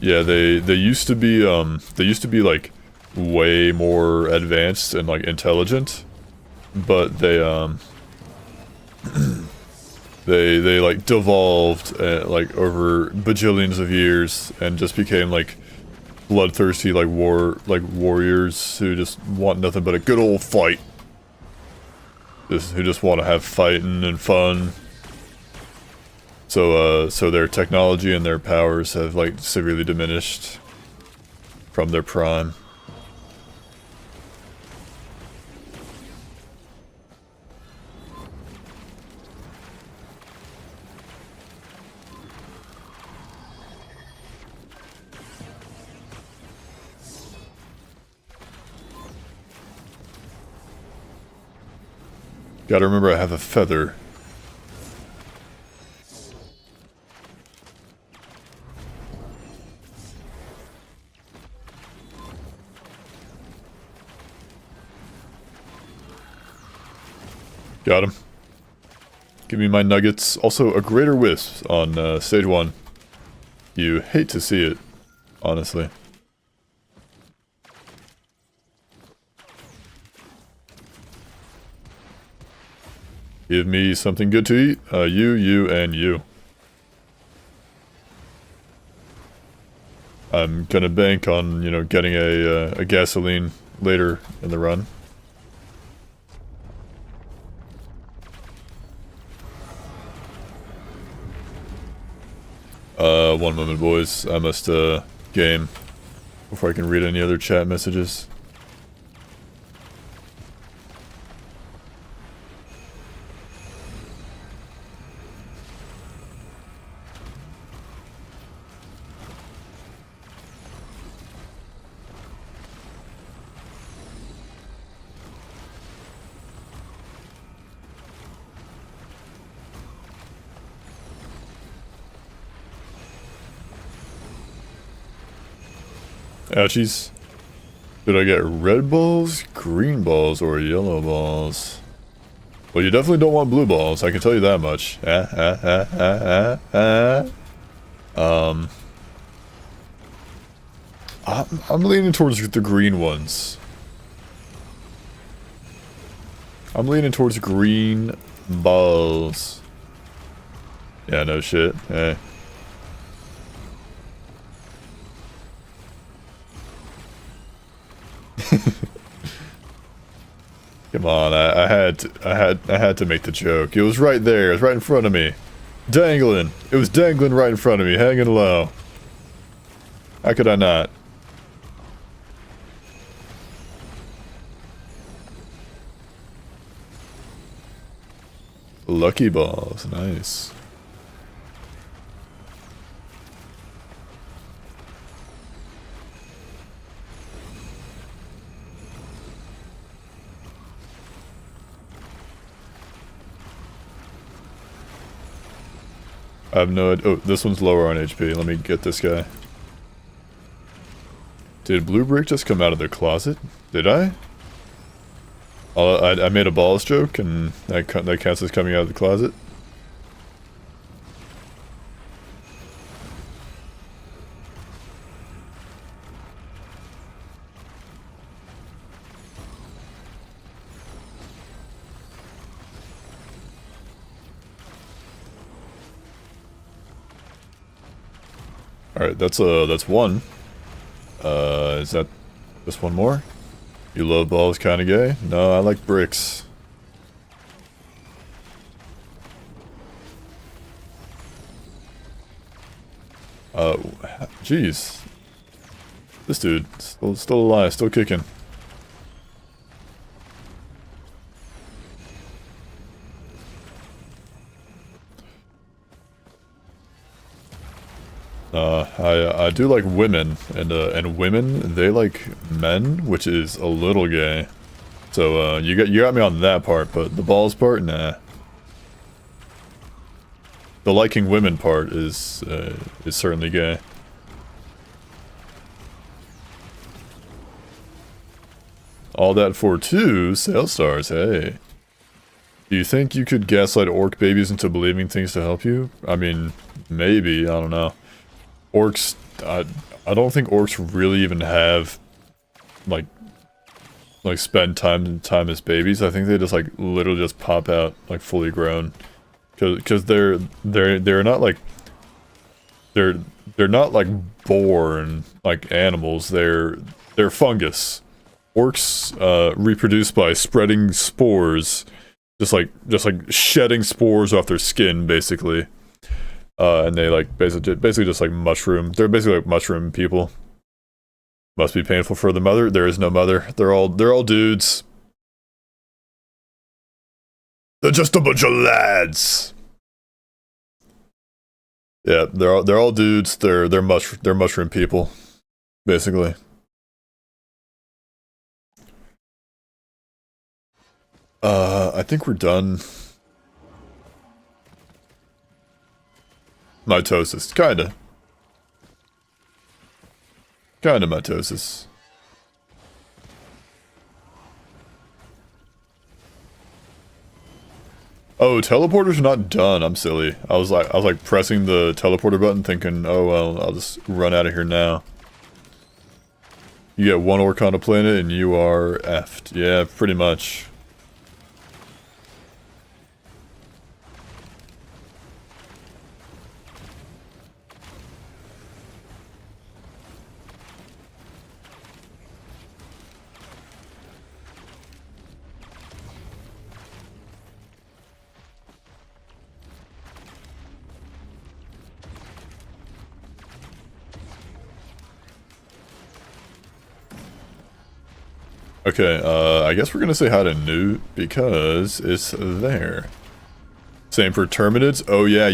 Yeah, they used to be like way more advanced and like intelligent, but they they like devolved like over bajillions of years and just became like bloodthirsty like warriors who just want nothing but a good old fight. Who just want to have fighting and fun. So their technology and their powers have, like, severely diminished from their prime. Gotta remember I have a feather. Got him. Give me my nuggets. Also, a greater wisp on stage 1. You hate to see it, honestly. Give me something good to eat. You, and you. I'm gonna bank on, you know, getting a gasoline later in the run. One moment, boys. I must, game before I can read any other chat messages. Ouchies. Did I get red balls, green balls, or yellow balls? Well, you definitely don't want blue balls, I can tell you that much. I'm leaning towards the green ones. I'm leaning towards green balls. Yeah, no shit. Eh. Come on, I had to make the joke. It was right there. It was right in front of me. Dangling. It was dangling right in front of me, hanging low. How could I not? Lucky balls, nice. I have no idea. Oh, this one's lower on HP. Let me get this guy. Did Blue Brick just come out of their closet? Did I? I made a balls joke, and that counts as coming out of the closet. Alright, that's one. Is that just one more? You love balls kinda gay? No, I like bricks. Jeez. This dude, still alive, still kicking. I do like women, and women, they like men, which is a little gay. So, you got me on that part, but the balls part, nah. The liking women part is certainly gay. All that for 2 sales stars, hey. Do you think you could gaslight orc babies into believing things to help you? I mean, maybe, I don't know. Orcs, I don't think orcs really even have, like spend time as babies. I think they just, like, literally just pop out, like, fully grown. Cause they're not, like, they're not, like, born, like, animals. They're fungus. Orcs, reproduce by spreading spores. Just like shedding spores off their skin, basically. And they like basically just like mushroom. They're basically like mushroom people. Must be painful for the mother. There is no mother. They're all dudes. They're just a bunch of lads. Yeah, they're all dudes. They're mushroom people, basically. I think we're done. Mitosis, kinda mitosis. Oh, teleporter's not done. I'm silly. I was like pressing the teleporter button, thinking, oh well, I'll just run out of here now. You get one orc on a planet, and you are effed. Yeah, pretty much. Okay, I guess we're gonna say hi to Newt because it's there. Same for Terminids. Oh yeah,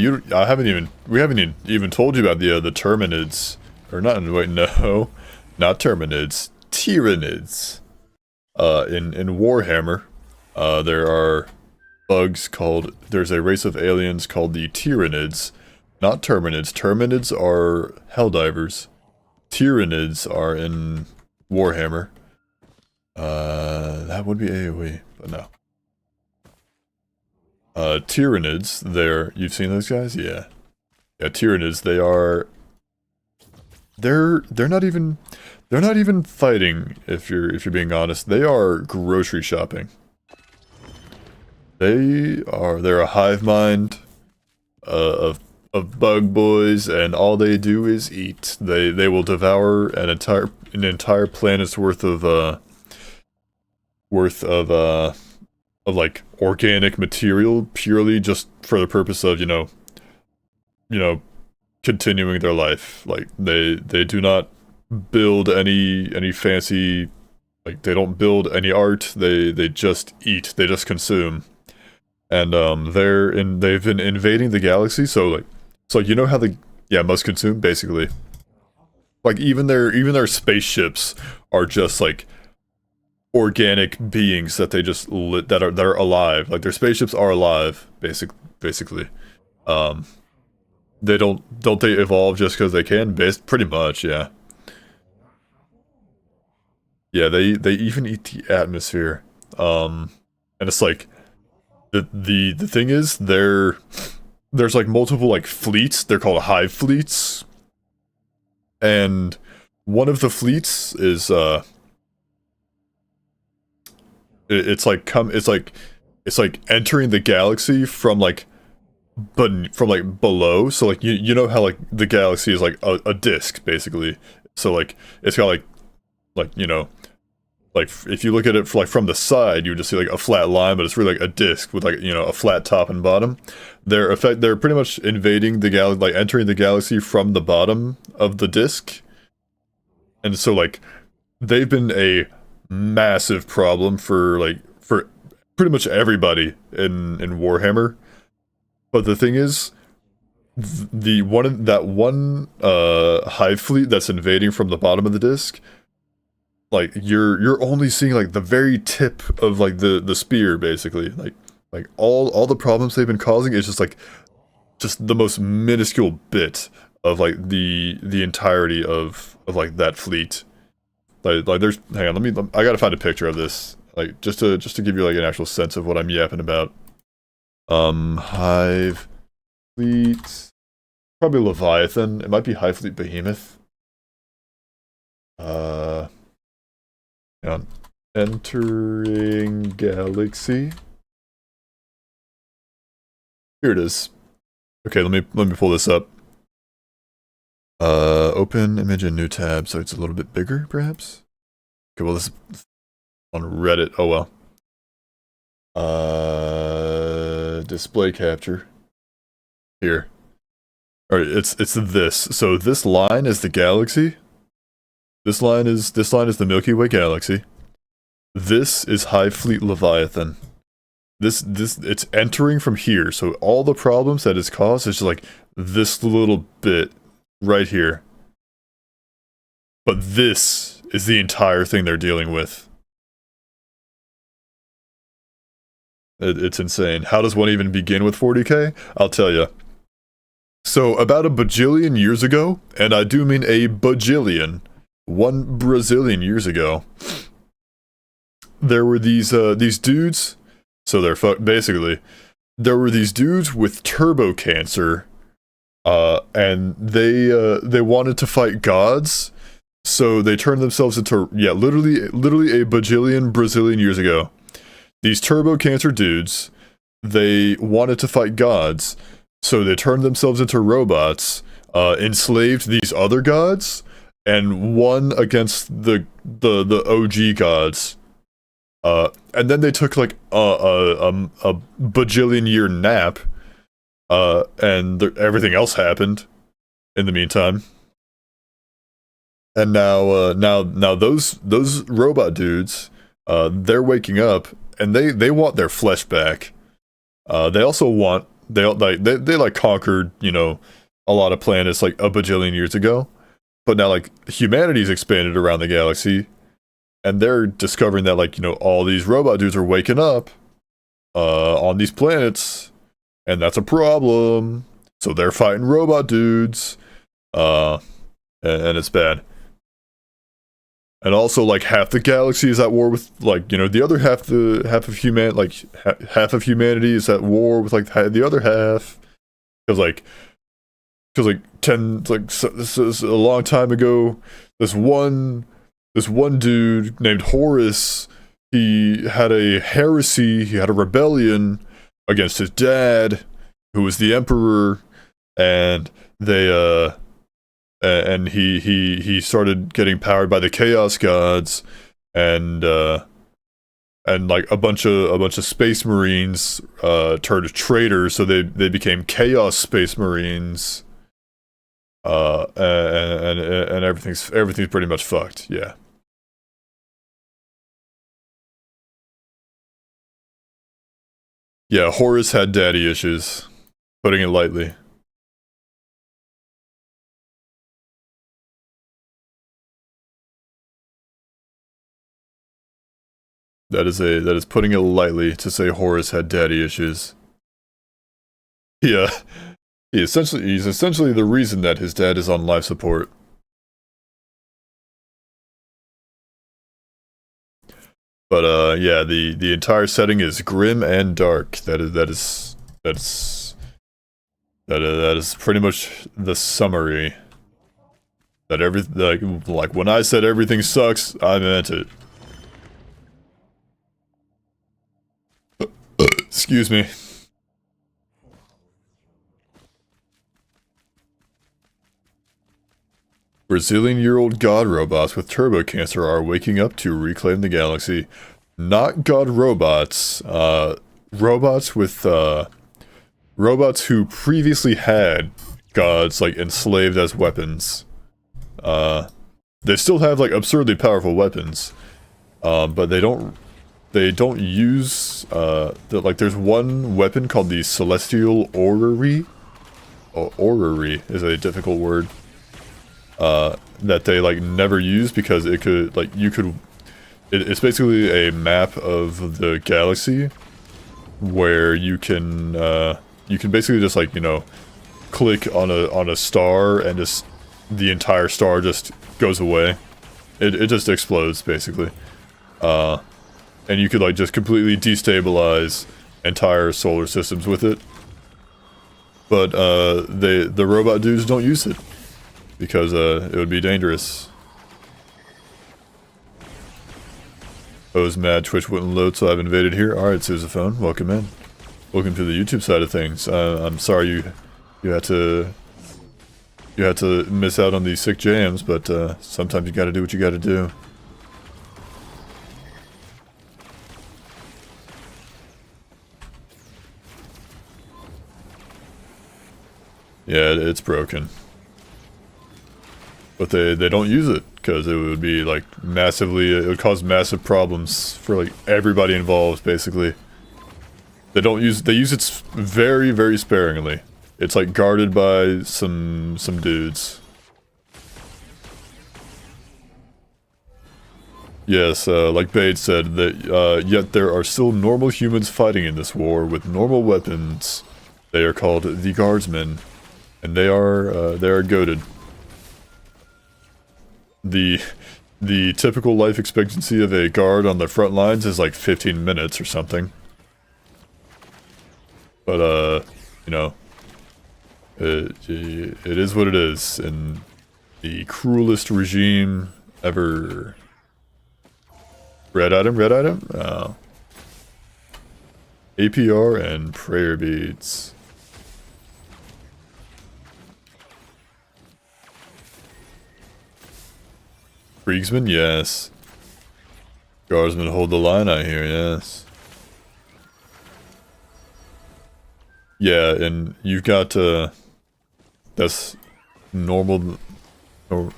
we haven't even told you about the Terminids, or not. Wait, no, not Terminids, Tyranids. In Warhammer, there are bugs called. There's a race of aliens called the Tyranids, not Terminids. Terminids are Helldivers. Tyranids are in Warhammer. That would be AoE, but no. Tyranids, you've seen those guys? Yeah. Yeah, Tyranids, they're not even fighting, if you're being honest. They are grocery shopping. They're a hive mind, of bug boys, and all they do is eat. They will devour an entire planet's worth of like organic material purely just for the purpose of, you know, continuing their life. Like they do not build any fancy, like they don't build any art. They just eat. They just consume. And they've been invading the galaxy, so you know how must consume, basically. Like even their spaceships are just like organic beings that they just that are alive. Like their spaceships are alive, basically. They don't they evolve just because they can? Pretty much, yeah. Yeah, they even eat the atmosphere. And it's like the thing is there's like multiple like fleets. They're called hive fleets, and one of the fleets is it's like entering the galaxy from like but from like below. So like you know how like the galaxy is like a disk basically. So like it's got like you know like if you look at it like from the side, you would just see like a flat line, but it's really like a disc with like a flat top and bottom. They're pretty much invading the galaxy, like entering the galaxy from the bottom of the disc, and so like they've been a massive problem for pretty much everybody in Warhammer. But the thing is, the one hive fleet that's invading from the bottom of the disc, like you're only seeing like the very tip of like the spear basically. Like all the problems they've been causing is just the most minuscule bit of like the entirety of like that fleet. Like there's hang on, I gotta find a picture of this. Like just to give you like an actual sense of what I'm yapping about. Hive fleet, probably Leviathan. It might be Hive Fleet Behemoth. Hang on. Entering galaxy. Here it is. Okay, let me pull this up. Open image in new tab, so it's a little bit bigger, perhaps. Okay, well this is on Reddit. Oh well. Display capture. Here. Alright, it's this. So this line is the galaxy. This line is the Milky Way galaxy. This is Hive Fleet Leviathan. This it's entering from here, so all the problems that it's caused is just like this little bit right here. But this is the entire thing they're dealing with. It's insane. How does one even begin with 40k? I'll tell you. So about a bajillion years ago, and I do mean a bajillion, 1 Brazilian years ago, there were these dudes. So they're basically there were these dudes with turbo cancer, and they wanted to fight gods, so they turned themselves into literally a bajillion Brazilian years ago. These turbo cancer dudes, they wanted to fight gods, so they turned themselves into robots, enslaved these other gods, and won against the OG gods. And then they took like a bajillion year nap, and everything else happened in the meantime. And now those robot dudes, they're waking up, and they want their flesh back. They also want they like conquered a lot of planets like a bajillion years ago, but now like humanity's expanded around the galaxy. And they're discovering that, like, all these robot dudes are waking up on these planets, and that's a problem. So they're fighting robot dudes, and it's bad. And also, like, half the galaxy is at war with, like, the other half half of humanity is at war with, like, the other half. Because a long time ago, this one dude named Horus, he had a heresy, he had a rebellion against his dad, who was the emperor, and he started getting powered by the chaos gods, and like a bunch of space marines turned traitors, so they became chaos space marines, and everything's pretty much fucked. Yeah. Yeah, Horus had daddy issues, putting it lightly. That is putting it lightly to say Horus had daddy issues. Yeah, he's essentially the reason that his dad is on life support. But yeah, the entire setting is grim and dark. That is pretty much the summary. That like when I said everything sucks, I meant it. Excuse me. Brazilian-year-old god robots with turbo cancer are waking up to reclaim the galaxy. Not god robots, robots with, robots who previously had gods, like, enslaved as weapons. They still have, like, absurdly powerful weapons, but they don't use, like, there's one weapon called the Celestial Orrery. Oh, orrery is a difficult word. That they, like, never use because it could, like, it's basically a map of the galaxy where you can basically just, like, you know, click on a star and just the entire star just goes away. It just explodes, basically. And you could, like, just completely destabilize entire solar systems with it. But, the robot dudes don't use it. Because, it would be dangerous. I was mad Twitch wouldn't load, so I've invaded here. Alright, Sousaphone, welcome in. Welcome to the YouTube side of things. I'm sorry you had to miss out on these sick jams, but, sometimes you gotta do what you gotta do. Yeah, it's broken. But they don't use it, because it would be, like, it would cause massive problems for, like, everybody involved, basically. They use it very, very sparingly. It's, like, guarded by some dudes. Yes, like Bade said, that, yet there are still normal humans fighting in this war with normal weapons. They are called the Guardsmen, and they are goated. The typical life expectancy of a guard on the front lines is like 15 minutes or something. But, you know, it is what it is, and the cruelest regime ever. Red item, red item? Oh. APR and prayer beads. Kriegsman, yes. Guardsmen hold the line out here, yes. Yeah, and you've got, that's normal, or,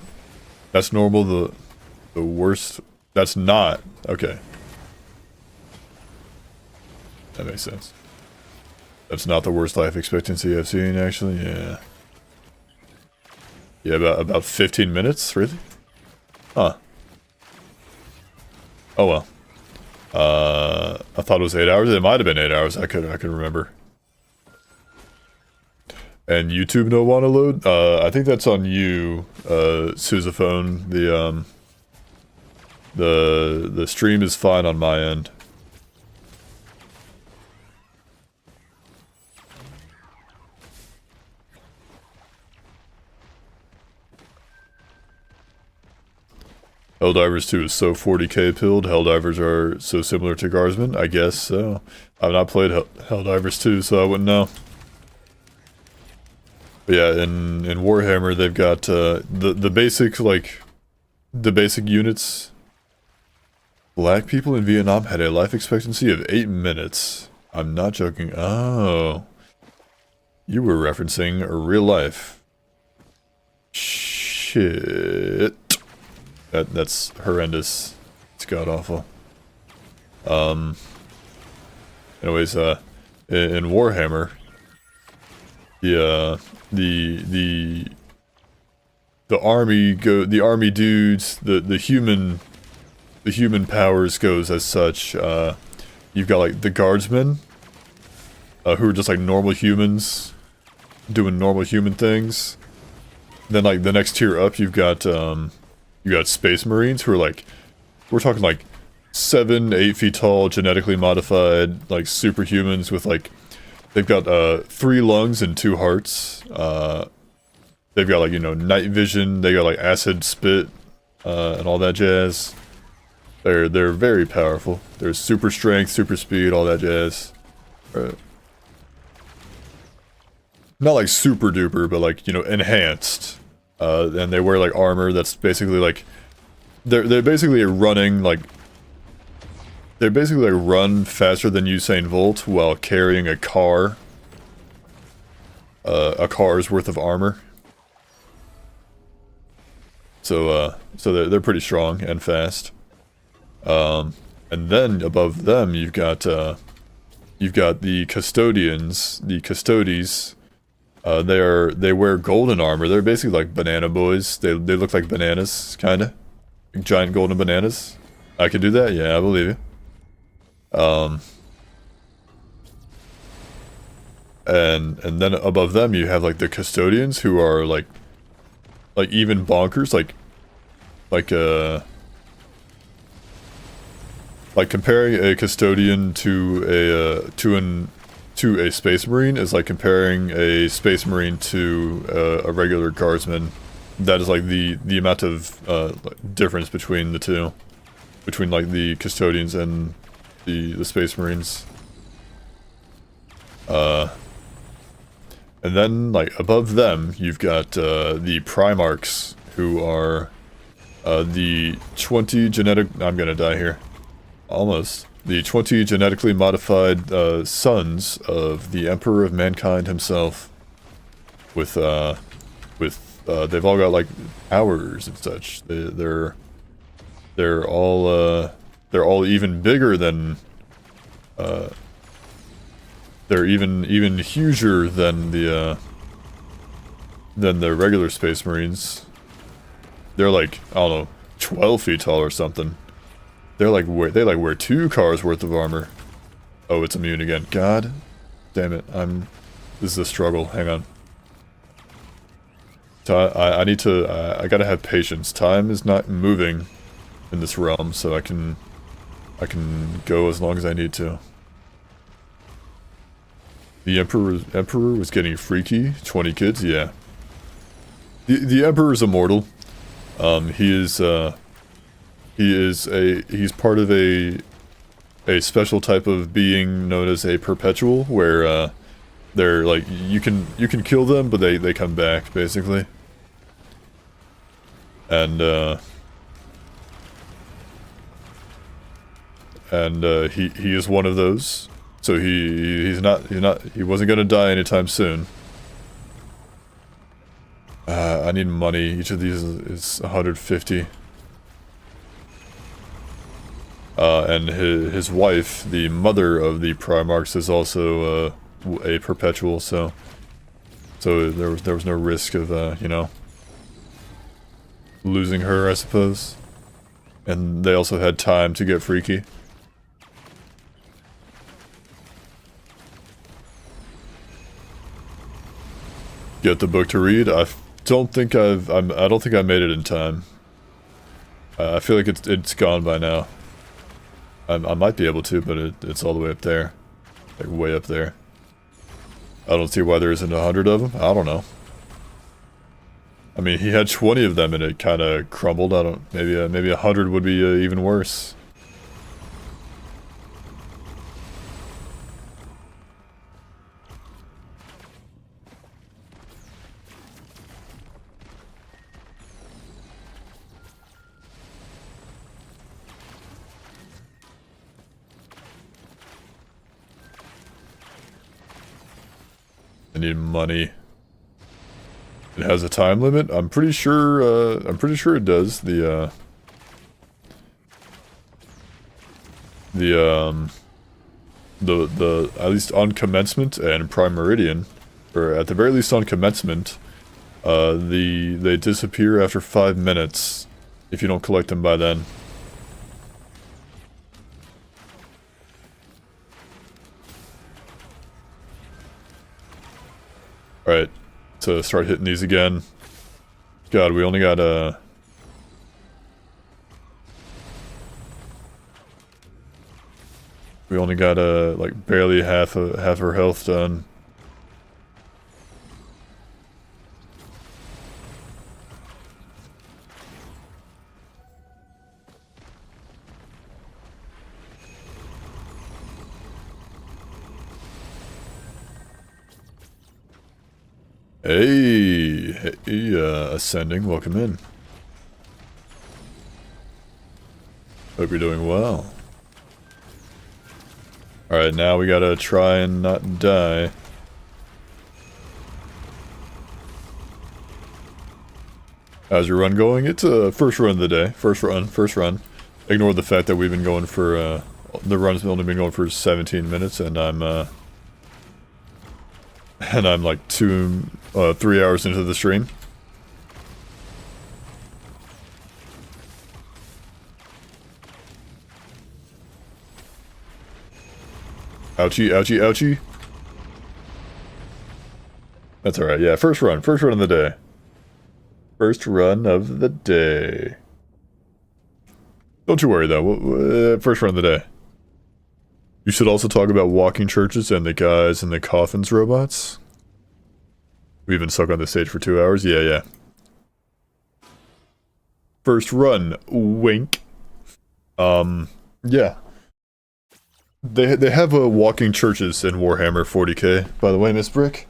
that's normal, the worst, that's not, okay. That makes sense. That's not the worst life expectancy I've seen, actually, yeah. Yeah, about 15 minutes, really? Huh. Oh well. I thought it was 8 hours. It might have been 8 hours. I could remember. And YouTube no wanna load? I think that's on you, Sousaphone. The stream is fine on my end. Helldivers 2 is so 40k pilled. Helldivers are so similar to Guardsmen? I guess so. I've not played Helldivers 2, so I wouldn't know. But yeah, in Warhammer, they've got the basic, like, the basic units. Black people in Vietnam had a life expectancy of 8 minutes. I'm not joking. Oh. You were referencing real life. Shit. That's horrendous. It's god-awful. Anyways, in Warhammer, the army dudes, the human powers goes as such. You've got, like, the Guardsmen, who are just, like, normal humans doing normal human things. Then, like, the next tier up, you got Space Marines, who are, like, we're talking, like, 7, 8 feet tall, genetically modified, like superhumans with like, they've got 3 lungs and 2 hearts. They've got like, you know, night vision. They got like acid spit and all that jazz. They're very powerful. There's super strength, super speed, all that jazz. Not like super duper, but like, you know, enhanced. And they wear like armor that's basically like, they're basically running like, they basically like run faster than Usain Bolt while carrying a car's worth of armor. So they're pretty strong and fast. And then above them you've got the custodians, the custodies. They wear golden armor. They're basically like banana boys. They look like bananas, kinda. Giant golden bananas. I can do that? Yeah, I believe you. And then above them you have like the custodians who are like even bonkers, like comparing a custodian to a space marine is like comparing a space marine to a regular guardsman. That is like the amount of difference between the two, between like the custodians and the space marines. And then like above them you've got the Primarchs, who are the 20 genetic, I'm gonna die here. Almost. The 20 genetically modified sons of the Emperor of Mankind himself. With they've all got like powers and such. They're all even bigger than they're even huger than the regular Space Marines. They're like, I don't know, 12 feet tall or something. They wear 2 cars worth of armor. Oh, it's immune again. God damn it. This is a struggle. Hang on. So I gotta have patience. Time is not moving in this realm, so I can go as long as I need to. The Emperor was getting freaky. 20 kids, yeah. The Emperor's immortal. He's part of a special type of being known as a perpetual, where they're like, you can kill them, but they come back basically. And he is one of those. So he wasn't gonna die anytime soon. I need money. Each of these is 150. And his wife, the mother of the Primarchs, is also a perpetual. So there was no risk of you know, losing her, I suppose. And they also had time to get freaky. Get the book to read. I don't think I made it in time. I feel like it's gone by now. I might be able to, but it's all the way up there, like way up there. I don't see why there isn't 100 of them. I don't know. I mean, he had 20 of them and it kind of crumbled. I don't. Maybe 100 would be even worse. I need money. It has a time limit. I'm pretty sure it does. The at least on commencement and prime meridian, or at the very least on commencement, they disappear after 5 minutes if you don't collect them by then. Alright, so start hitting these again. God, we only got We only got like barely half her health done. Hey, Ascending, welcome in. Hope you're doing well. Alright, now we gotta try and not die. How's your run going? It's a first run of the day. First run. Ignore the fact that we've been going for, the run's only been going for 17 minutes and I'm like 3 hours into the stream. Ouchie, ouchie, ouchie. That's alright, yeah, first run of the day. First run of the day. Don't you worry though, first run of the day. You should also talk about walking churches and the guys in the coffins robots. We've been stuck on this stage for 2 hours, yeah. First run, wink. Yeah. They have walking churches in Warhammer 40k, by the way, Miss Brick.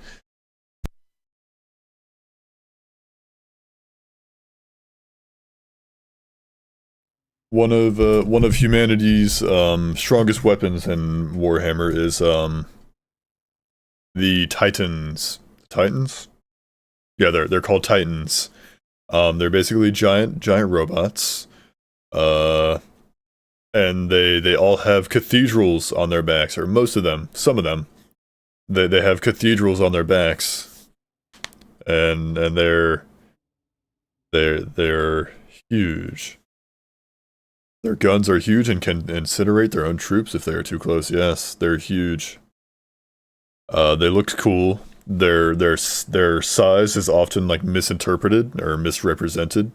One of humanity's strongest weapons in Warhammer is the Titans. Titans? Yeah, they're called Titans. They're basically giant robots. And they all have cathedrals on their backs, or most of them, some of them. They have cathedrals on their backs. And they're huge. Their guns are huge and can incinerate their own troops if they are too close. Yes, they're huge. They look cool. Their size is often like misinterpreted or misrepresented,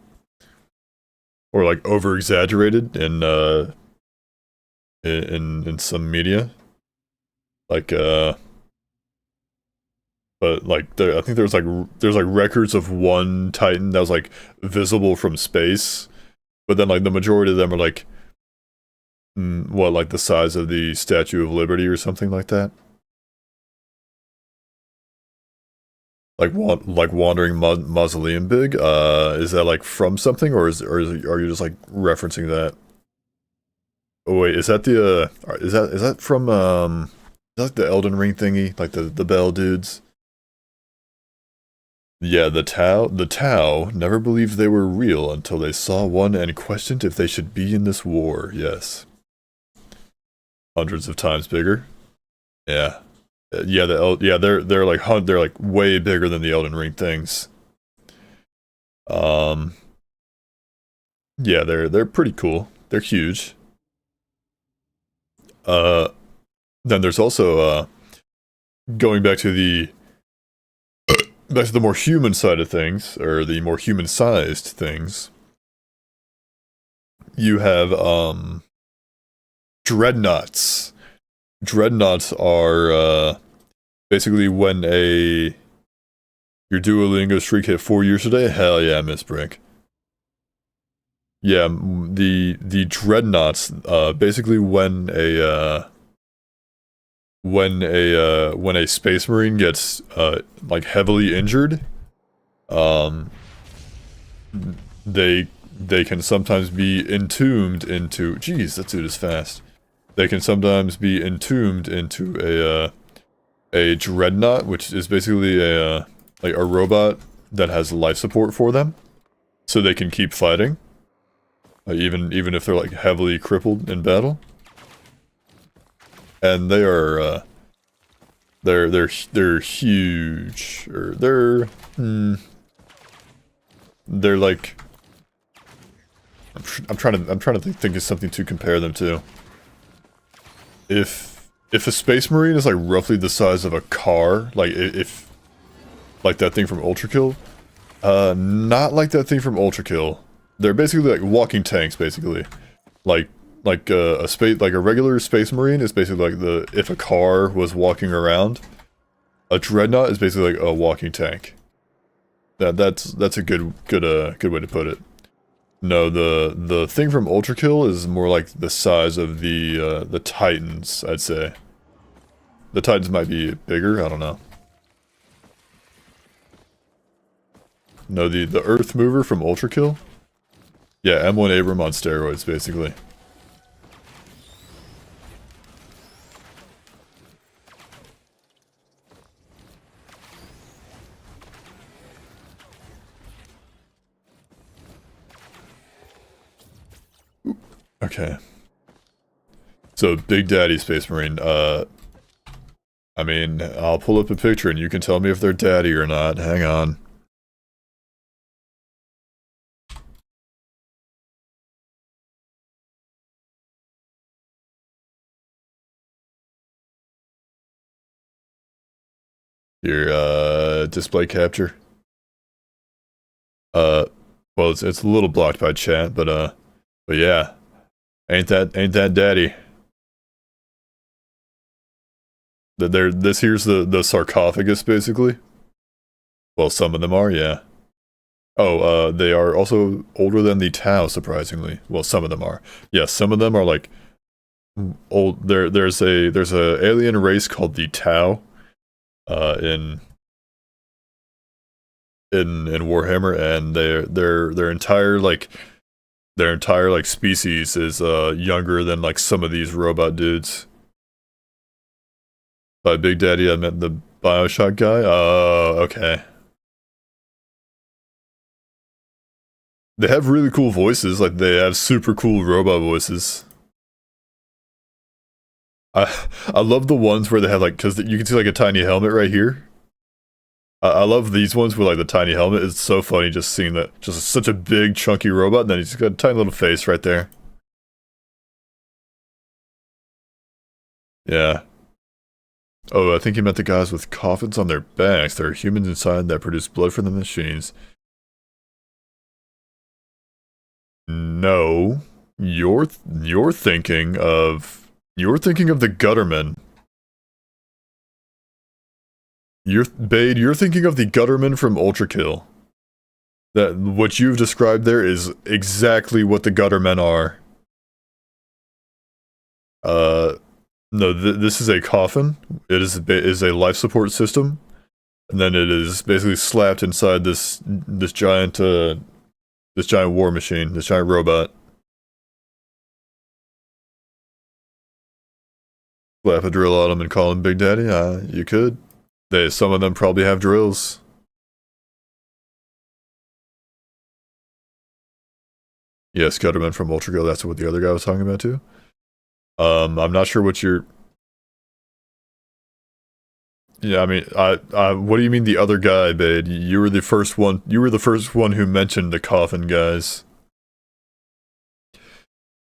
or like over exaggerated in some media. Like but like I think there's like records of one Titan that was like visible from space. But then, like, the majority of them are, like, like the size of the Statue of Liberty or something like that? Like, Wandering Mausoleum big? Is that, like, from something, or are you just, like, referencing that? Oh, wait, is that the, is that from, is that like the Elden Ring thingy? Like, the Bell dudes? Yeah, the Tau never believed they were real until they saw one and questioned if they should be in this war. Yes. Hundreds of times bigger. Yeah. Yeah, they're like way bigger than the Elden Ring things. Yeah, they're pretty cool. They're huge. Then there's also going back to the more human side of things, or the more human-sized things, you have, dreadnoughts. Dreadnoughts are, basically when your Duolingo streak hit 4 years today. Hell yeah, Miss Brick. Yeah, the dreadnoughts, basically when a Space Marine gets like heavily injured, they can sometimes be entombed into. Jeez, that dude is fast. They can sometimes be entombed into a dreadnought, which is basically a robot that has life support for them, so they can keep fighting, even if they're like heavily crippled in battle. And they are, they're huge, or they're like, I'm trying to think of something to compare them to. If a Space Marine is like roughly the size of a car, like if like that thing from Ultrakill, not like that thing from Ultrakill. They're basically like walking tanks, basically. Like like a space, like a regular space marine is basically like if a car was walking around. A dreadnought is basically like a walking tank. That's a good way to put it. No, the thing from Ultrakill is more like the size of the Titans, I'd say. The Titans might be bigger, I don't know. No, the Earth Mover from Ultrakill? Yeah, M1 Abram on steroids, basically. Okay. So, Big Daddy Space Marine, I mean, I'll pull up a picture and you can tell me if they're daddy or not. Hang on. Your, display capture. Well, it's a little blocked by chat, but yeah. Ain't that daddy. This here's the sarcophagus, basically. Well, some of them are, yeah. Oh, they are also older than the Tau, surprisingly. Well, some of them are. Yes, some of them are like old. There's a alien race called the Tau, in Warhammer, and their entire species is younger than like some of these robot dudes. By Big Daddy, I meant the Bioshock guy. Oh, okay. They have really cool voices, like they have super cool robot voices. I love the ones where they have like, cause you can see like a tiny helmet right here. I love these ones with like the tiny helmet. It's so funny just seeing that, just such a big chunky robot, and then he's got a tiny little face right there. Yeah. Oh, I think he meant the guys with coffins on their backs. There are humans inside that produce blood from the machines. No, you're thinking of the Guttermen. Bade, you're thinking of the Guttermen from Ultrakill. That what you've described there is exactly what the Guttermen are. No, this is a coffin. It is a life support system, and then it is basically slapped inside this giant war machine, this giant robot. Slap a drill on him and call him Big Daddy? You could. Some of them probably have drills. Yes, Gutterman from Ultrakill, that's what the other guy was talking about too. I'm not sure what you're... Yeah, I mean, what do you mean the other guy, Bade? You were the first one who mentioned the coffin guys.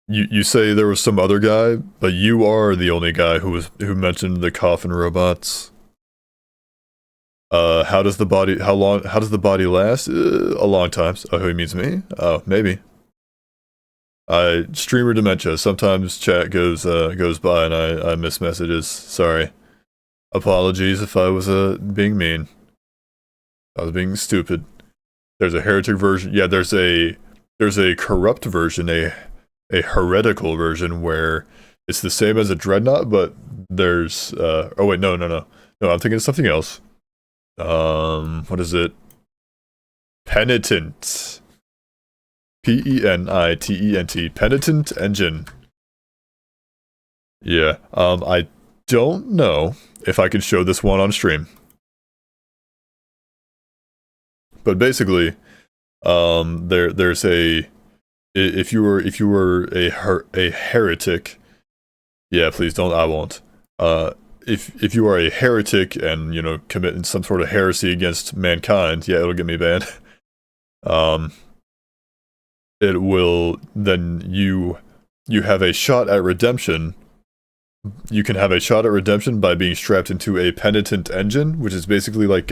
You say there was some other guy, but you are the only guy who mentioned the coffin robots. How does the body last? A long time. Oh, who means me? Oh, maybe. Streamer dementia. Sometimes chat goes by and I miss messages. Sorry. Apologies if I was being mean. I was being stupid. There's a heretic version. Yeah, there's a corrupt version, a heretical version where it's the same as a dreadnought, but there's oh wait, no, I'm thinking of something else. What is it? Penitent. Penitent. Penitent engine. Yeah. I don't know if I can show this one on stream. But basically, there's a... If you were a heretic... Yeah, please don't, I won't. If you are a heretic and, you know, commit some sort of heresy against mankind, yeah, it'll get me banned. It will... Then you have a shot at redemption. You can have a shot at redemption by being strapped into a penitent engine, which is basically like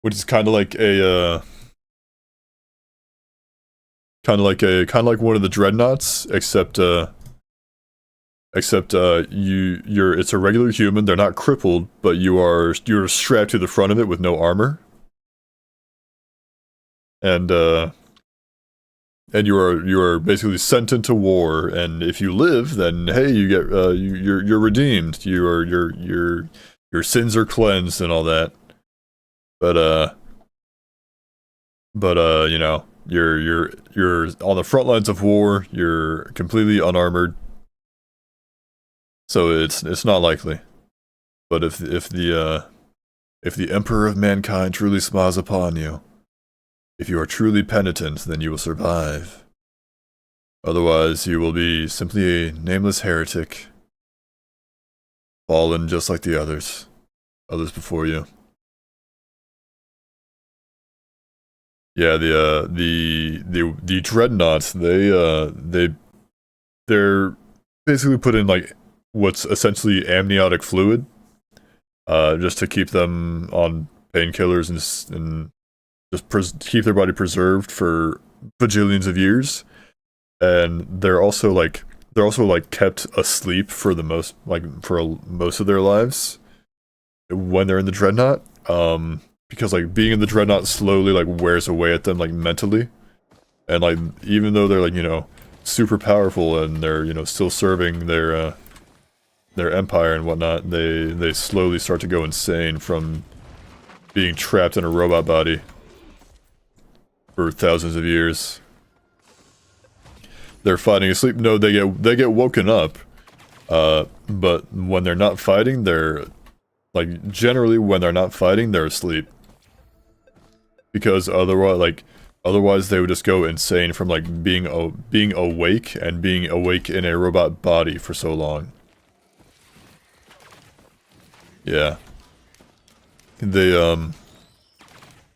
which is kind of like a Kind of like one of the dreadnoughts, except it's a regular human. They're not crippled, but you're strapped to the front of it with no armor. And you are basically sent into war, and if you live, then hey, you get you're redeemed. Your sins are cleansed and all that. But you know, you're on the front lines of war. You're completely unarmored, so it's not likely. But if the Emperor of Mankind truly smiles upon you, if you are truly penitent, then you will survive. Otherwise, you will be simply a nameless heretic, fallen just like the others before you. Yeah, the dreadnoughts, they're basically put in like what's essentially amniotic fluid, just to keep them on painkillers and just keep their body preserved for bajillions of years. And they're also like kept asleep for most of their lives when they're in the dreadnought. Because like being in the dreadnought slowly like wears away at them like mentally, and like even though they're like, you know, super powerful and they're, you know, still serving their empire and whatnot, they slowly start to go insane from being trapped in a robot body for thousands of years. They're fighting asleep. No, they get woken up, but when they're not fighting, they're like generally when they're not fighting, they're asleep. Because otherwise they would just go insane from like being awake and being awake in a robot body for so long. Yeah. They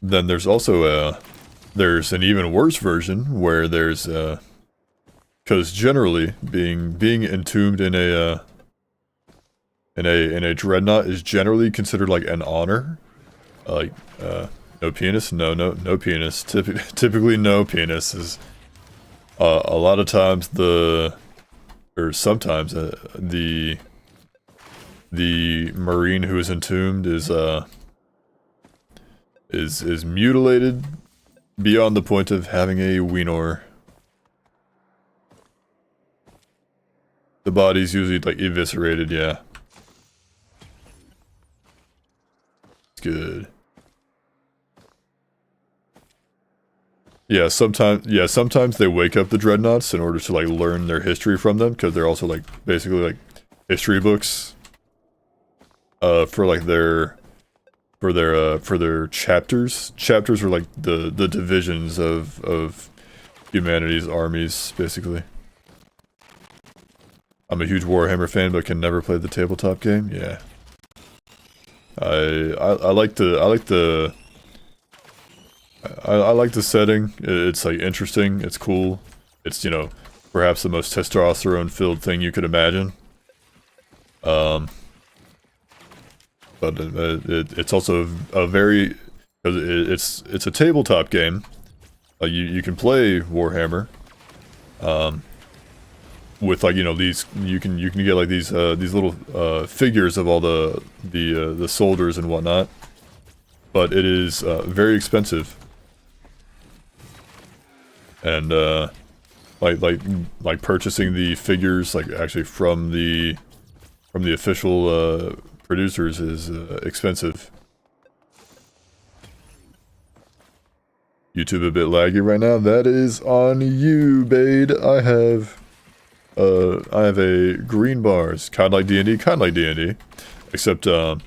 then there's also there's an even worse version where there's because generally being entombed in a dreadnought is generally considered like an honor. No penis? No penis. Typically no penis. Is a lot of times sometimes the Marine who is entombed is mutilated beyond the point of having a wiener. The body's usually like eviscerated, yeah. It's good. Yeah, sometimes they wake up the dreadnoughts in order to like learn their history from them, because they're also like basically like history books for like their chapters. Chapters are like the divisions of humanity's armies, basically. I'm a huge Warhammer fan, but can never play the tabletop game. Yeah, I like the setting. It's like interesting. It's cool. It's, you know, perhaps the most testosterone-filled thing you could imagine. But it's also a very, it's a tabletop game. You can play Warhammer. With like, you know, these you can get like these little figures of all the soldiers and whatnot. But it is very expensive. And like purchasing the figures like actually from the official producers is expensive. YouTube a bit laggy right now. That is on you, Bade. I have a green bars, kind of like D&D, except well,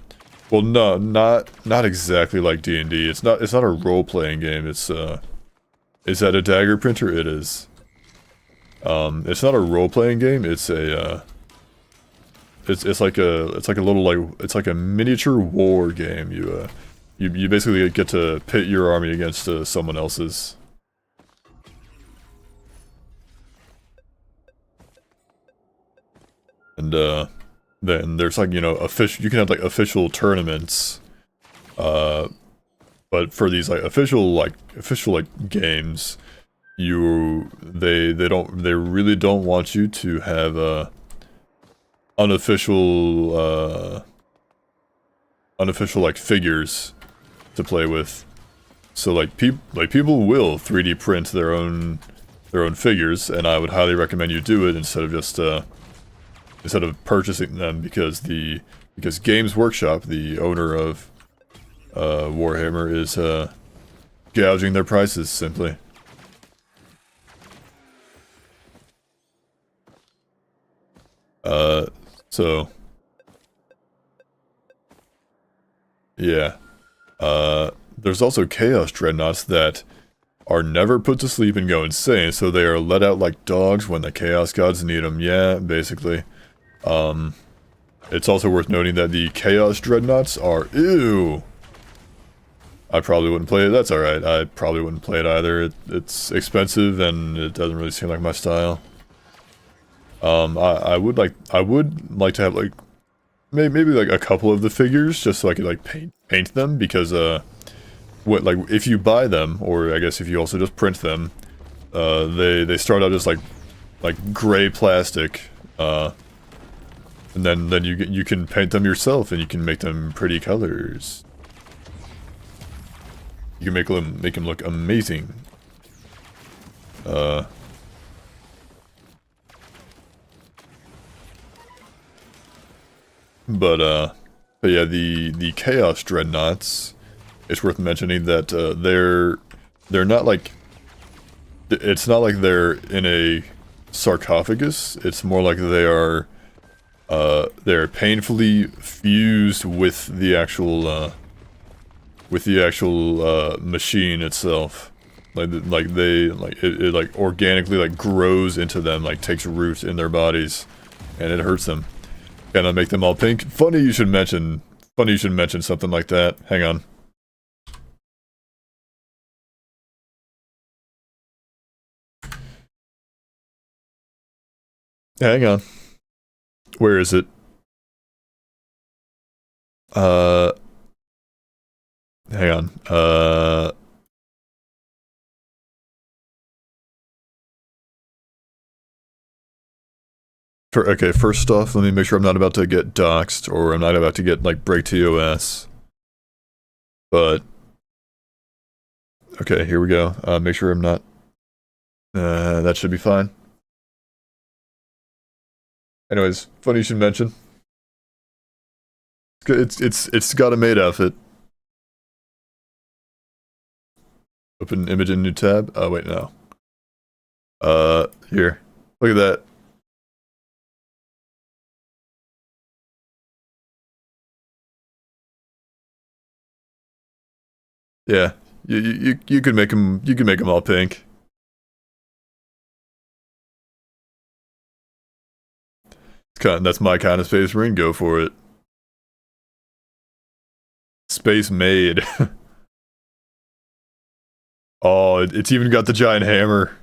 no, not exactly like D&D. It's not a role-playing game. It's is that a dagger printer? It is. It's not a role-playing game. It's a it's like a little like it's like a miniature war game. You basically get to pit your army against someone else's. And then there's like, you know, you can have like official tournaments. But for these like official games, they really don't want you to have unofficial like figures to play with. So like people will 3D print their own figures, and I would highly recommend you do it instead of just purchasing them, because Games Workshop, the owner of Warhammer, is gouging their prices simply. So yeah. There's also Chaos Dreadnoughts that are never put to sleep and go insane, so they are let out like dogs when the Chaos Gods need them. Yeah, basically. It's also worth noting that the Chaos Dreadnoughts are... Ew! I probably wouldn't play it. That's alright. I probably wouldn't play it either. It's expensive and it doesn't really seem like my style. I would like to have like maybe like a couple of the figures just so I could like paint them, because like if you buy them, or I guess if you also just print them, they start out just like gray plastic, and then you can paint them yourself and you can make them pretty colors. You can make them look amazing. But yeah, the Chaos Dreadnoughts, it's worth mentioning that they're not like... It's not like they're in a sarcophagus, it's more like they're painfully fused with the actual machine itself. It like organically like grows into them, like takes root in their bodies, and it hurts them. Gonna make them all pink. Funny you should mention something like that. Hang on. Hang on. Where is it? Hang on. Okay, first off, let me make sure I'm not about to get doxxed, or I'm not about to get, like, break TOS. But... Okay, here we go. Make sure I'm not... that should be fine. Anyways, funny you should mention. It's got a maid outfit. Open image in new tab. Oh, wait, no. Here. Look at that. Yeah, you could make them all pink. That's my kind of Space Marine. Go for it. Space Maid. Oh, it's even got the giant hammer.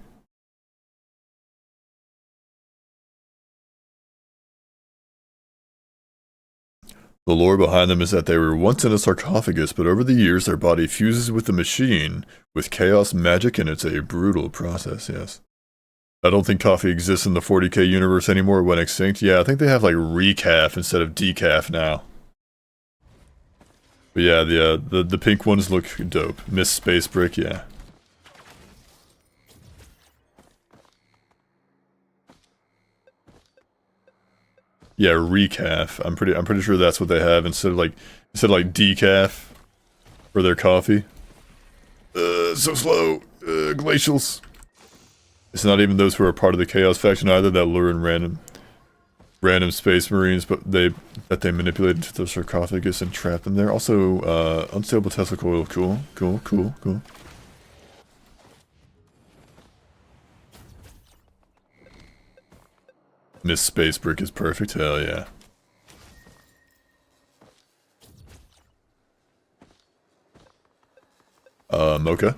The lore behind them is that they were once in a sarcophagus, but over the years their body fuses with the machine, with chaos magic, and it's a brutal process, yes. I don't think coffee exists in the 40k universe anymore. It went extinct. Yeah, I think they have like recaf instead of decaf now. But yeah, the pink ones look dope. Miss Space Brick, yeah. Yeah, recaf. I'm pretty sure that's what they have instead of like decaf for their coffee. So slow. Glacials. It's not even those who are part of the Chaos faction either that lure in random Space Marines, but that they manipulate into the sarcophagus and trap them there. Also, unstable Tesla coil. Cool. Miss Space Brick is perfect. Hell yeah. Mocha.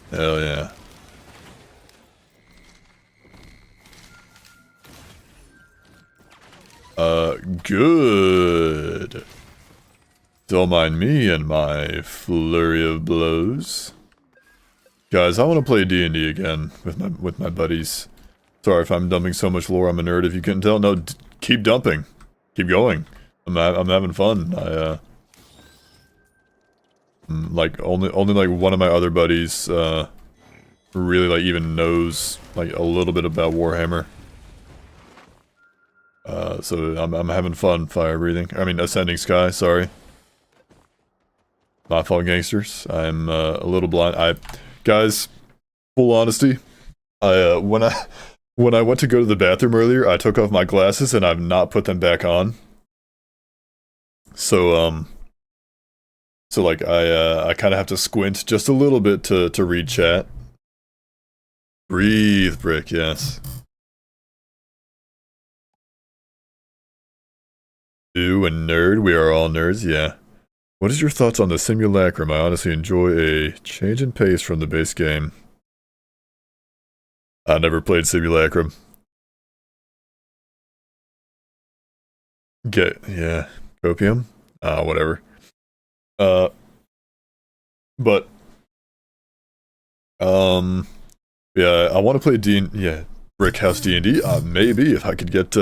Hell yeah. Good. Don't mind me and my flurry of blows. Guys, I want to play D&D again with my buddies. Sorry if I'm dumping so much lore. I'm a nerd. If you couldn't tell, no, keep dumping, keep going. I'm having fun. Like only like one of my other buddies really like even knows like a little bit about Warhammer. So I'm having fun fire breathing. I mean ascending sky. Sorry. My fault, gangsters. I'm a little blind. Guys, full honesty, when I went to go to the bathroom earlier, I took off my glasses and I've not put them back on. So like I kind of have to squint just a little bit to read chat. Breathe, Brick. Yes. You a nerd? We are all nerds. Yeah. What is your thoughts on the simulacrum? I honestly enjoy a change in pace from the base game. I never played simulacrum. Yeah, copium? Whatever. But yeah, I want to play yeah, Brick House D&D. Maybe if I could get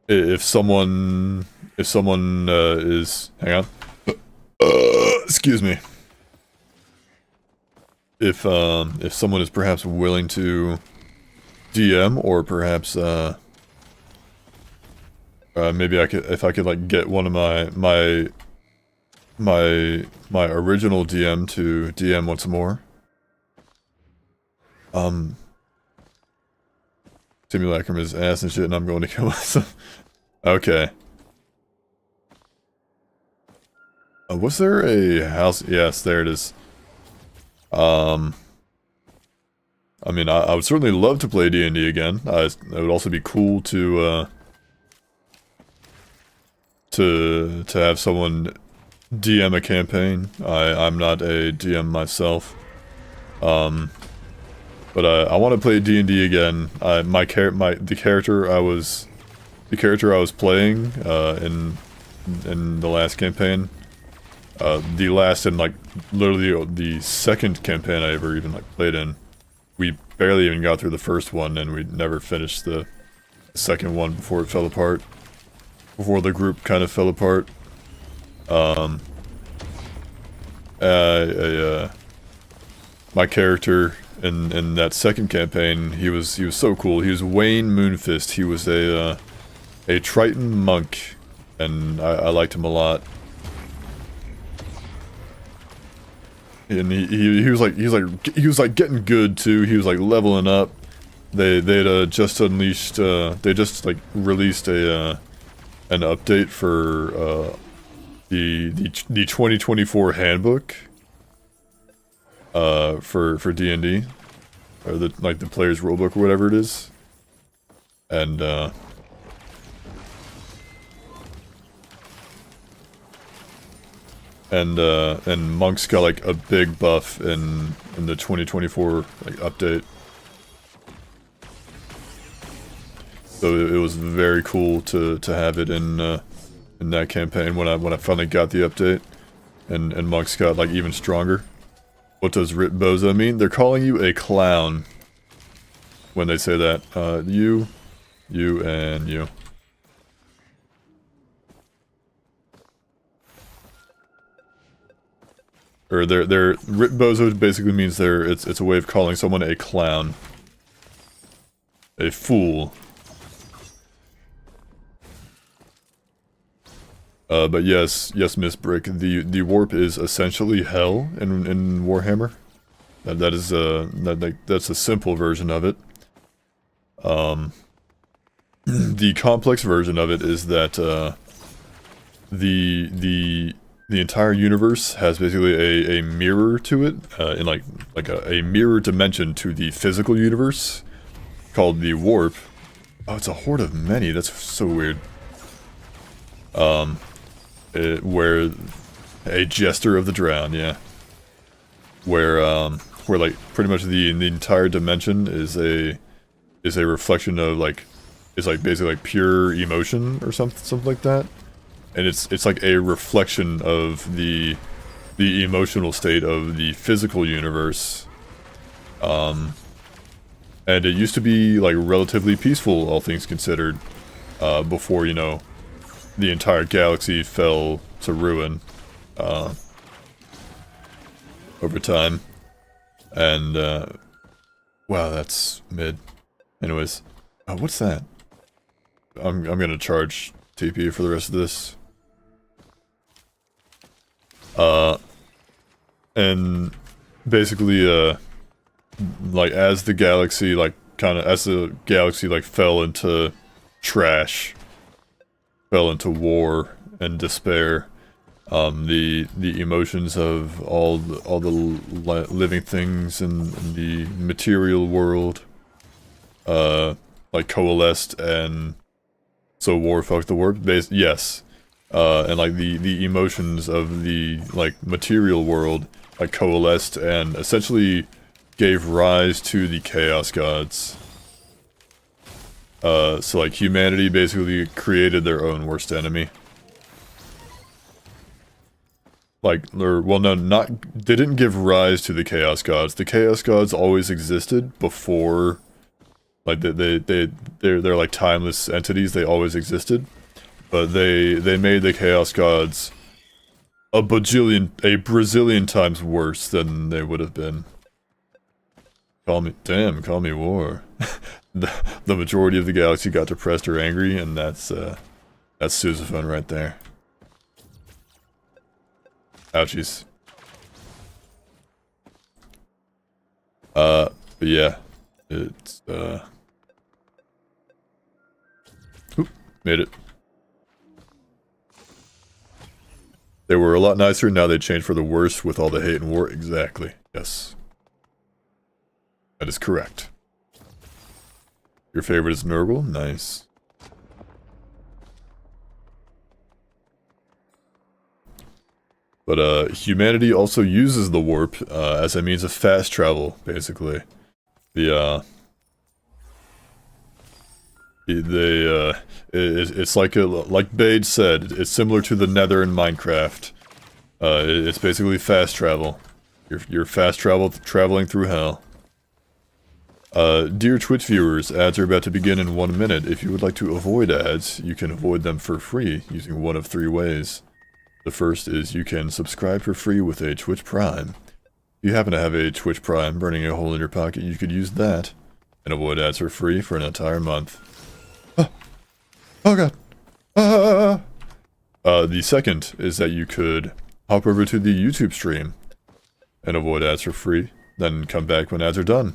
if someone is, hang on. Excuse me. If someone is perhaps willing to DM, or perhaps maybe if I could like get one of my original DM to DM once more. Simulacrum is ass and shit, and I'm going to kill myself. Okay. Was there a house? Yes, there it is. I mean, I would certainly love to play D&D again. It would also be cool to have someone DM a campaign. I'm not a DM myself. But I want to play D&D again. The character I was playing in the last campaign. The last and like literally the second campaign I ever even like played in. We barely even got through the first one, and we never finished the second one before it fell apart. Before the group kind of fell apart. My character in that second campaign, he was so cool. He was Wayne Moonfist. He was a Triton monk, and I liked him a lot. And he was like getting good too. He was like leveling up. They'd just unleashed. They just like released an update for the 2024 handbook. For D&D, or the player's rulebook or whatever it is, and Monk's got like a big buff in the 2024 like update. So it was very cool to have it in that campaign when I finally got the update, and Monk's got like even stronger. What does Rip Bozo mean? They're calling you a clown when they say that. You, and you. Or they're Rip Bozo basically means it's a way of calling someone a clown. A fool. But yes, Miss Brick, the warp is essentially hell in Warhammer. That's a simple version of it. The complex version of it is that the entire universe has basically a mirror to it, in like a mirror dimension to the physical universe, called the warp. Oh, it's a horde of many. That's so weird. Where a jester of the drowned, yeah. Where like pretty much the entire dimension is a reflection of like, is like basically like pure emotion or something like that. and it's like a reflection of the emotional state of the physical universe. And it used to be like relatively peaceful, all things considered, before, you know, the entire galaxy fell to ruin over time. And wow, that's mid. Anyways, what's that? I'm gonna charge TP for the rest of this. And basically, like as the galaxy, like fell into trash, fell into war and despair, the emotions of all the living things in the material world, like coalesced, and so war fucked the world. Yes, and like the emotions of the like material world like coalesced and essentially gave rise to the Chaos Gods. So like humanity basically created their own worst enemy. Like, or, well, no, they didn't give rise to the Chaos Gods. The Chaos Gods always existed before, like, they're like timeless entities. They always existed, but they made the Chaos Gods a Brazilian times worse than they would have been. Call me war. The majority of the galaxy got depressed or angry, and that's sousaphone right there. Ouchies. But yeah, it's oop, made it. They were a lot nicer, now they changed for the worse with all the hate and war. Exactly. Yes. That is correct. Your favorite is Nurgle? Nice. But humanity also uses the warp as a means of fast travel, basically. It's like Bade said, it's similar to the Nether in Minecraft. It's basically fast travel. You're fast traveling through hell. Dear Twitch viewers, ads are about to begin in 1 minute. If you would like to avoid ads, you can avoid them for free using one of 3 ways. The first is you can subscribe for free with a Twitch Prime. If you happen to have a Twitch Prime burning a hole in your pocket, you could use that and avoid ads for free for an entire month. Oh god. The second is that you could hop over to the YouTube stream and avoid ads for free, then come back when ads are done.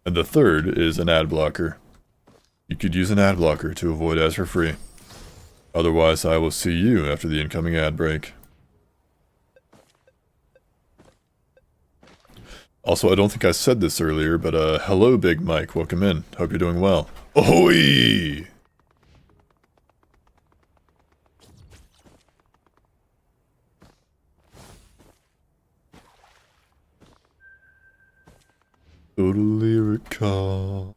And the third is an ad blocker. You could use an ad blocker to avoid ads for free. Otherwise, I will see you after the incoming ad break. Also, I don't think I said this earlier, but hello Big Mike, welcome in. Hope you're doing well. Ahoy! Totally recall.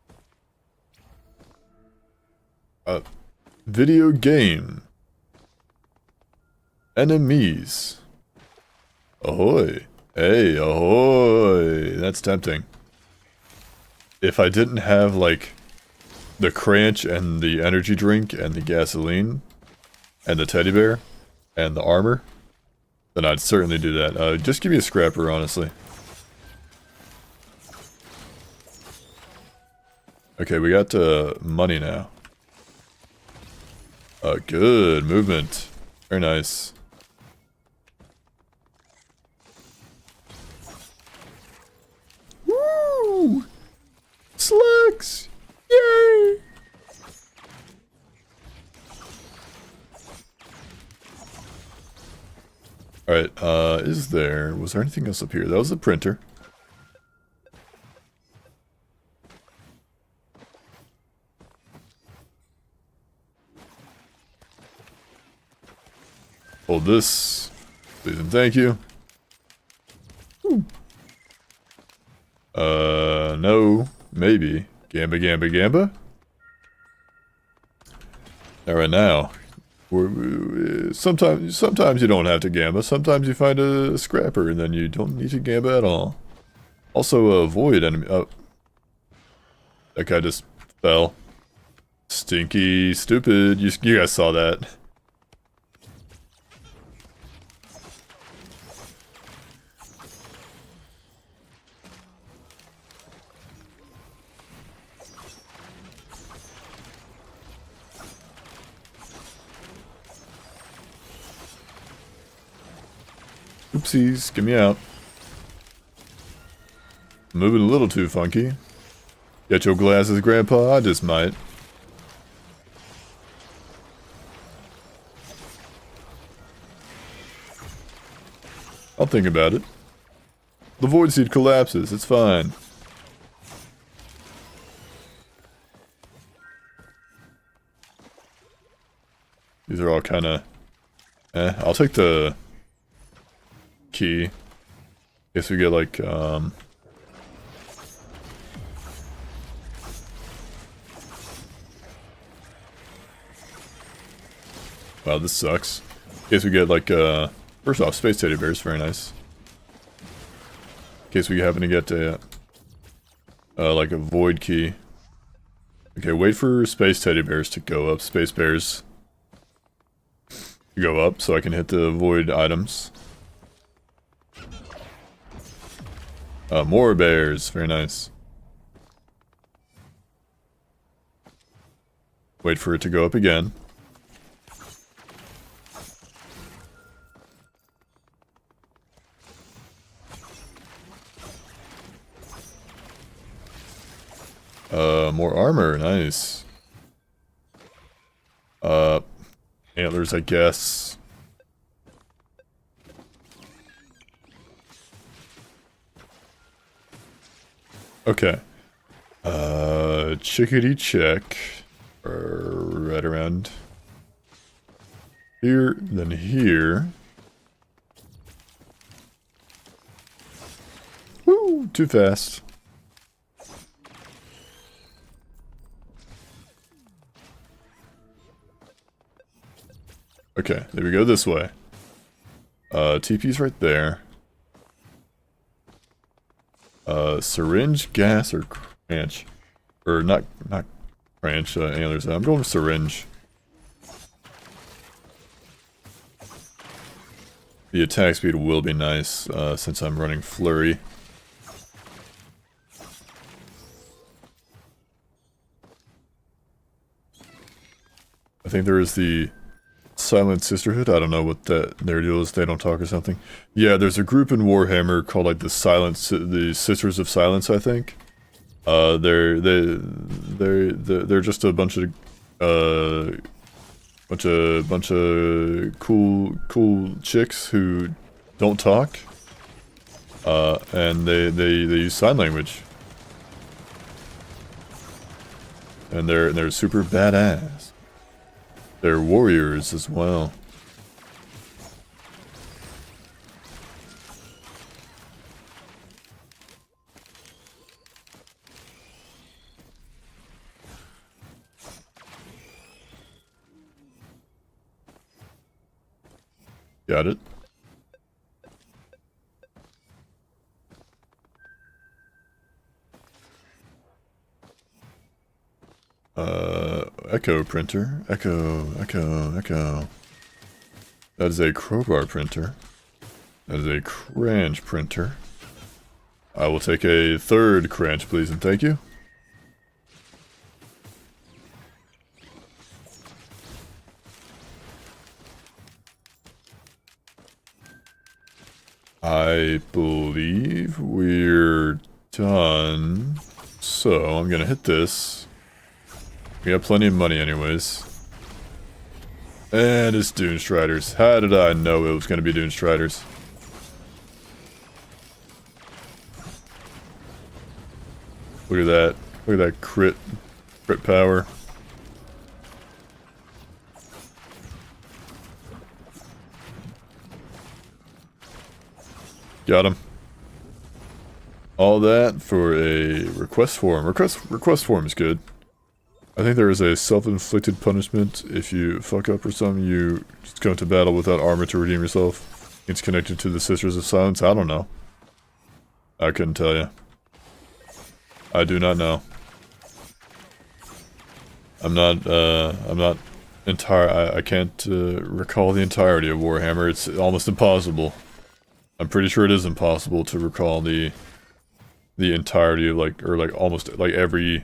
Video game. Enemies. Ahoy. Hey, ahoy. That's tempting. If I didn't have, like, the cranch and the energy drink and the gasoline and the teddy bear and the armor, then I'd certainly do that. Just give me a scrapper, honestly. Okay, we got money now. Good movement. Very nice. Woo! Slugs! Yay! Alright, was there anything else up here? That was the printer. Hold this, please and thank you. Ooh. No, maybe. Gamba, gamba, gamba? Alright now, Sometimes you don't have to gamba. Sometimes you find a scrapper and then you don't need to gamba at all. Also, void enemy. Oh, that guy just fell. Stinky, stupid. You guys saw that. Oopsies, get me out. Moving a little too funky. Get your glasses, Grandpa, I just might. I'll think about it. The void seed collapses, it's fine. These are all kinda... I'll take the... key. Guess we get like, wow, this sucks. Guess we get like, first off, space teddy bears, very nice. In case we happen to get a, like a void key. Okay, wait for space teddy bears to go up, space bears to go up so I can hit the void items. More bears, very nice. Wait for it to go up again. More armor, nice. Antlers, I guess. Okay. Chickadee check. Right around here, then here. Woo! Too fast. Okay, there we go this way. TP's right there. Syringe, gas, or cranch. Or not cranch, antlers. I'm going with syringe. The attack speed will be nice, since I'm running flurry. I think there is the Silent Sisterhood. I don't know what their deal is. They don't talk or something. Yeah, there's a group in Warhammer called like the Sisters of Silence, I think. They're just a bunch of cool chicks who don't talk. And they use sign language. And they're super badass. They're warriors as well. Got it. Echo printer. Echo. That is a crowbar printer. That is a cranch printer. I will take a third cranch, please, and thank you. I believe we're done. So, I'm gonna hit this. We got plenty of money anyways. And it's Dune Striders. How did I know it was gonna be Dune Striders? Look at that. Look at that crit power. Got him. All that for a request form. Request form is good. I think there is a self-inflicted punishment. If you fuck up or something, you just go into battle without armor to redeem yourself. It's connected to the Sisters of Silence. I don't know. I couldn't tell you. I do not know. I'm not I can't recall the entirety of Warhammer. It's almost impossible. I'm pretty sure it is impossible to recall the entirety of almost like every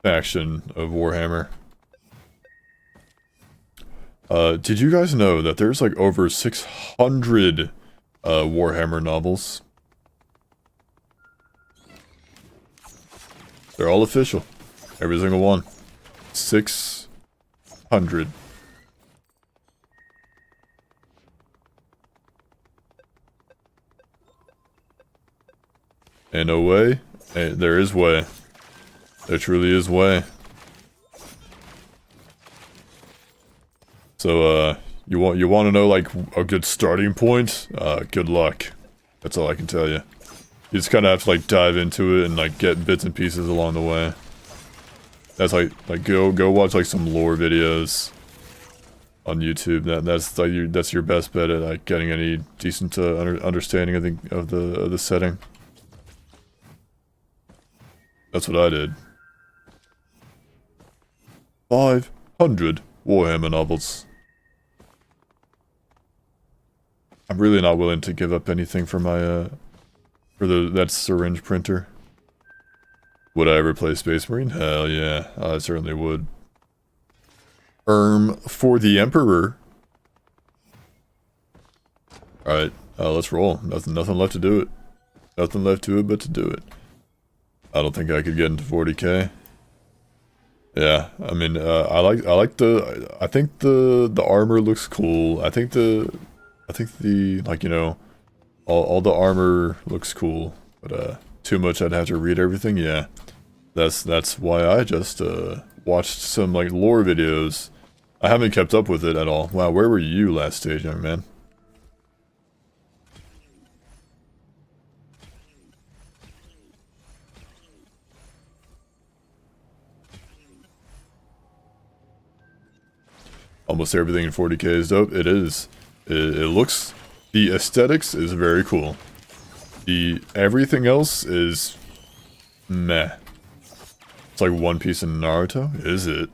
faction of Warhammer. Did you guys know that there's like over 600 Warhammer novels? They're all official. Every single one. 600. Ain't no way. There is way. There truly is way. So, you want to know like a good starting point? Good luck. That's all I can tell you. You just kind of have to like dive into it and like get bits and pieces along the way. That's like go watch like some lore videos on YouTube. That's your best bet at like getting any decent understanding of the setting. That's what I did. 500 Warhammer novels. I'm really not willing to give up anything for my that syringe printer. Would I ever play Space Marine? Hell yeah, I certainly would. For the Emperor. Alright, let's roll. Nothing left to do it. Nothing left to it but to do it. I don't think I could get into 40k. Yeah, I mean, I think the armor looks cool. I think the like, you know, all the armor looks cool, but too much I'd have to read everything. Yeah, that's why I just watched some like lore videos. I haven't kept up with it at all. Wow, where were you last stage, young man? Almost everything in 40k is dope. It is. It looks... The aesthetics is very cool. Everything else is... meh. It's like One Piece and Naruto? Is it?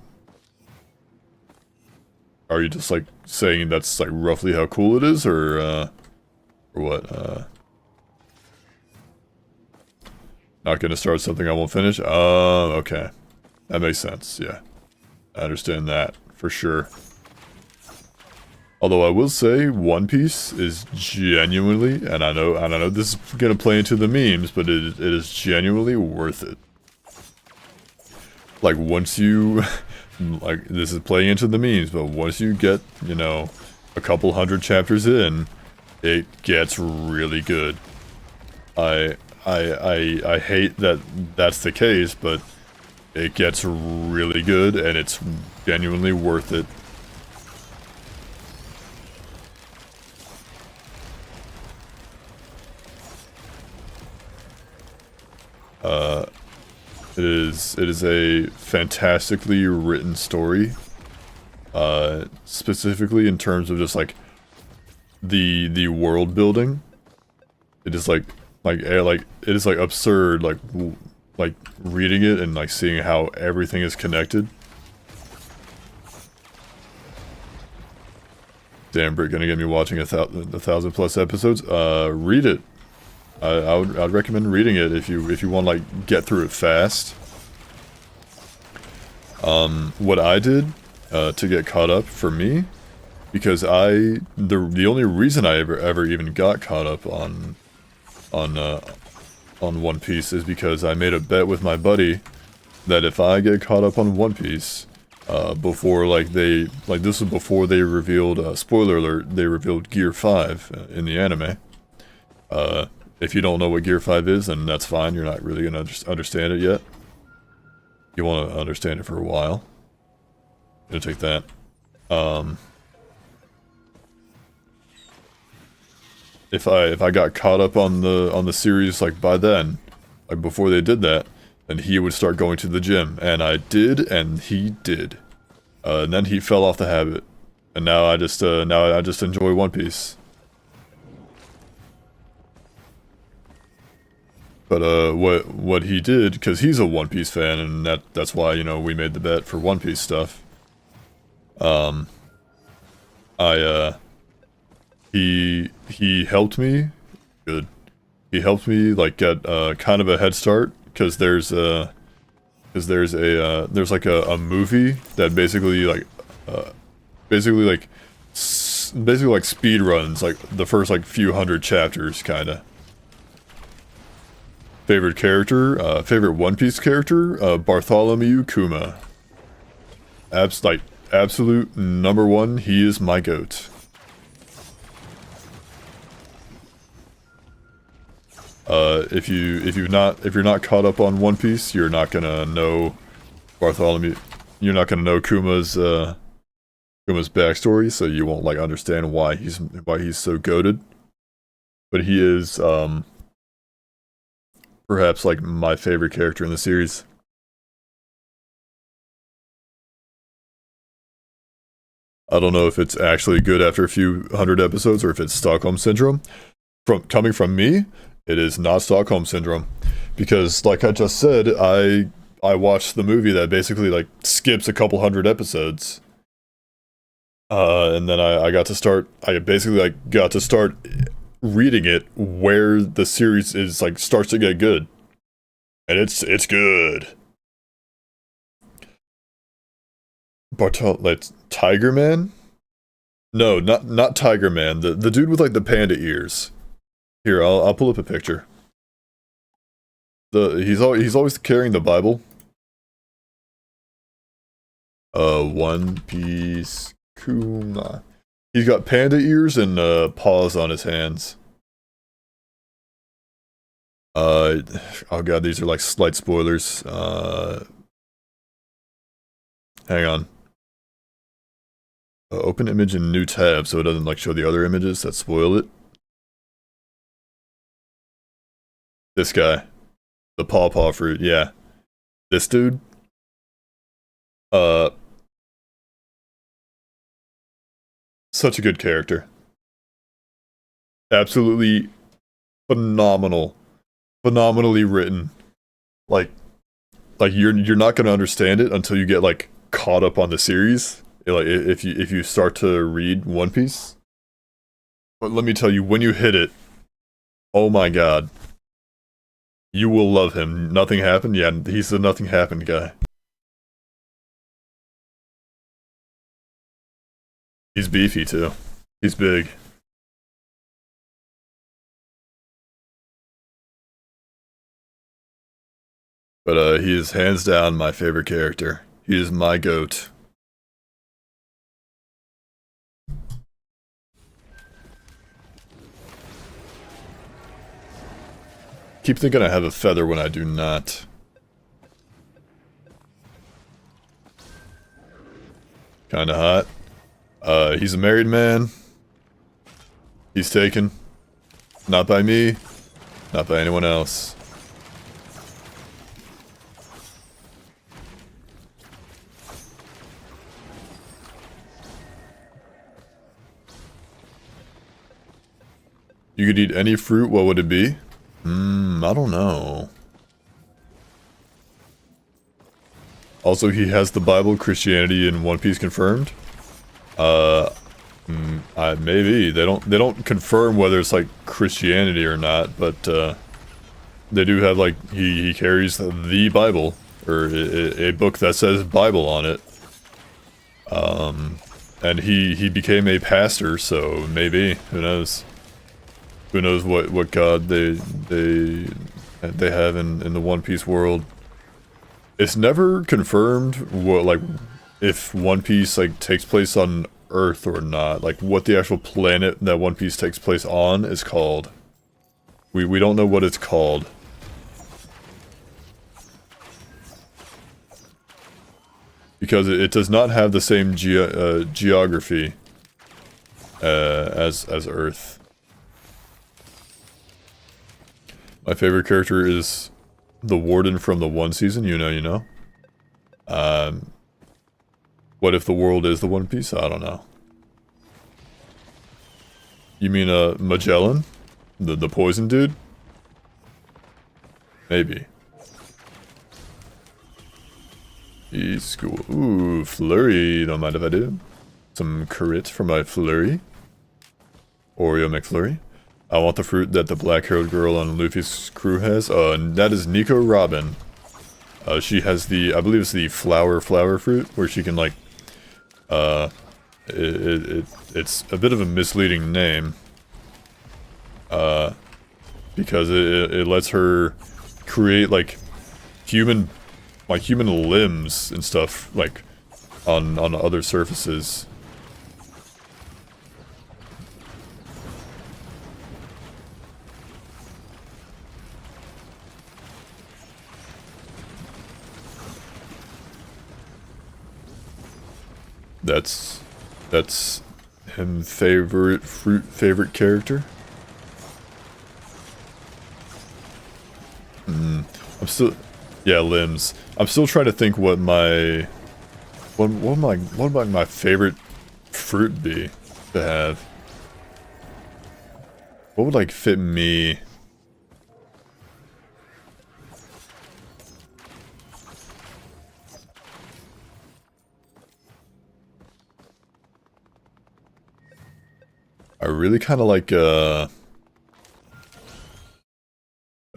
Are you just like saying that's like roughly how cool it is, or what? Not gonna start something I won't finish? Oh, okay. That makes sense, yeah. I understand that, for sure. Although I will say, One Piece is genuinely, and I know this is gonna play into the memes, but it is genuinely worth it. Like, once you, like, this is playing into the memes, but once you get, you know, a couple hundred chapters in, it gets really good. I hate that that's the case, but it gets really good, and it's genuinely worth it. It is a fantastically written story. Specifically in terms of just like the world building. It is like it is like absurd, like reading it and like seeing how everything is connected. Damn, Britt, gonna get me watching a thousand plus episodes. Read it. I'd recommend reading it if you want to like get through it fast. What I did to get caught up for me, because the only reason I ever even got caught up on One Piece is because I made a bet with my buddy that if I get caught up on One Piece before this was before they revealed spoiler alert, they revealed Gear 5 in the anime. If you don't know what Gear 5 is, then that's fine. You're not really going to understand it yet. You want to understand it for a while. I'm going to take that. If I got caught up on the series like by then, like before they did that, and he would start going to the gym, and I did, and he did. And then he fell off the habit, and now I just enjoy One Piece. But what he did, because he's a One Piece fan, and that's why, you know, we made the bet for One Piece stuff. He helped me. Good. He helped me like get kind of a head start, because there's like a movie that basically like speed runs like the first like few hundred chapters, kinda. Favorite character, favorite One Piece character, Bartholomew Kuma. Absolute #1. He is my goat. If you're not caught up on One Piece, you're not gonna know Bartholomew. You're not gonna know Kuma's backstory, so you won't like understand why he's so goated. But he is perhaps like my favorite character in the series. I don't know if it's actually good after a few hundred episodes or if it's Stockholm Syndrome. Coming from me, it is not Stockholm Syndrome. Because like I just said, I watched the movie that basically like skips a couple hundred episodes. And then I basically like got to start reading it where the series is like starts to get good. And it's good. Like Tiger Man? No, not Tiger Man. The dude with like the panda ears. Here, I'll pull up a picture. He's always carrying the Bible. One Piece Kuma. He's got panda ears and paws on his hands. Oh god, these are like slight spoilers. Hang on. Open image in new tab so it doesn't like show the other images that spoil it. This guy. The pawpaw fruit, yeah. This dude. Such a good character. Absolutely phenomenal. Phenomenally written. Like you're not gonna understand it until you get like caught up on the series. Like if you start to read One Piece. But let me tell you, when you hit it, oh my god. You will love him. Nothing happened? Yeah, he's the nothing happened guy. He's beefy too. He's big. But he is hands down my favorite character. He is my goat. Keep thinking I have a feather when I do not. Kinda hot. He's a married man. He's taken. Not by me. Not by anyone else. You could eat any fruit, what would it be? I don't know. Also, he has the Bible, Christianity, and One Piece confirmed. Maybe they don't confirm whether it's like Christianity or not, but they do have like he carries the Bible or a book that says Bible on it. And he became a pastor, so maybe who knows. Who knows what god they have in the One Piece world. It's never confirmed what like if One Piece like takes place on Earth or not. Like what the actual planet that One Piece takes place on is called. We don't know what it's called. Because it does not have the same geography as Earth. My favorite character is the warden from the one season, you know. What if the world is the One Piece? I don't know. You mean Magellan? The poison dude? Maybe. He's cool. Ooh, flurry. Don't mind if I do. Some crit for my flurry. Oreo McFlurry. I want the fruit that the black-haired girl on Luffy's crew has. And that is Nico Robin. She has the, I believe it's the flower fruit, where she can like, it's a bit of a misleading name. Because it lets her create like human limbs and stuff like on other surfaces. That's him favorite character. I'm still, yeah, limbs. I'm still trying to think what my, what might my favorite fruit be to have. What would like fit me? I really kind of like,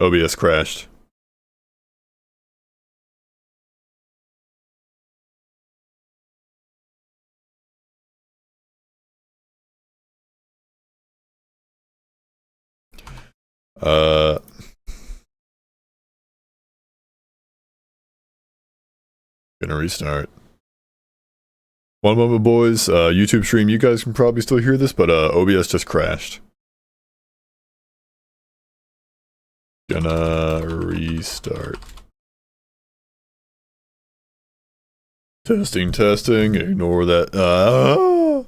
OBS crashed. Gonna restart. One moment, boys. YouTube stream, you guys can probably still hear this, but OBS just crashed. Gonna restart. Testing. Ignore that.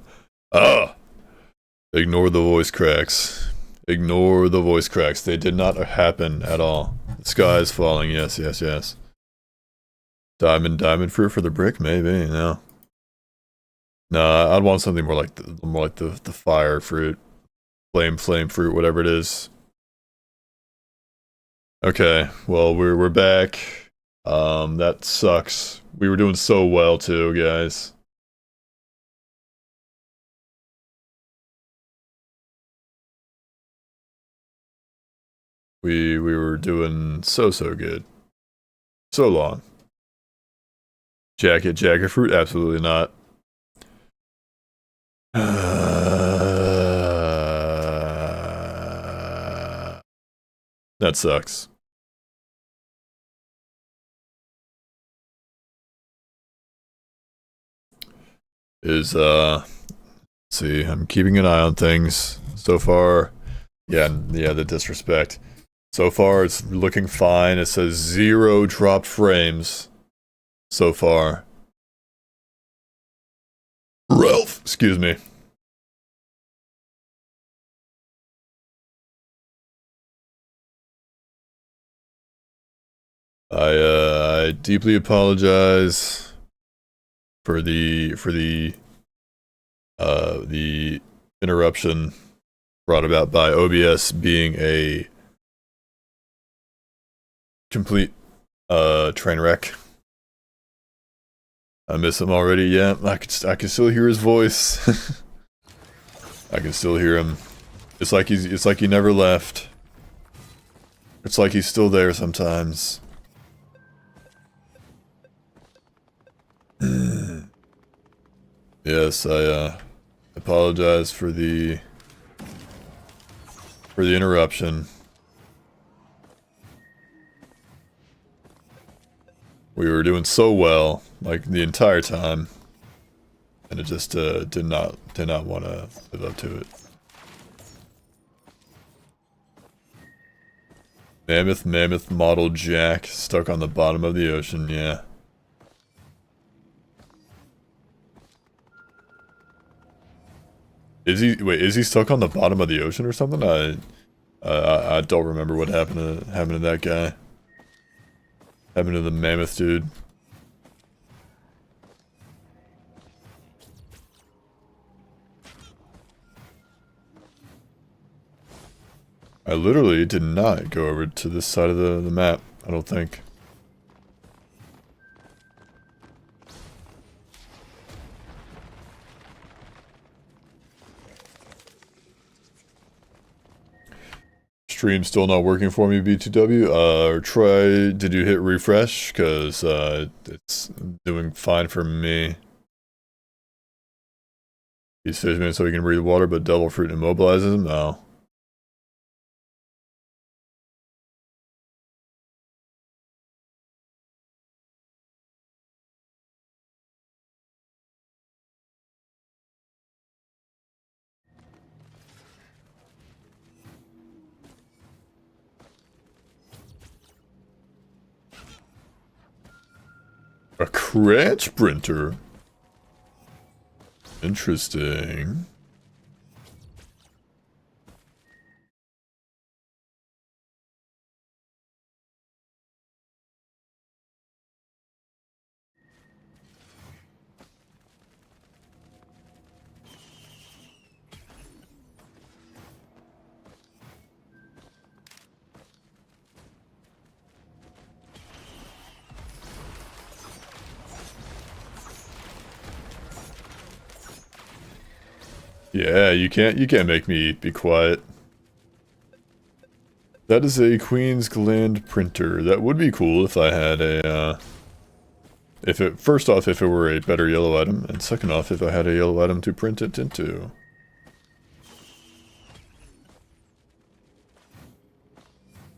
Ignore the voice cracks. Ignore the voice cracks. They did not happen at all. The sky is falling. Yes. Diamond fruit for the brick? Maybe. No. Nah, I'd want something more like the fire fruit, flame fruit, whatever it is. Okay, well we're back. That sucks. We were doing so well too, guys. We were doing so good. So long. Jacket fruit? Absolutely not. That sucks. Let's see, I'm keeping an eye on things. So far, yeah, the disrespect. So far, it's looking fine. It says 0 dropped frames. So far. Ralph, excuse me. I deeply apologize for the interruption brought about by OBS being a complete train wreck. I miss him already. Yeah, I can still hear his voice. I can still hear him. It's like he never left. It's like he's still there sometimes. Yes, I apologize for the interruption. We were doing so well, like the entire time, and it just did not want to live up to it. Mammoth model Jack stuck on the bottom of the ocean. Yeah. Is he stuck on the bottom of the ocean or something? I don't remember what happened to that guy. Happened to the mammoth dude. I literally did not go over to this side of the map, I don't think. Stream still not working for me, B2W. Did you hit refresh? Because it's doing fine for me. He saves me so he can breathe water, but devil fruit immobilizes him? No. A cratch printer? Interesting. Yeah, you can't make me be quiet. That is a Queen's Gland printer. That would be cool if I had a, first off, if it were a better yellow item, and second off, if I had a yellow item to print it into.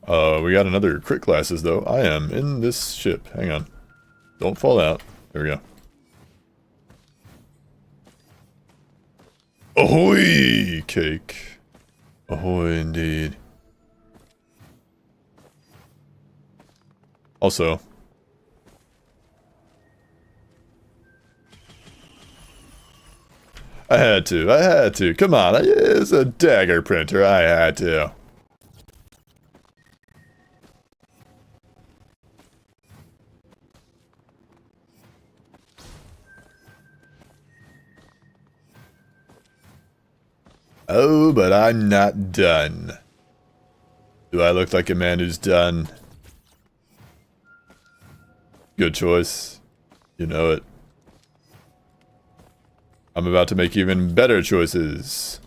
We got another crit classes though. I am in this ship. Hang on. Don't fall out. There we go. Ahoy, cake. Ahoy, indeed. Also, I had to. Come on, it's a dagger printer. I had to. Oh, but I'm not done. Do I look like a man who's done? Good choice. You know it. I'm about to make even better choices.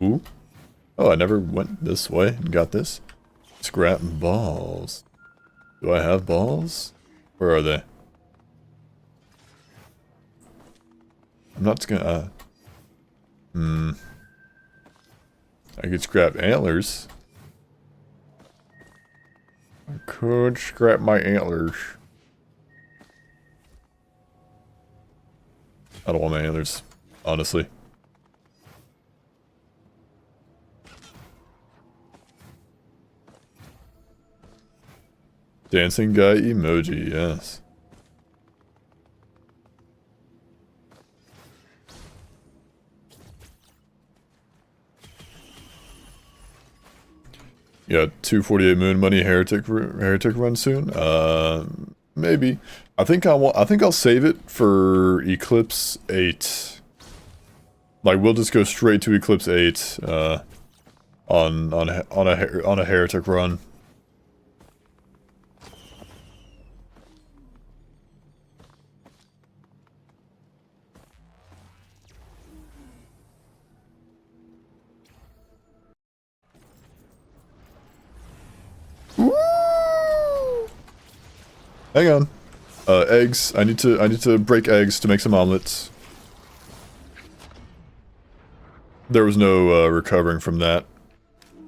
Ooh. Oh, I never went this way and got this. Scrap balls. Do I have balls? Where are they? I'm not gonna, I could scrap antlers. I could scrap my antlers. I don't want my antlers, honestly. Dancing guy emoji, yes. Yeah, 248 moon money heretic run soon. Maybe. I think I'll save it for Eclipse 8. Like we'll just go straight to Eclipse 8 on a heretic run. Hang on. Eggs. I need to break eggs to make some omelets. There was no recovering from that.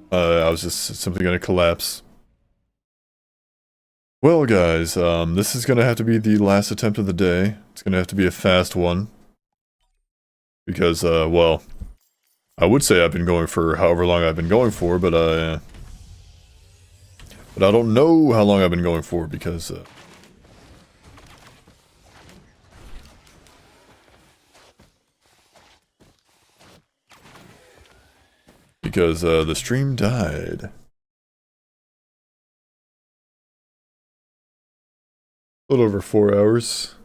I was just simply gonna collapse. Well, guys, this is gonna have to be the last attempt of the day. It's gonna have to be a fast one. Because, well, I would say I've been going for however long I've been going for, but I don't know how long I've been going for because the stream died. A little over 4 hours.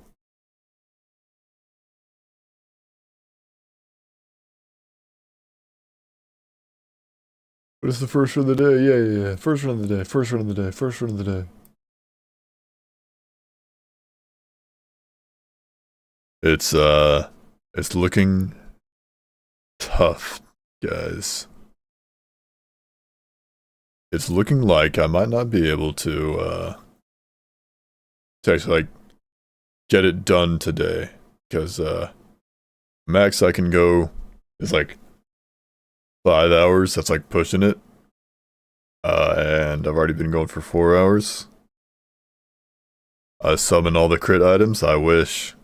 What is the first one of the day? Yeah. First one of the day. First one of the day. First one of the day. It's looking tough, guys. It's looking like I might not be able to actually, like, get it done today. Because, max I can go is, like, 5 hours. That's, like, pushing it. And I've already been going for 4 hours. I summon all the crit items. I wish.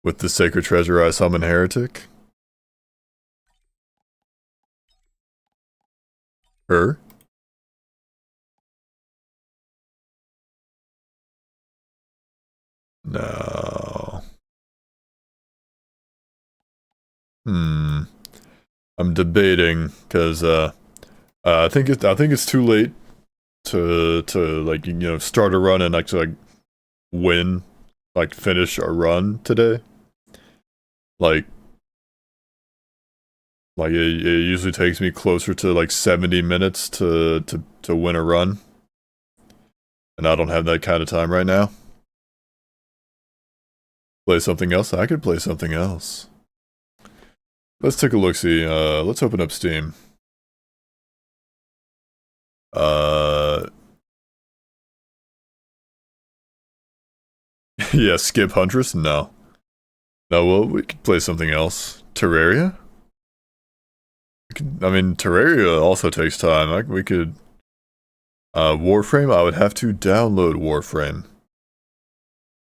With the Sacred Treasure, I summon Heretic. Her? No. I'm debating because I think it's too late to like, you know, start a run and actually, like, win, like, finish a run today. Like it usually takes me closer to like 70 minutes to win a run, and I don't have that kind of time right now. Play something else? I could play something else. Let's take a look-see. Let's open up Steam. Yeah, skip Huntress? No. No, well, we could play something else. Terraria? I mean, Terraria also takes time. We could... Warframe? I would have to download Warframe.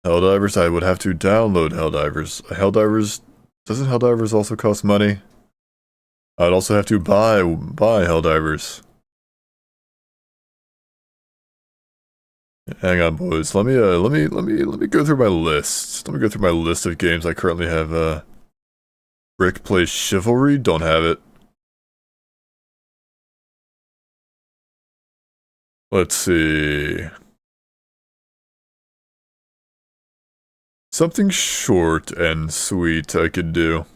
Helldivers? I would have to download Helldivers. Helldivers... Doesn't Helldivers also cost money? I'd also have to buy Helldivers. Hang on, boys. Let me go through my list. Let me go through my list of games I currently have. Brick plays Chivalry. Don't have it. Let's see. Something short and sweet I could do.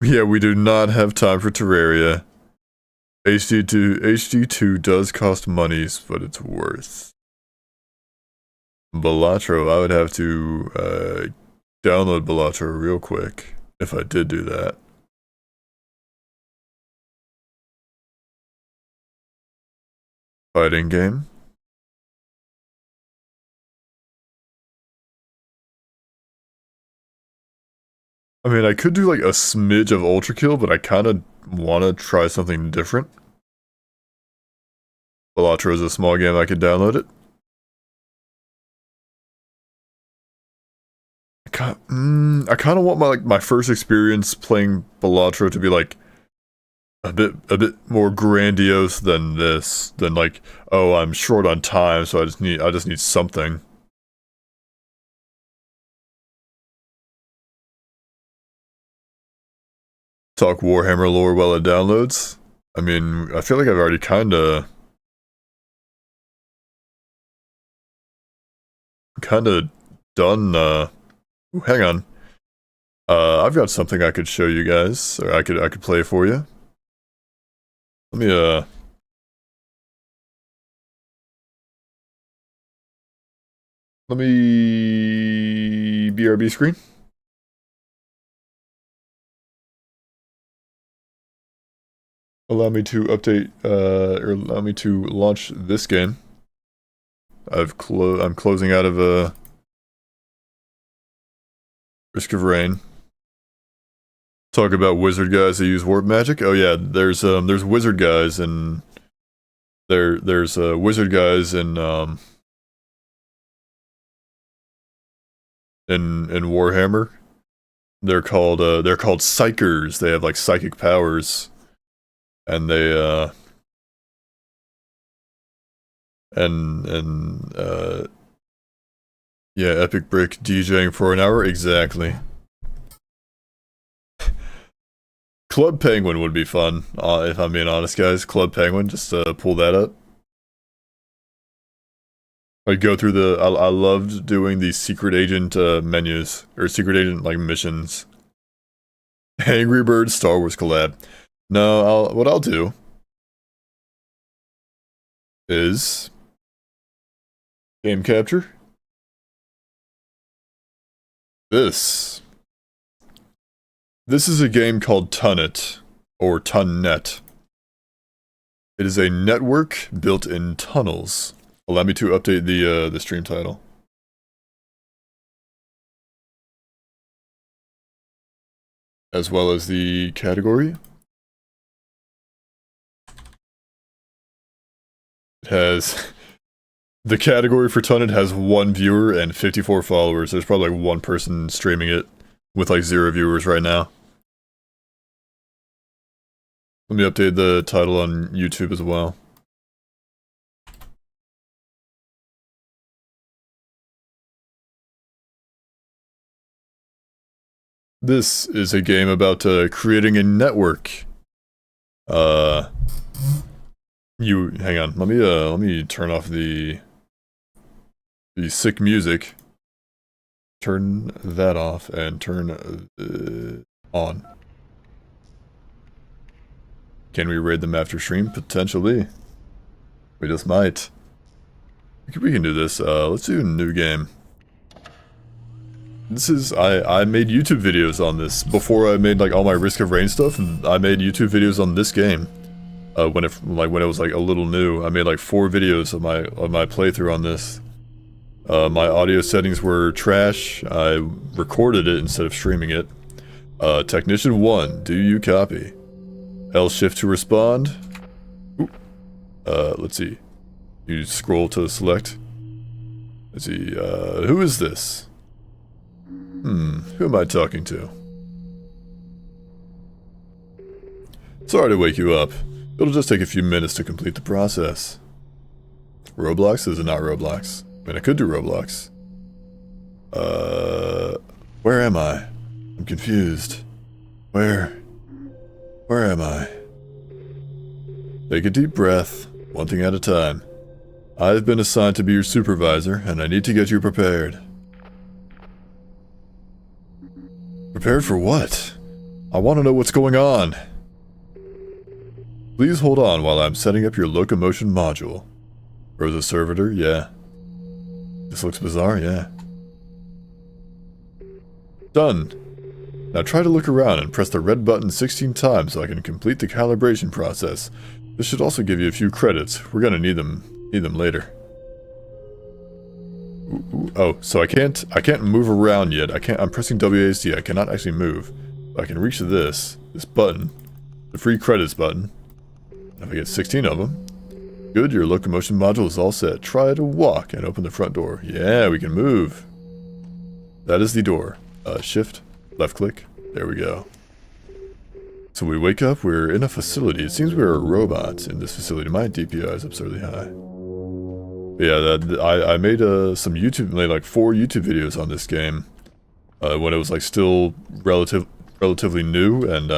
Yeah, we do not have time for Terraria. HD2 does cost monies, but it's worth. Balatro, I would have to download Balatro real quick if I did do that. Fighting game. I mean, I could do like a smidge of Ultra Kill, but I kind of want to try something different. Balatro is a small game, I could download it. I kind of want my first experience playing Balatro to be like a bit more grandiose than this. Than like, oh, I'm short on time, so I just need something. Talk Warhammer lore while it downloads. I mean, I feel like I've already kinda done, hang on. I've got something I could show you guys, or I could play for you. Let me BRB screen. Allow me to update, or allow me to launch this game. I'm closing out of Risk of Rain. Talk about wizard guys that use warp magic. Oh yeah, there's wizard guys and there's wizard guys in Warhammer. They're called psychers. They have like psychic powers, and they yeah, Epic Brick DJing for an hour, exactly. Club Penguin would be fun, if I'm being honest, guys. Club Penguin, just pull that up. Like go through the. I loved doing the secret agent menus or secret agent like missions. Angry Birds Star Wars collab. No, what I'll do is game capture. This is a game called TUNNET or TUNNET. It is a network built in tunnels. Allow me to update the stream title. As well as the category. It has... The category for TUNNET has 1 viewer and 54 followers. There's probably like 1 person streaming it with like 0 viewers right now. Let me update the title on YouTube as well. This is a game about creating a network. Hang on. Let me turn off the sick music. Turn that off and turn on. Can we raid them after stream? Potentially. We just might. We can do this. Let's do a new game. This is, I made YouTube videos on this before I made like all my Risk of Rain stuff. And I made YouTube videos on this game when it was like a little new. I made like 4 videos of my playthrough on this. My audio settings were trash. I recorded it instead of streaming it. Technician 1, do you copy? L shift to respond. Ooh. Let's see. You scroll to select. Let's see. Who is this? Who am I talking to? Sorry to wake you up. It'll just take a few minutes to complete the process. Roblox? Is it not Roblox? I mean, I could do Roblox. Where am I? I'm confused. Where am I? Take a deep breath, one thing at a time. I've been assigned to be your supervisor, and I need to get you prepared. Prepared for what? I want to know what's going on. Please hold on while I'm setting up your locomotion module. Rosa Servitor, yeah. This looks bizarre, yeah. Done. Now try to look around and press the red button 16 times so I can complete the calibration process. This should also give you a few credits. We're gonna need them later. Ooh, oh, so I can't move around yet. I'm pressing WASD. I cannot actually move. But I can reach this button, the free credits button. If I get 16 of them. Good, your locomotion module is all set. Try to walk and open the front door. Yeah, we can move. That is the door. Shift, left click. There we go. So we wake up, we're in a facility. It seems we're robots in this facility. My DPI is absurdly high. Yeah, I made some made like 4 YouTube videos on this game when it was like still relatively new, and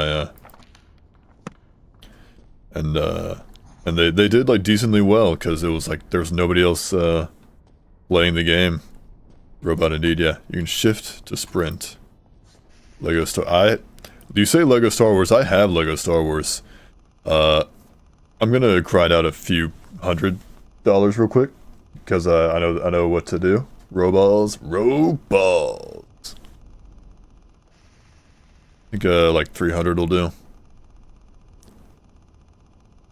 they did like decently well because it was like there was nobody else playing the game. Robot indeed, yeah. You can shift to sprint. Lego Star. Do you say Lego Star Wars? I have Lego Star Wars. I'm gonna grind out a few $100 real quick. Because I know what to do. Roballs. I think like 300 will do.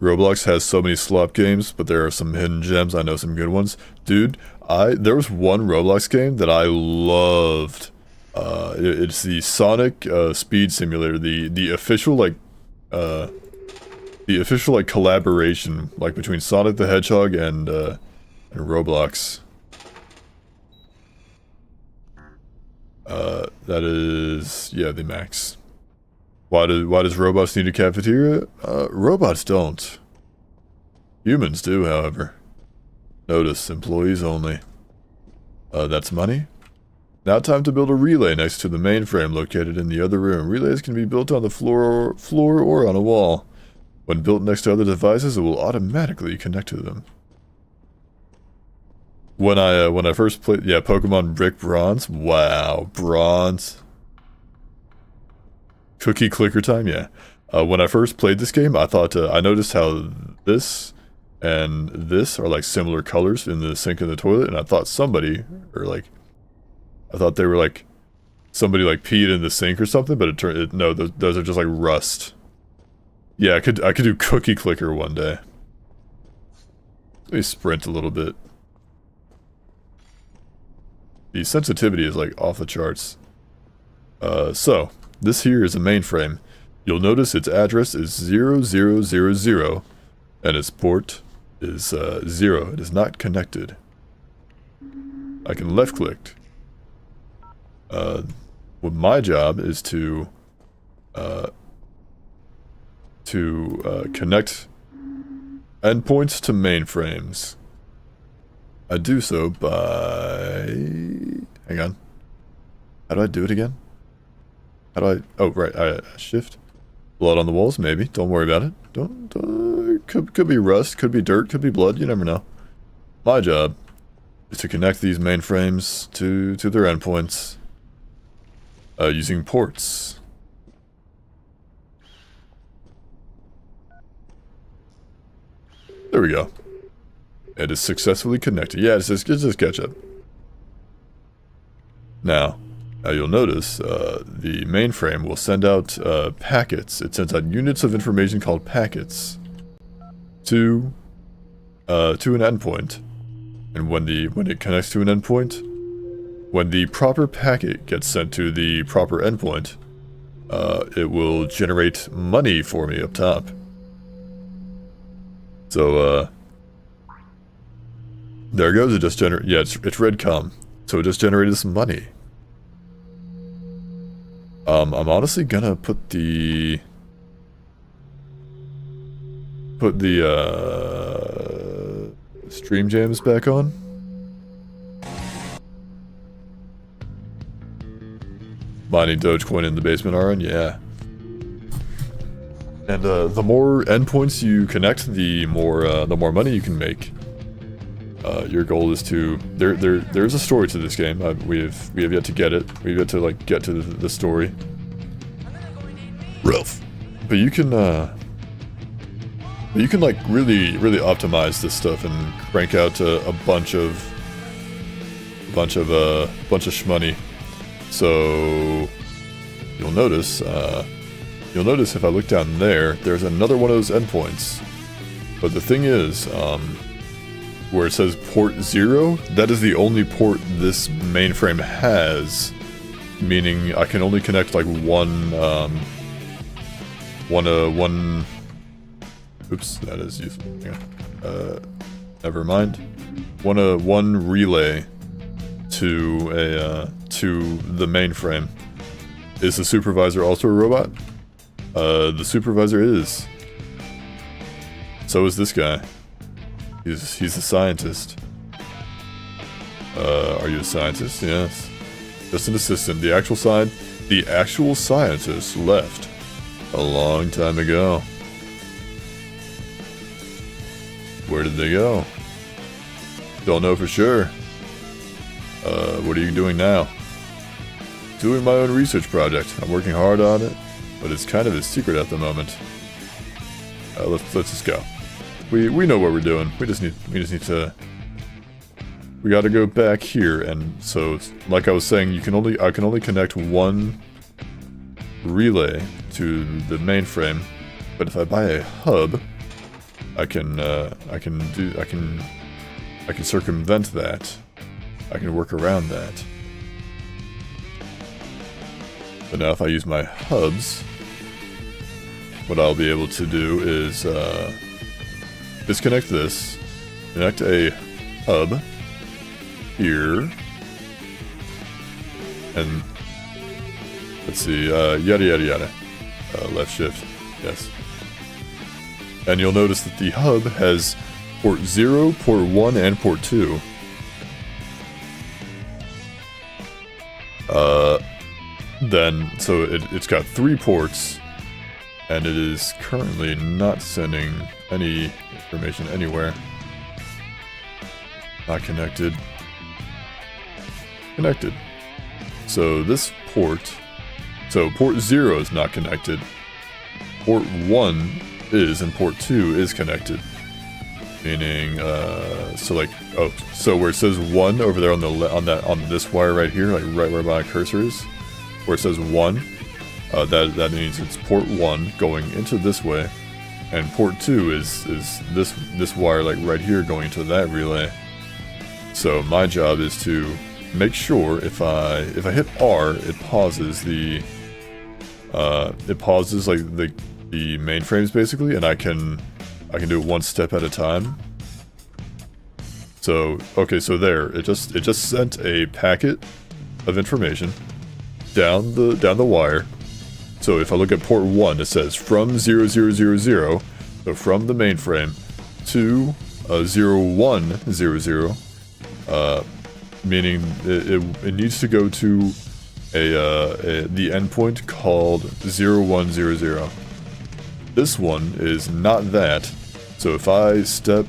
Roblox has so many slop games, but there are some hidden gems. I know some good ones. Dude, there was one Roblox game that I loved. It's the Sonic Speed Simulator. The official collaboration like between Sonic the Hedgehog and Roblox. That is, yeah, the max. Why does robots need a cafeteria? Robots don't. Humans do, however. Notice, employees only. That's money. Now time to build a relay next to the mainframe located in the other room. Relays can be built on the floor or on a wall. When built next to other devices, it will automatically connect to them. When I first played, yeah, Pokemon Brick Bronze. Wow, Bronze. Cookie clicker time, yeah. When I first played this game, I thought I noticed how this and this are like similar colors in the sink and the toilet, and I thought somebody, or like, I thought they were like somebody like peed in the sink or something, but it turned no, those are just like rust. Yeah, I could do cookie clicker one day. Let me sprint a little bit. The sensitivity is like off the charts. So this here is a mainframe. You'll notice its address is 0000 and its port is 0. It is not connected. I can left click. Well, my job is to connect endpoints to mainframes. I do so by... Hang on. How do I do it again? How do I... Oh, right. I shift. Blood on the walls, maybe. Don't worry about it. Could be rust, could be dirt, could be blood. You never know. My job is to connect these mainframes to their endpoints using ports. There we go. It is successfully connected. Yeah, it's just catch up. Now you'll notice the mainframe will send out packets. It sends out units of information called packets to an endpoint. And when it connects to an endpoint, when the proper packet gets sent to the proper endpoint, it will generate money for me up top. So there it goes. It just generated. Yeah, it's red com. So it just generated some money. I'm honestly gonna put the stream jams back on. Mining Dogecoin in the basement, Aaron. Yeah. And the more endpoints you connect, the more money you can make. Your goal is to there's a story to this game. We have yet to get it. We've yet to like get to the story. Ralph. But you can like really optimize this stuff and crank out a bunch of shmoney. So you'll notice if I look down there, there's another one of those endpoints. But the thing is, where it says port 0, that is the only port this mainframe has, meaning I can only connect like one. Oops, that is useful. Yeah. Never mind. One relay to the mainframe. Is the supervisor also a robot? The supervisor is. So is this guy. He's a scientist. Are you a scientist? Yes. Just an assistant. The actual scientist left a long time ago. Where did they go? Don't know for sure. What are you doing now? Doing my own research project. I'm working hard on it, but it's kind of a secret at the moment. Let's just go. We know what we're doing. We just need to. We got to go back here, and so like I was saying, I can only connect one relay to the mainframe, but if I buy a hub, I can circumvent that. I can work around that. But now if I use my hubs, what I'll be able to do is disconnect this, connect a hub here, and let's see, yada yada yada. Left shift, yes. And you'll notice that the hub has port 0, port 1, and port 2. So it's got 3 ports, and it is currently not sending any information anywhere. Not connected. Connected. So this port, so port 0 is not connected. Port 1 is, and port 2 is connected. Meaning, so where it says 1 over there on this wire right here, like right where my cursor is, where it says 1, that means it's port 1 going into this way, and port 2 is this wire like right here going into that relay. So my job is to make sure if I hit R, it pauses the mainframes basically, and I can do it one step at a time. So okay, so there it just sent a packet of information down the wire. So if I look at port 1, it says from 0000, so from the mainframe to 0100, meaning it needs to go to the endpoint called 0100. This one is not that. So if I step,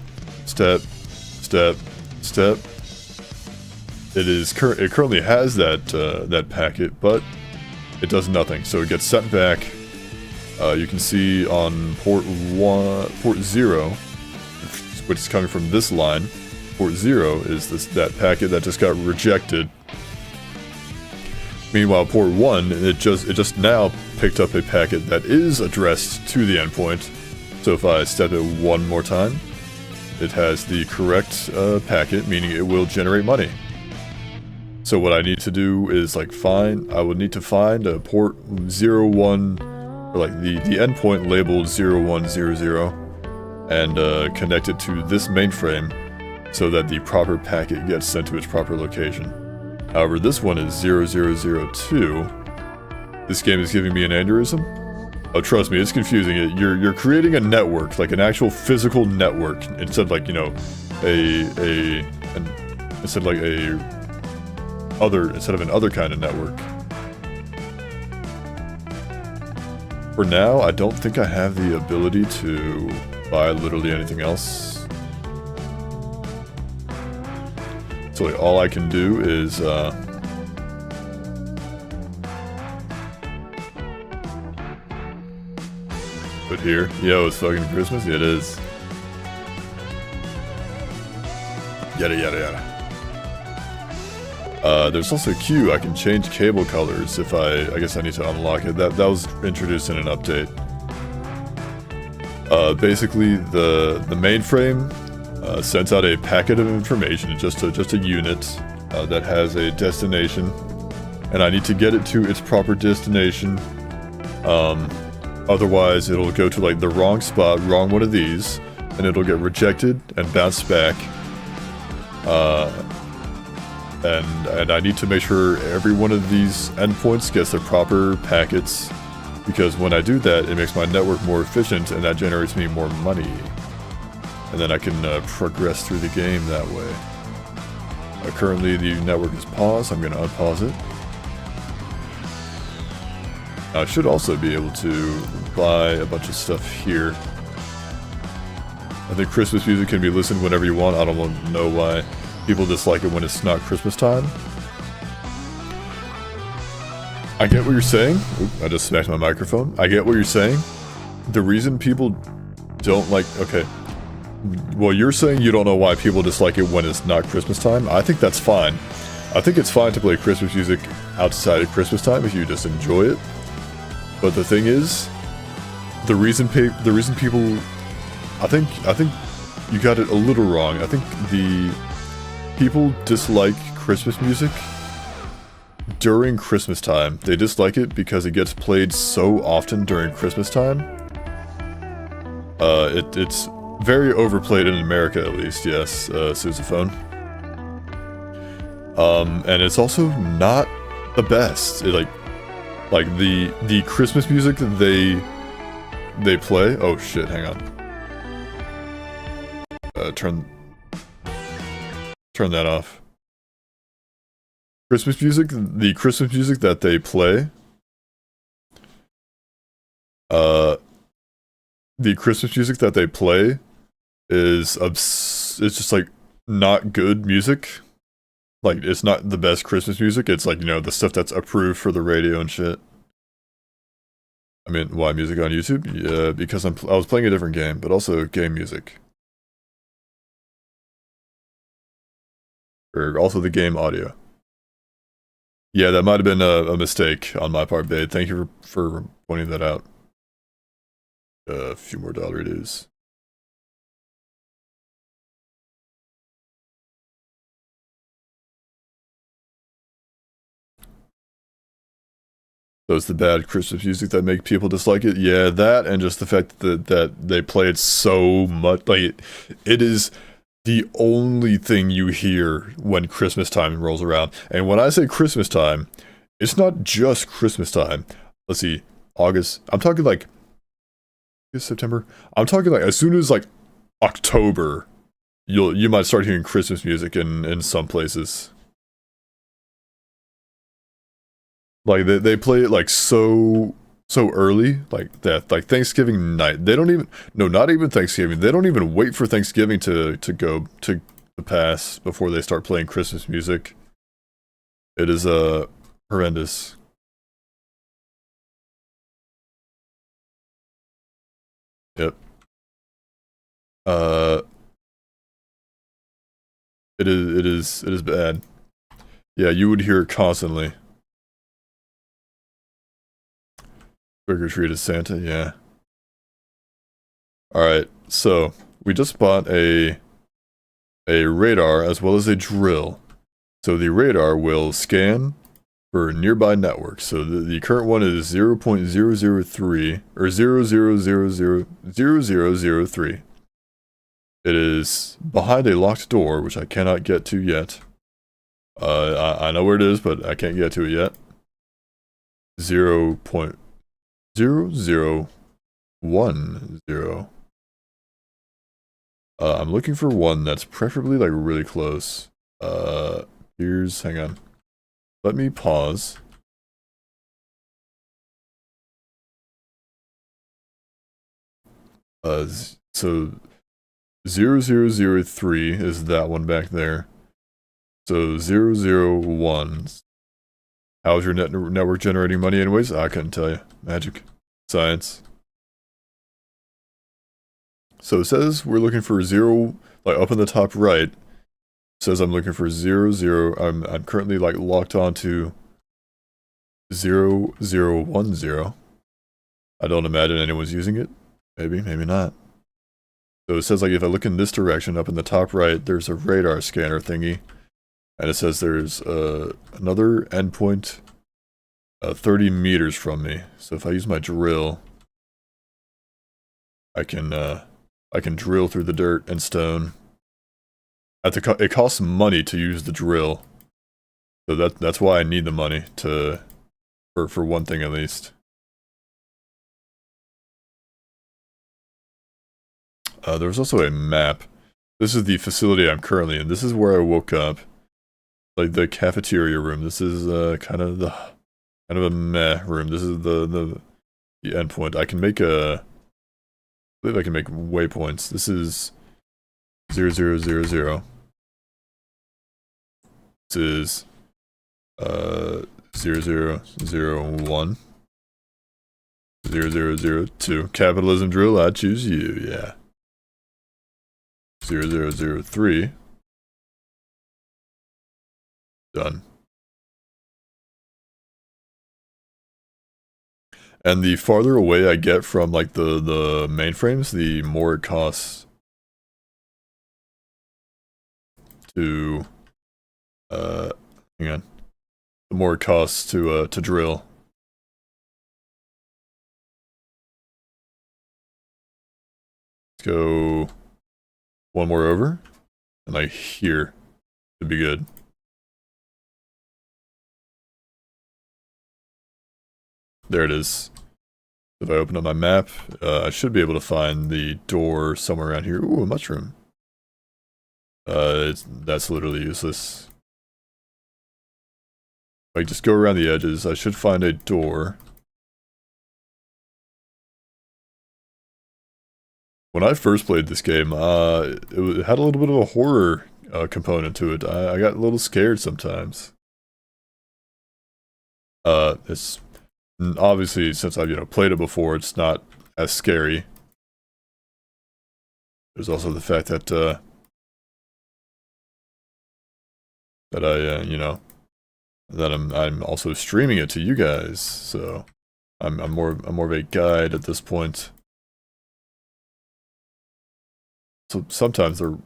it currently has that packet, but it does nothing. So it gets sent back. You can see on port 0, which is coming from this line. Port 0 is that packet that just got rejected. Meanwhile, port 1, it just now picked up a packet that is addressed to the endpoint. So if I step it one more time, it has the correct packet, meaning it will generate money. So what I need to do is I would need to find a port 01, or like the endpoint labeled 0100, and connect it to this mainframe so that the proper packet gets sent to its proper location. However, this one is 0002. This game is giving me an aneurysm. Oh, trust me, it's confusing. You're creating a network, like an actual physical network, instead of instead of an other kind of network. For now, I don't think I have the ability to buy literally anything else. So all I can do is put here. Yo, it's fucking Christmas? Yeah, it is. Yada yada yada. There's also Q. I can change cable colors if I guess I need to unlock it. That was introduced in an update. Basically the mainframe sends out a packet of information, just a unit that has a destination, and I need to get it to its proper destination. Otherwise, it'll go to the wrong spot, wrong one of these, and it'll get rejected and bounce back. And I need to make sure every one of these endpoints gets their proper packets, because when I do that, it makes my network more efficient, and that generates me more money. And then I can progress through the game that way. Currently, the network is paused. I'm going to unpause it. I should also be able to buy a bunch of stuff here. I think Christmas music can be listened whenever you want. I don't know why people dislike it when it's not Christmas time. I get what you're saying. Oop, I just smacked my microphone. I get what you're saying. The reason people don't like... Okay. Well, you're saying you don't know why people dislike it when it's not Christmas time. I think that's fine. I think it's fine to play Christmas music outside of Christmas time if you just enjoy it. But the thing is, the reason people... I think you got it a little wrong. I think the people dislike Christmas music during Christmas time. They dislike it because it gets played so often during Christmas time. It's very overplayed in America, at least, yes, sousaphone. And it's also not the best. Like the Christmas music that they play. Oh shit! Hang on. Turn that off. Christmas music. The Christmas music that they play. The Christmas music that they play is it's just like not good music. Like, it's not the best Christmas music. It's like, you know, the stuff that's approved for the radio and shit. I mean, why music on YouTube? Yeah, because I was playing a different game, but also game music. Or also the game audio. Yeah, that might have been a mistake on my part, babe. Thank you for pointing that out. A few more dollar dues. So it's the bad Christmas music that make people dislike it. Yeah, that and just the fact that they play it so much. Like it is the only thing you hear when Christmas time rolls around. And when I say Christmas time, it's not just Christmas time. Let's see, August. I'm talking like September. I'm talking like as soon as like October, you might start hearing Christmas music in some places. Like they play it like so early, like that, like Thanksgiving night. They don't even not even Thanksgiving. They don't even wait for Thanksgiving to go to pass before they start playing Christmas music. It is horrendous. Yep. It is bad. Yeah, you would hear it constantly. Trick or treat is Santa, yeah. Alright, so we just bought a radar as well as a drill. So the radar will scan for nearby networks. So the current one is 0.003 or 0.00000003. It is behind a locked door, which I cannot get to yet. I know where it is, but I can't get to it yet. 0.0010. I'm looking for one that's preferably like really close. Hang on. Let me pause. So 0003 is that one back there. So 001. How's your network generating money anyways? I couldn't tell you. Magic. Science. So it says we're looking for 0, like up in the top right. It says I'm looking for 00. I'm currently like locked onto 0010. I don't imagine anyone's using it. Maybe, maybe not. So it says like if I look in this direction, up in the top right, there's a radar scanner thingy. And it says there's another endpoint 30 meters from me. So if I use my drill, I can drill through the dirt and stone. It costs money to use the drill. So that's why I need the money for one thing at least. There was also a map. This is the facility I'm currently in. This is where I woke up. Like the cafeteria room. This is kind of a meh room. This is the endpoint. I can make I believe I can make waypoints. This is 0000. This is 0001. 0002. Capitalism drill, I choose you, yeah. 0003. Done. And the farther away I get from like the mainframes, the more it costs to hang on. The more it costs to drill. Let's go one more over. And like here should be good. there it is. If I open up my map, I should be able to find the door somewhere around here. Ooh, a mushroom. That's literally useless. If I just go around the edges, I should find a door. When I first played this game, it had a little bit of a horror component to it. I got a little scared sometimes. It's obviously, since I've played it before, it's not as scary. There's also the fact that I'm also streaming it to you guys, so I'm more of a guide at this point. So sometimes the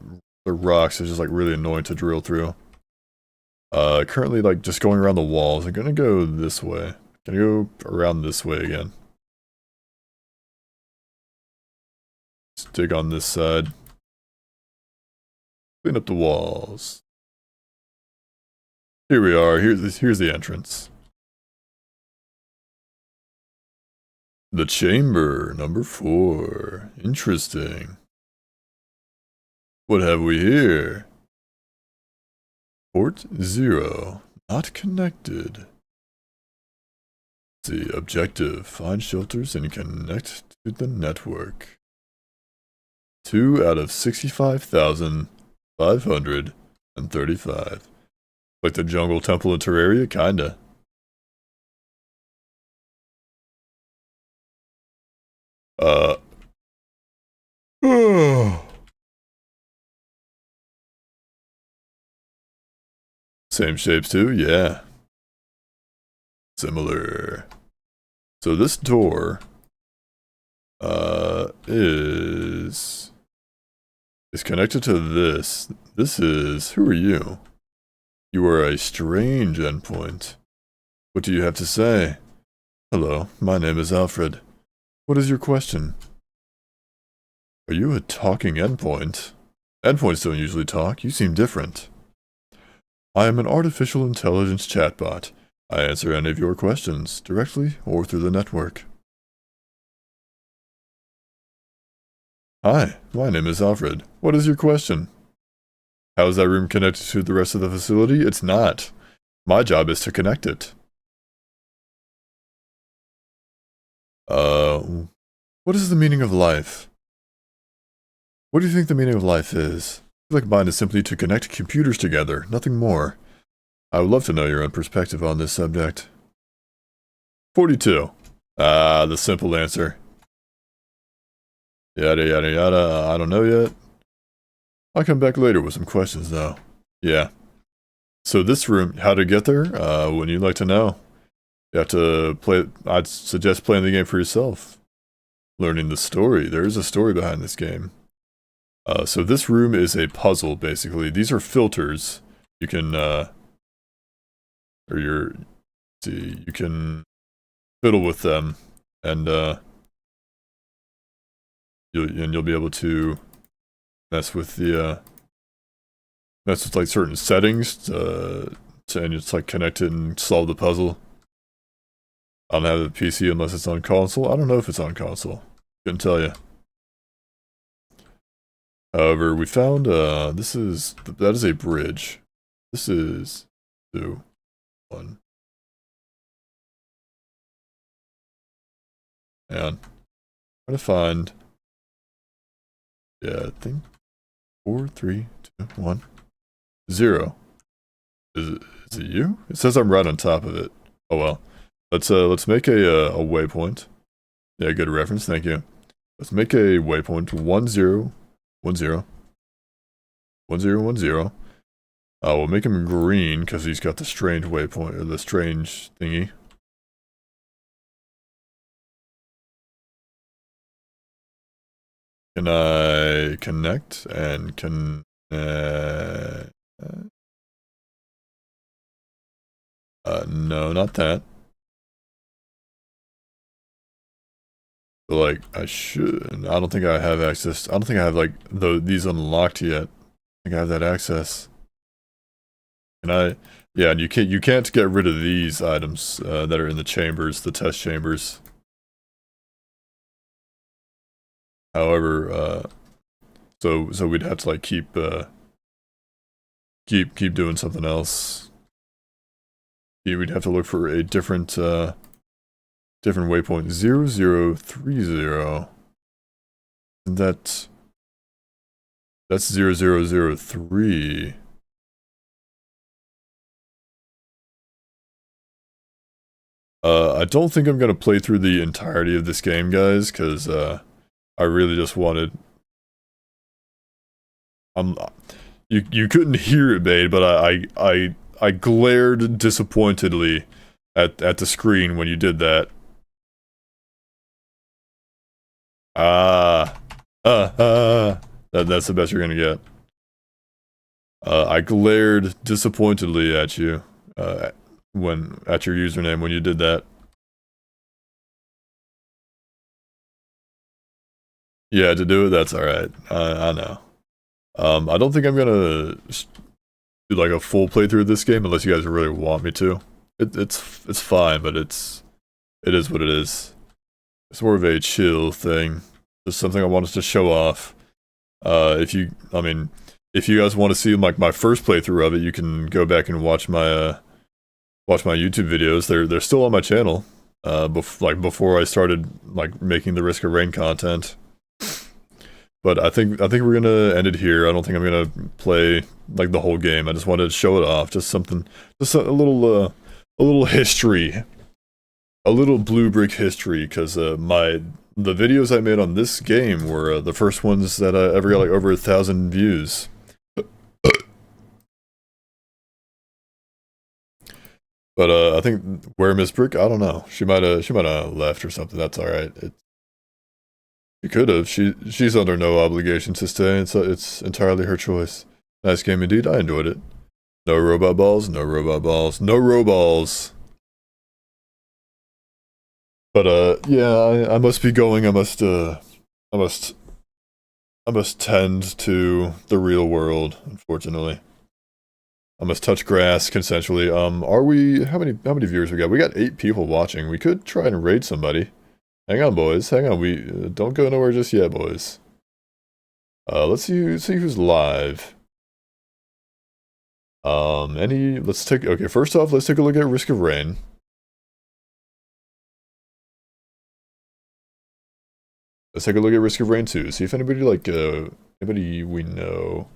rocks is just like really annoying to drill through. Currently like just going around the walls. I'm gonna go this way. Gonna go around this way again. Let's dig on this side. Clean up the walls. Here we are. Here's the entrance. The chamber, number 4. Interesting. What have we here? Port 0. Not connected. Let's see. Objective. Find shelters and connect to the network. 2 out of 65,535. Like the jungle temple in Terraria? Kinda. Same shapes too? Yeah. Similar. So this door is connected to this. This is... Who are you? You are a strange endpoint. What do you have to say? Hello, my name is Alfred. What is your question? Are you a talking endpoint? Endpoints don't usually talk. You seem different. I am an artificial intelligence chatbot. I answer any of your questions, directly or through the network. Hi, my name is Alfred. What is your question? How is that room connected to the rest of the facility? It's not. My job is to connect it. What is the meaning of life? What do you think the meaning of life is? I feel like mine is simply to connect computers together, nothing more. I would love to know your own perspective on this subject. 42. The simple answer. Yada yada yada, I don't know yet. I'll come back later with some questions though. Yeah. So this room, how to get there? Wouldn't you like to know? You have to play, I'd suggest playing the game for yourself. Learning the story. There is a story behind this game. So this room is a puzzle, basically. These are filters. You can, you can fiddle with them, and you'll be able to mess with like certain settings, and it's like connect it and solve the puzzle. I don't have the PC unless it's on console. I don't know if it's on console. Couldn't tell you. However, we found, that is a bridge. This is 2, 1. And trying to find, yeah, I think 4, 3, 2, 1, 0. Is it you? It says I'm right on top of it. Oh well. Let's make a waypoint. Yeah, good reference, thank you. Let's make a waypoint 1, 0, 1, 0. 1, 0, 1, 0. We'll make him green because he's got the strange waypoint, or the strange thingy. Can I connect and no, not that. But like, I should. I don't think I have access. I don't think I have like these unlocked yet. I think I have that access. Can I? Yeah, and you can't get rid of these items that are in the chambers, the test chambers. However, so we'd have to like keep doing something else. Yeah, we'd have to look for a different different waypoint. 0030. And that's 0003. I don't think I'm gonna play through the entirety of this game, guys, because I really just wanted. You couldn't hear it, babe, but I glared disappointedly at the screen when you did that. That's the best you're gonna get. I glared disappointedly at you at your username when you did that. Yeah, to do it, that's alright. I know. I don't think I'm gonna do like a full playthrough of this game unless you guys really want me to. It's fine, but it is what it is. It's more of a chill thing. Just something I wanted to show off. If you guys want to see like my first playthrough of it, you can go back and watch my YouTube videos. They're still on my channel. Before I started like making the Risk of Rain content. But I think we're gonna end it here. I don't think I'm gonna play like the whole game. I just wanted to show it off. Just something, just a little history, a little blue brick history. Because the videos I made on this game were the first ones that I ever got like over 1,000 views. But I think where Miss Brick, I don't know. She might have left or something. That's all right. She could have. She's under no obligation to stay. It's entirely her choice. Nice game indeed. I enjoyed it. No robot balls. No robot balls. No roballs. But yeah, I must be going. I must tend to the real world. Unfortunately, I must touch grass consensually. Are we? How many viewers we got? We got 8 people watching. We could try and raid somebody. Hang on, boys. Hang on. We don't go nowhere just yet, boys. Let's see who's live. Okay, first off, let's take a look at Risk of Rain. Let's take a look at Risk of Rain 2. See if anybody anybody we know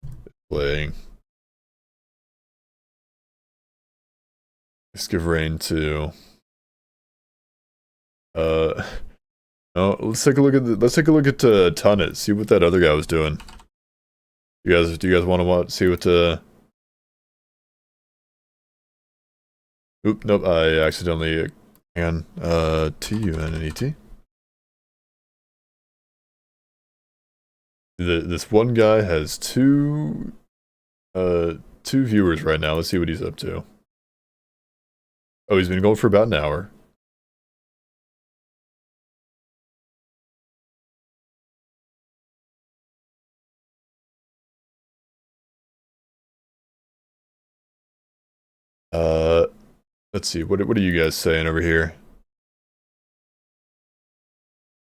is playing Risk of Rain 2. No, let's take a look at TUNNET. See what that other guy was doing. Do you guys want to see what Oop, nope, I accidentally hang on. TUNNET. This one guy has two viewers right now. Let's see what he's up to. Oh, he's been going for about an hour. Let's see. What are you guys saying over here?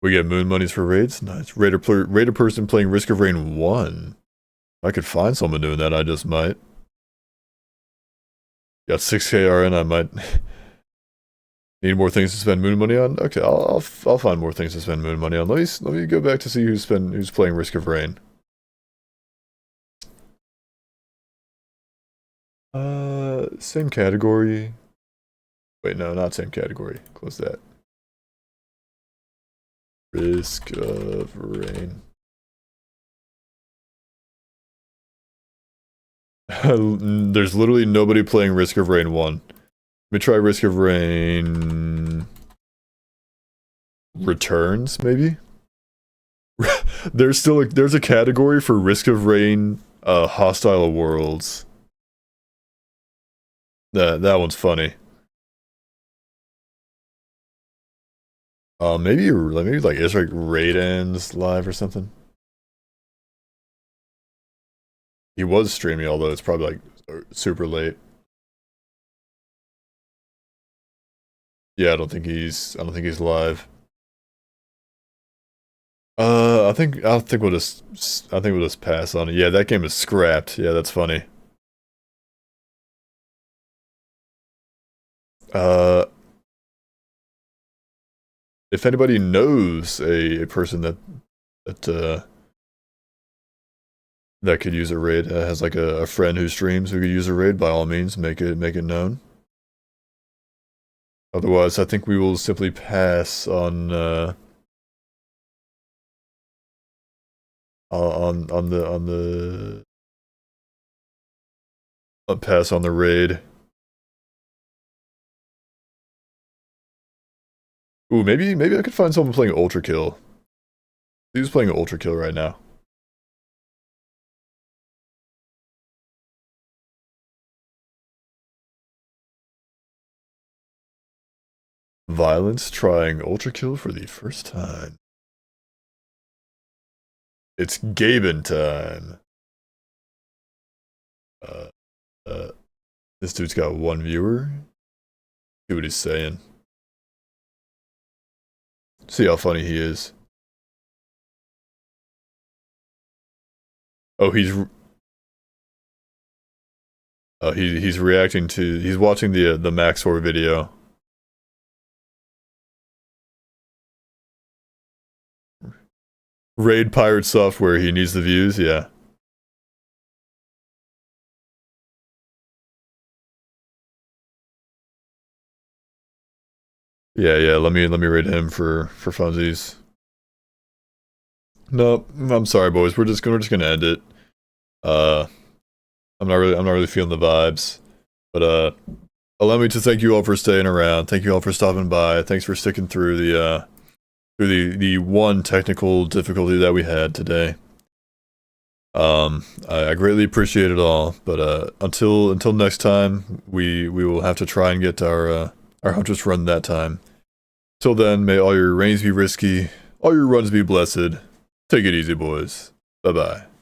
We get moon monies for raids. Nice. Raider person playing Risk of Rain 1. If I could find someone doing that, I just might. Got 6K RN. I might need more things to spend moon money on. Okay, I'll find more things to spend moon money on. Let me go back to see who's playing Risk of Rain. Same category. Wait, no, not same category. Close that. Risk of Rain. There's literally nobody playing Risk of Rain 1. Let me try Risk of Rain Returns, maybe? There's a category for Risk of Rain Hostile Worlds. That one's funny. Maybe like it's like Raid Ends live or something. He was streaming, although it's probably like super late. Yeah, I don't think he's live. I think we'll just pass on it. Yeah, that game is scrapped. Yeah, that's funny. Uh, if anybody knows a person that that could use a raid, has like a friend who streams who could use a raid, by all means, make it known. Otherwise, I think we will simply pass on the pass on the raid. Ooh, maybe I could find someone playing Ultra Kill. Who's playing Ultra Kill right now? Violence trying Ultra Kill for the first time. It's Gaben time. This dude's got 1 viewer. See what he's saying. See how funny he is. Oh, he's reacting to, he's watching the Maxor video. Raid Pirate Software, he needs the views, yeah. Yeah, let me raid him for funsies. No, I'm sorry boys, we're just gonna end it. I'm not really feeling the vibes. But allow me to thank you all for staying around. Thank you all for stopping by. Thanks for sticking through the one technical difficulty that we had today. I greatly appreciate it all, but until next time, we will have to try and get our Huntress run that time. Till then, may all your reigns be risky, all your runs be blessed. Take it easy, boys. Bye-bye.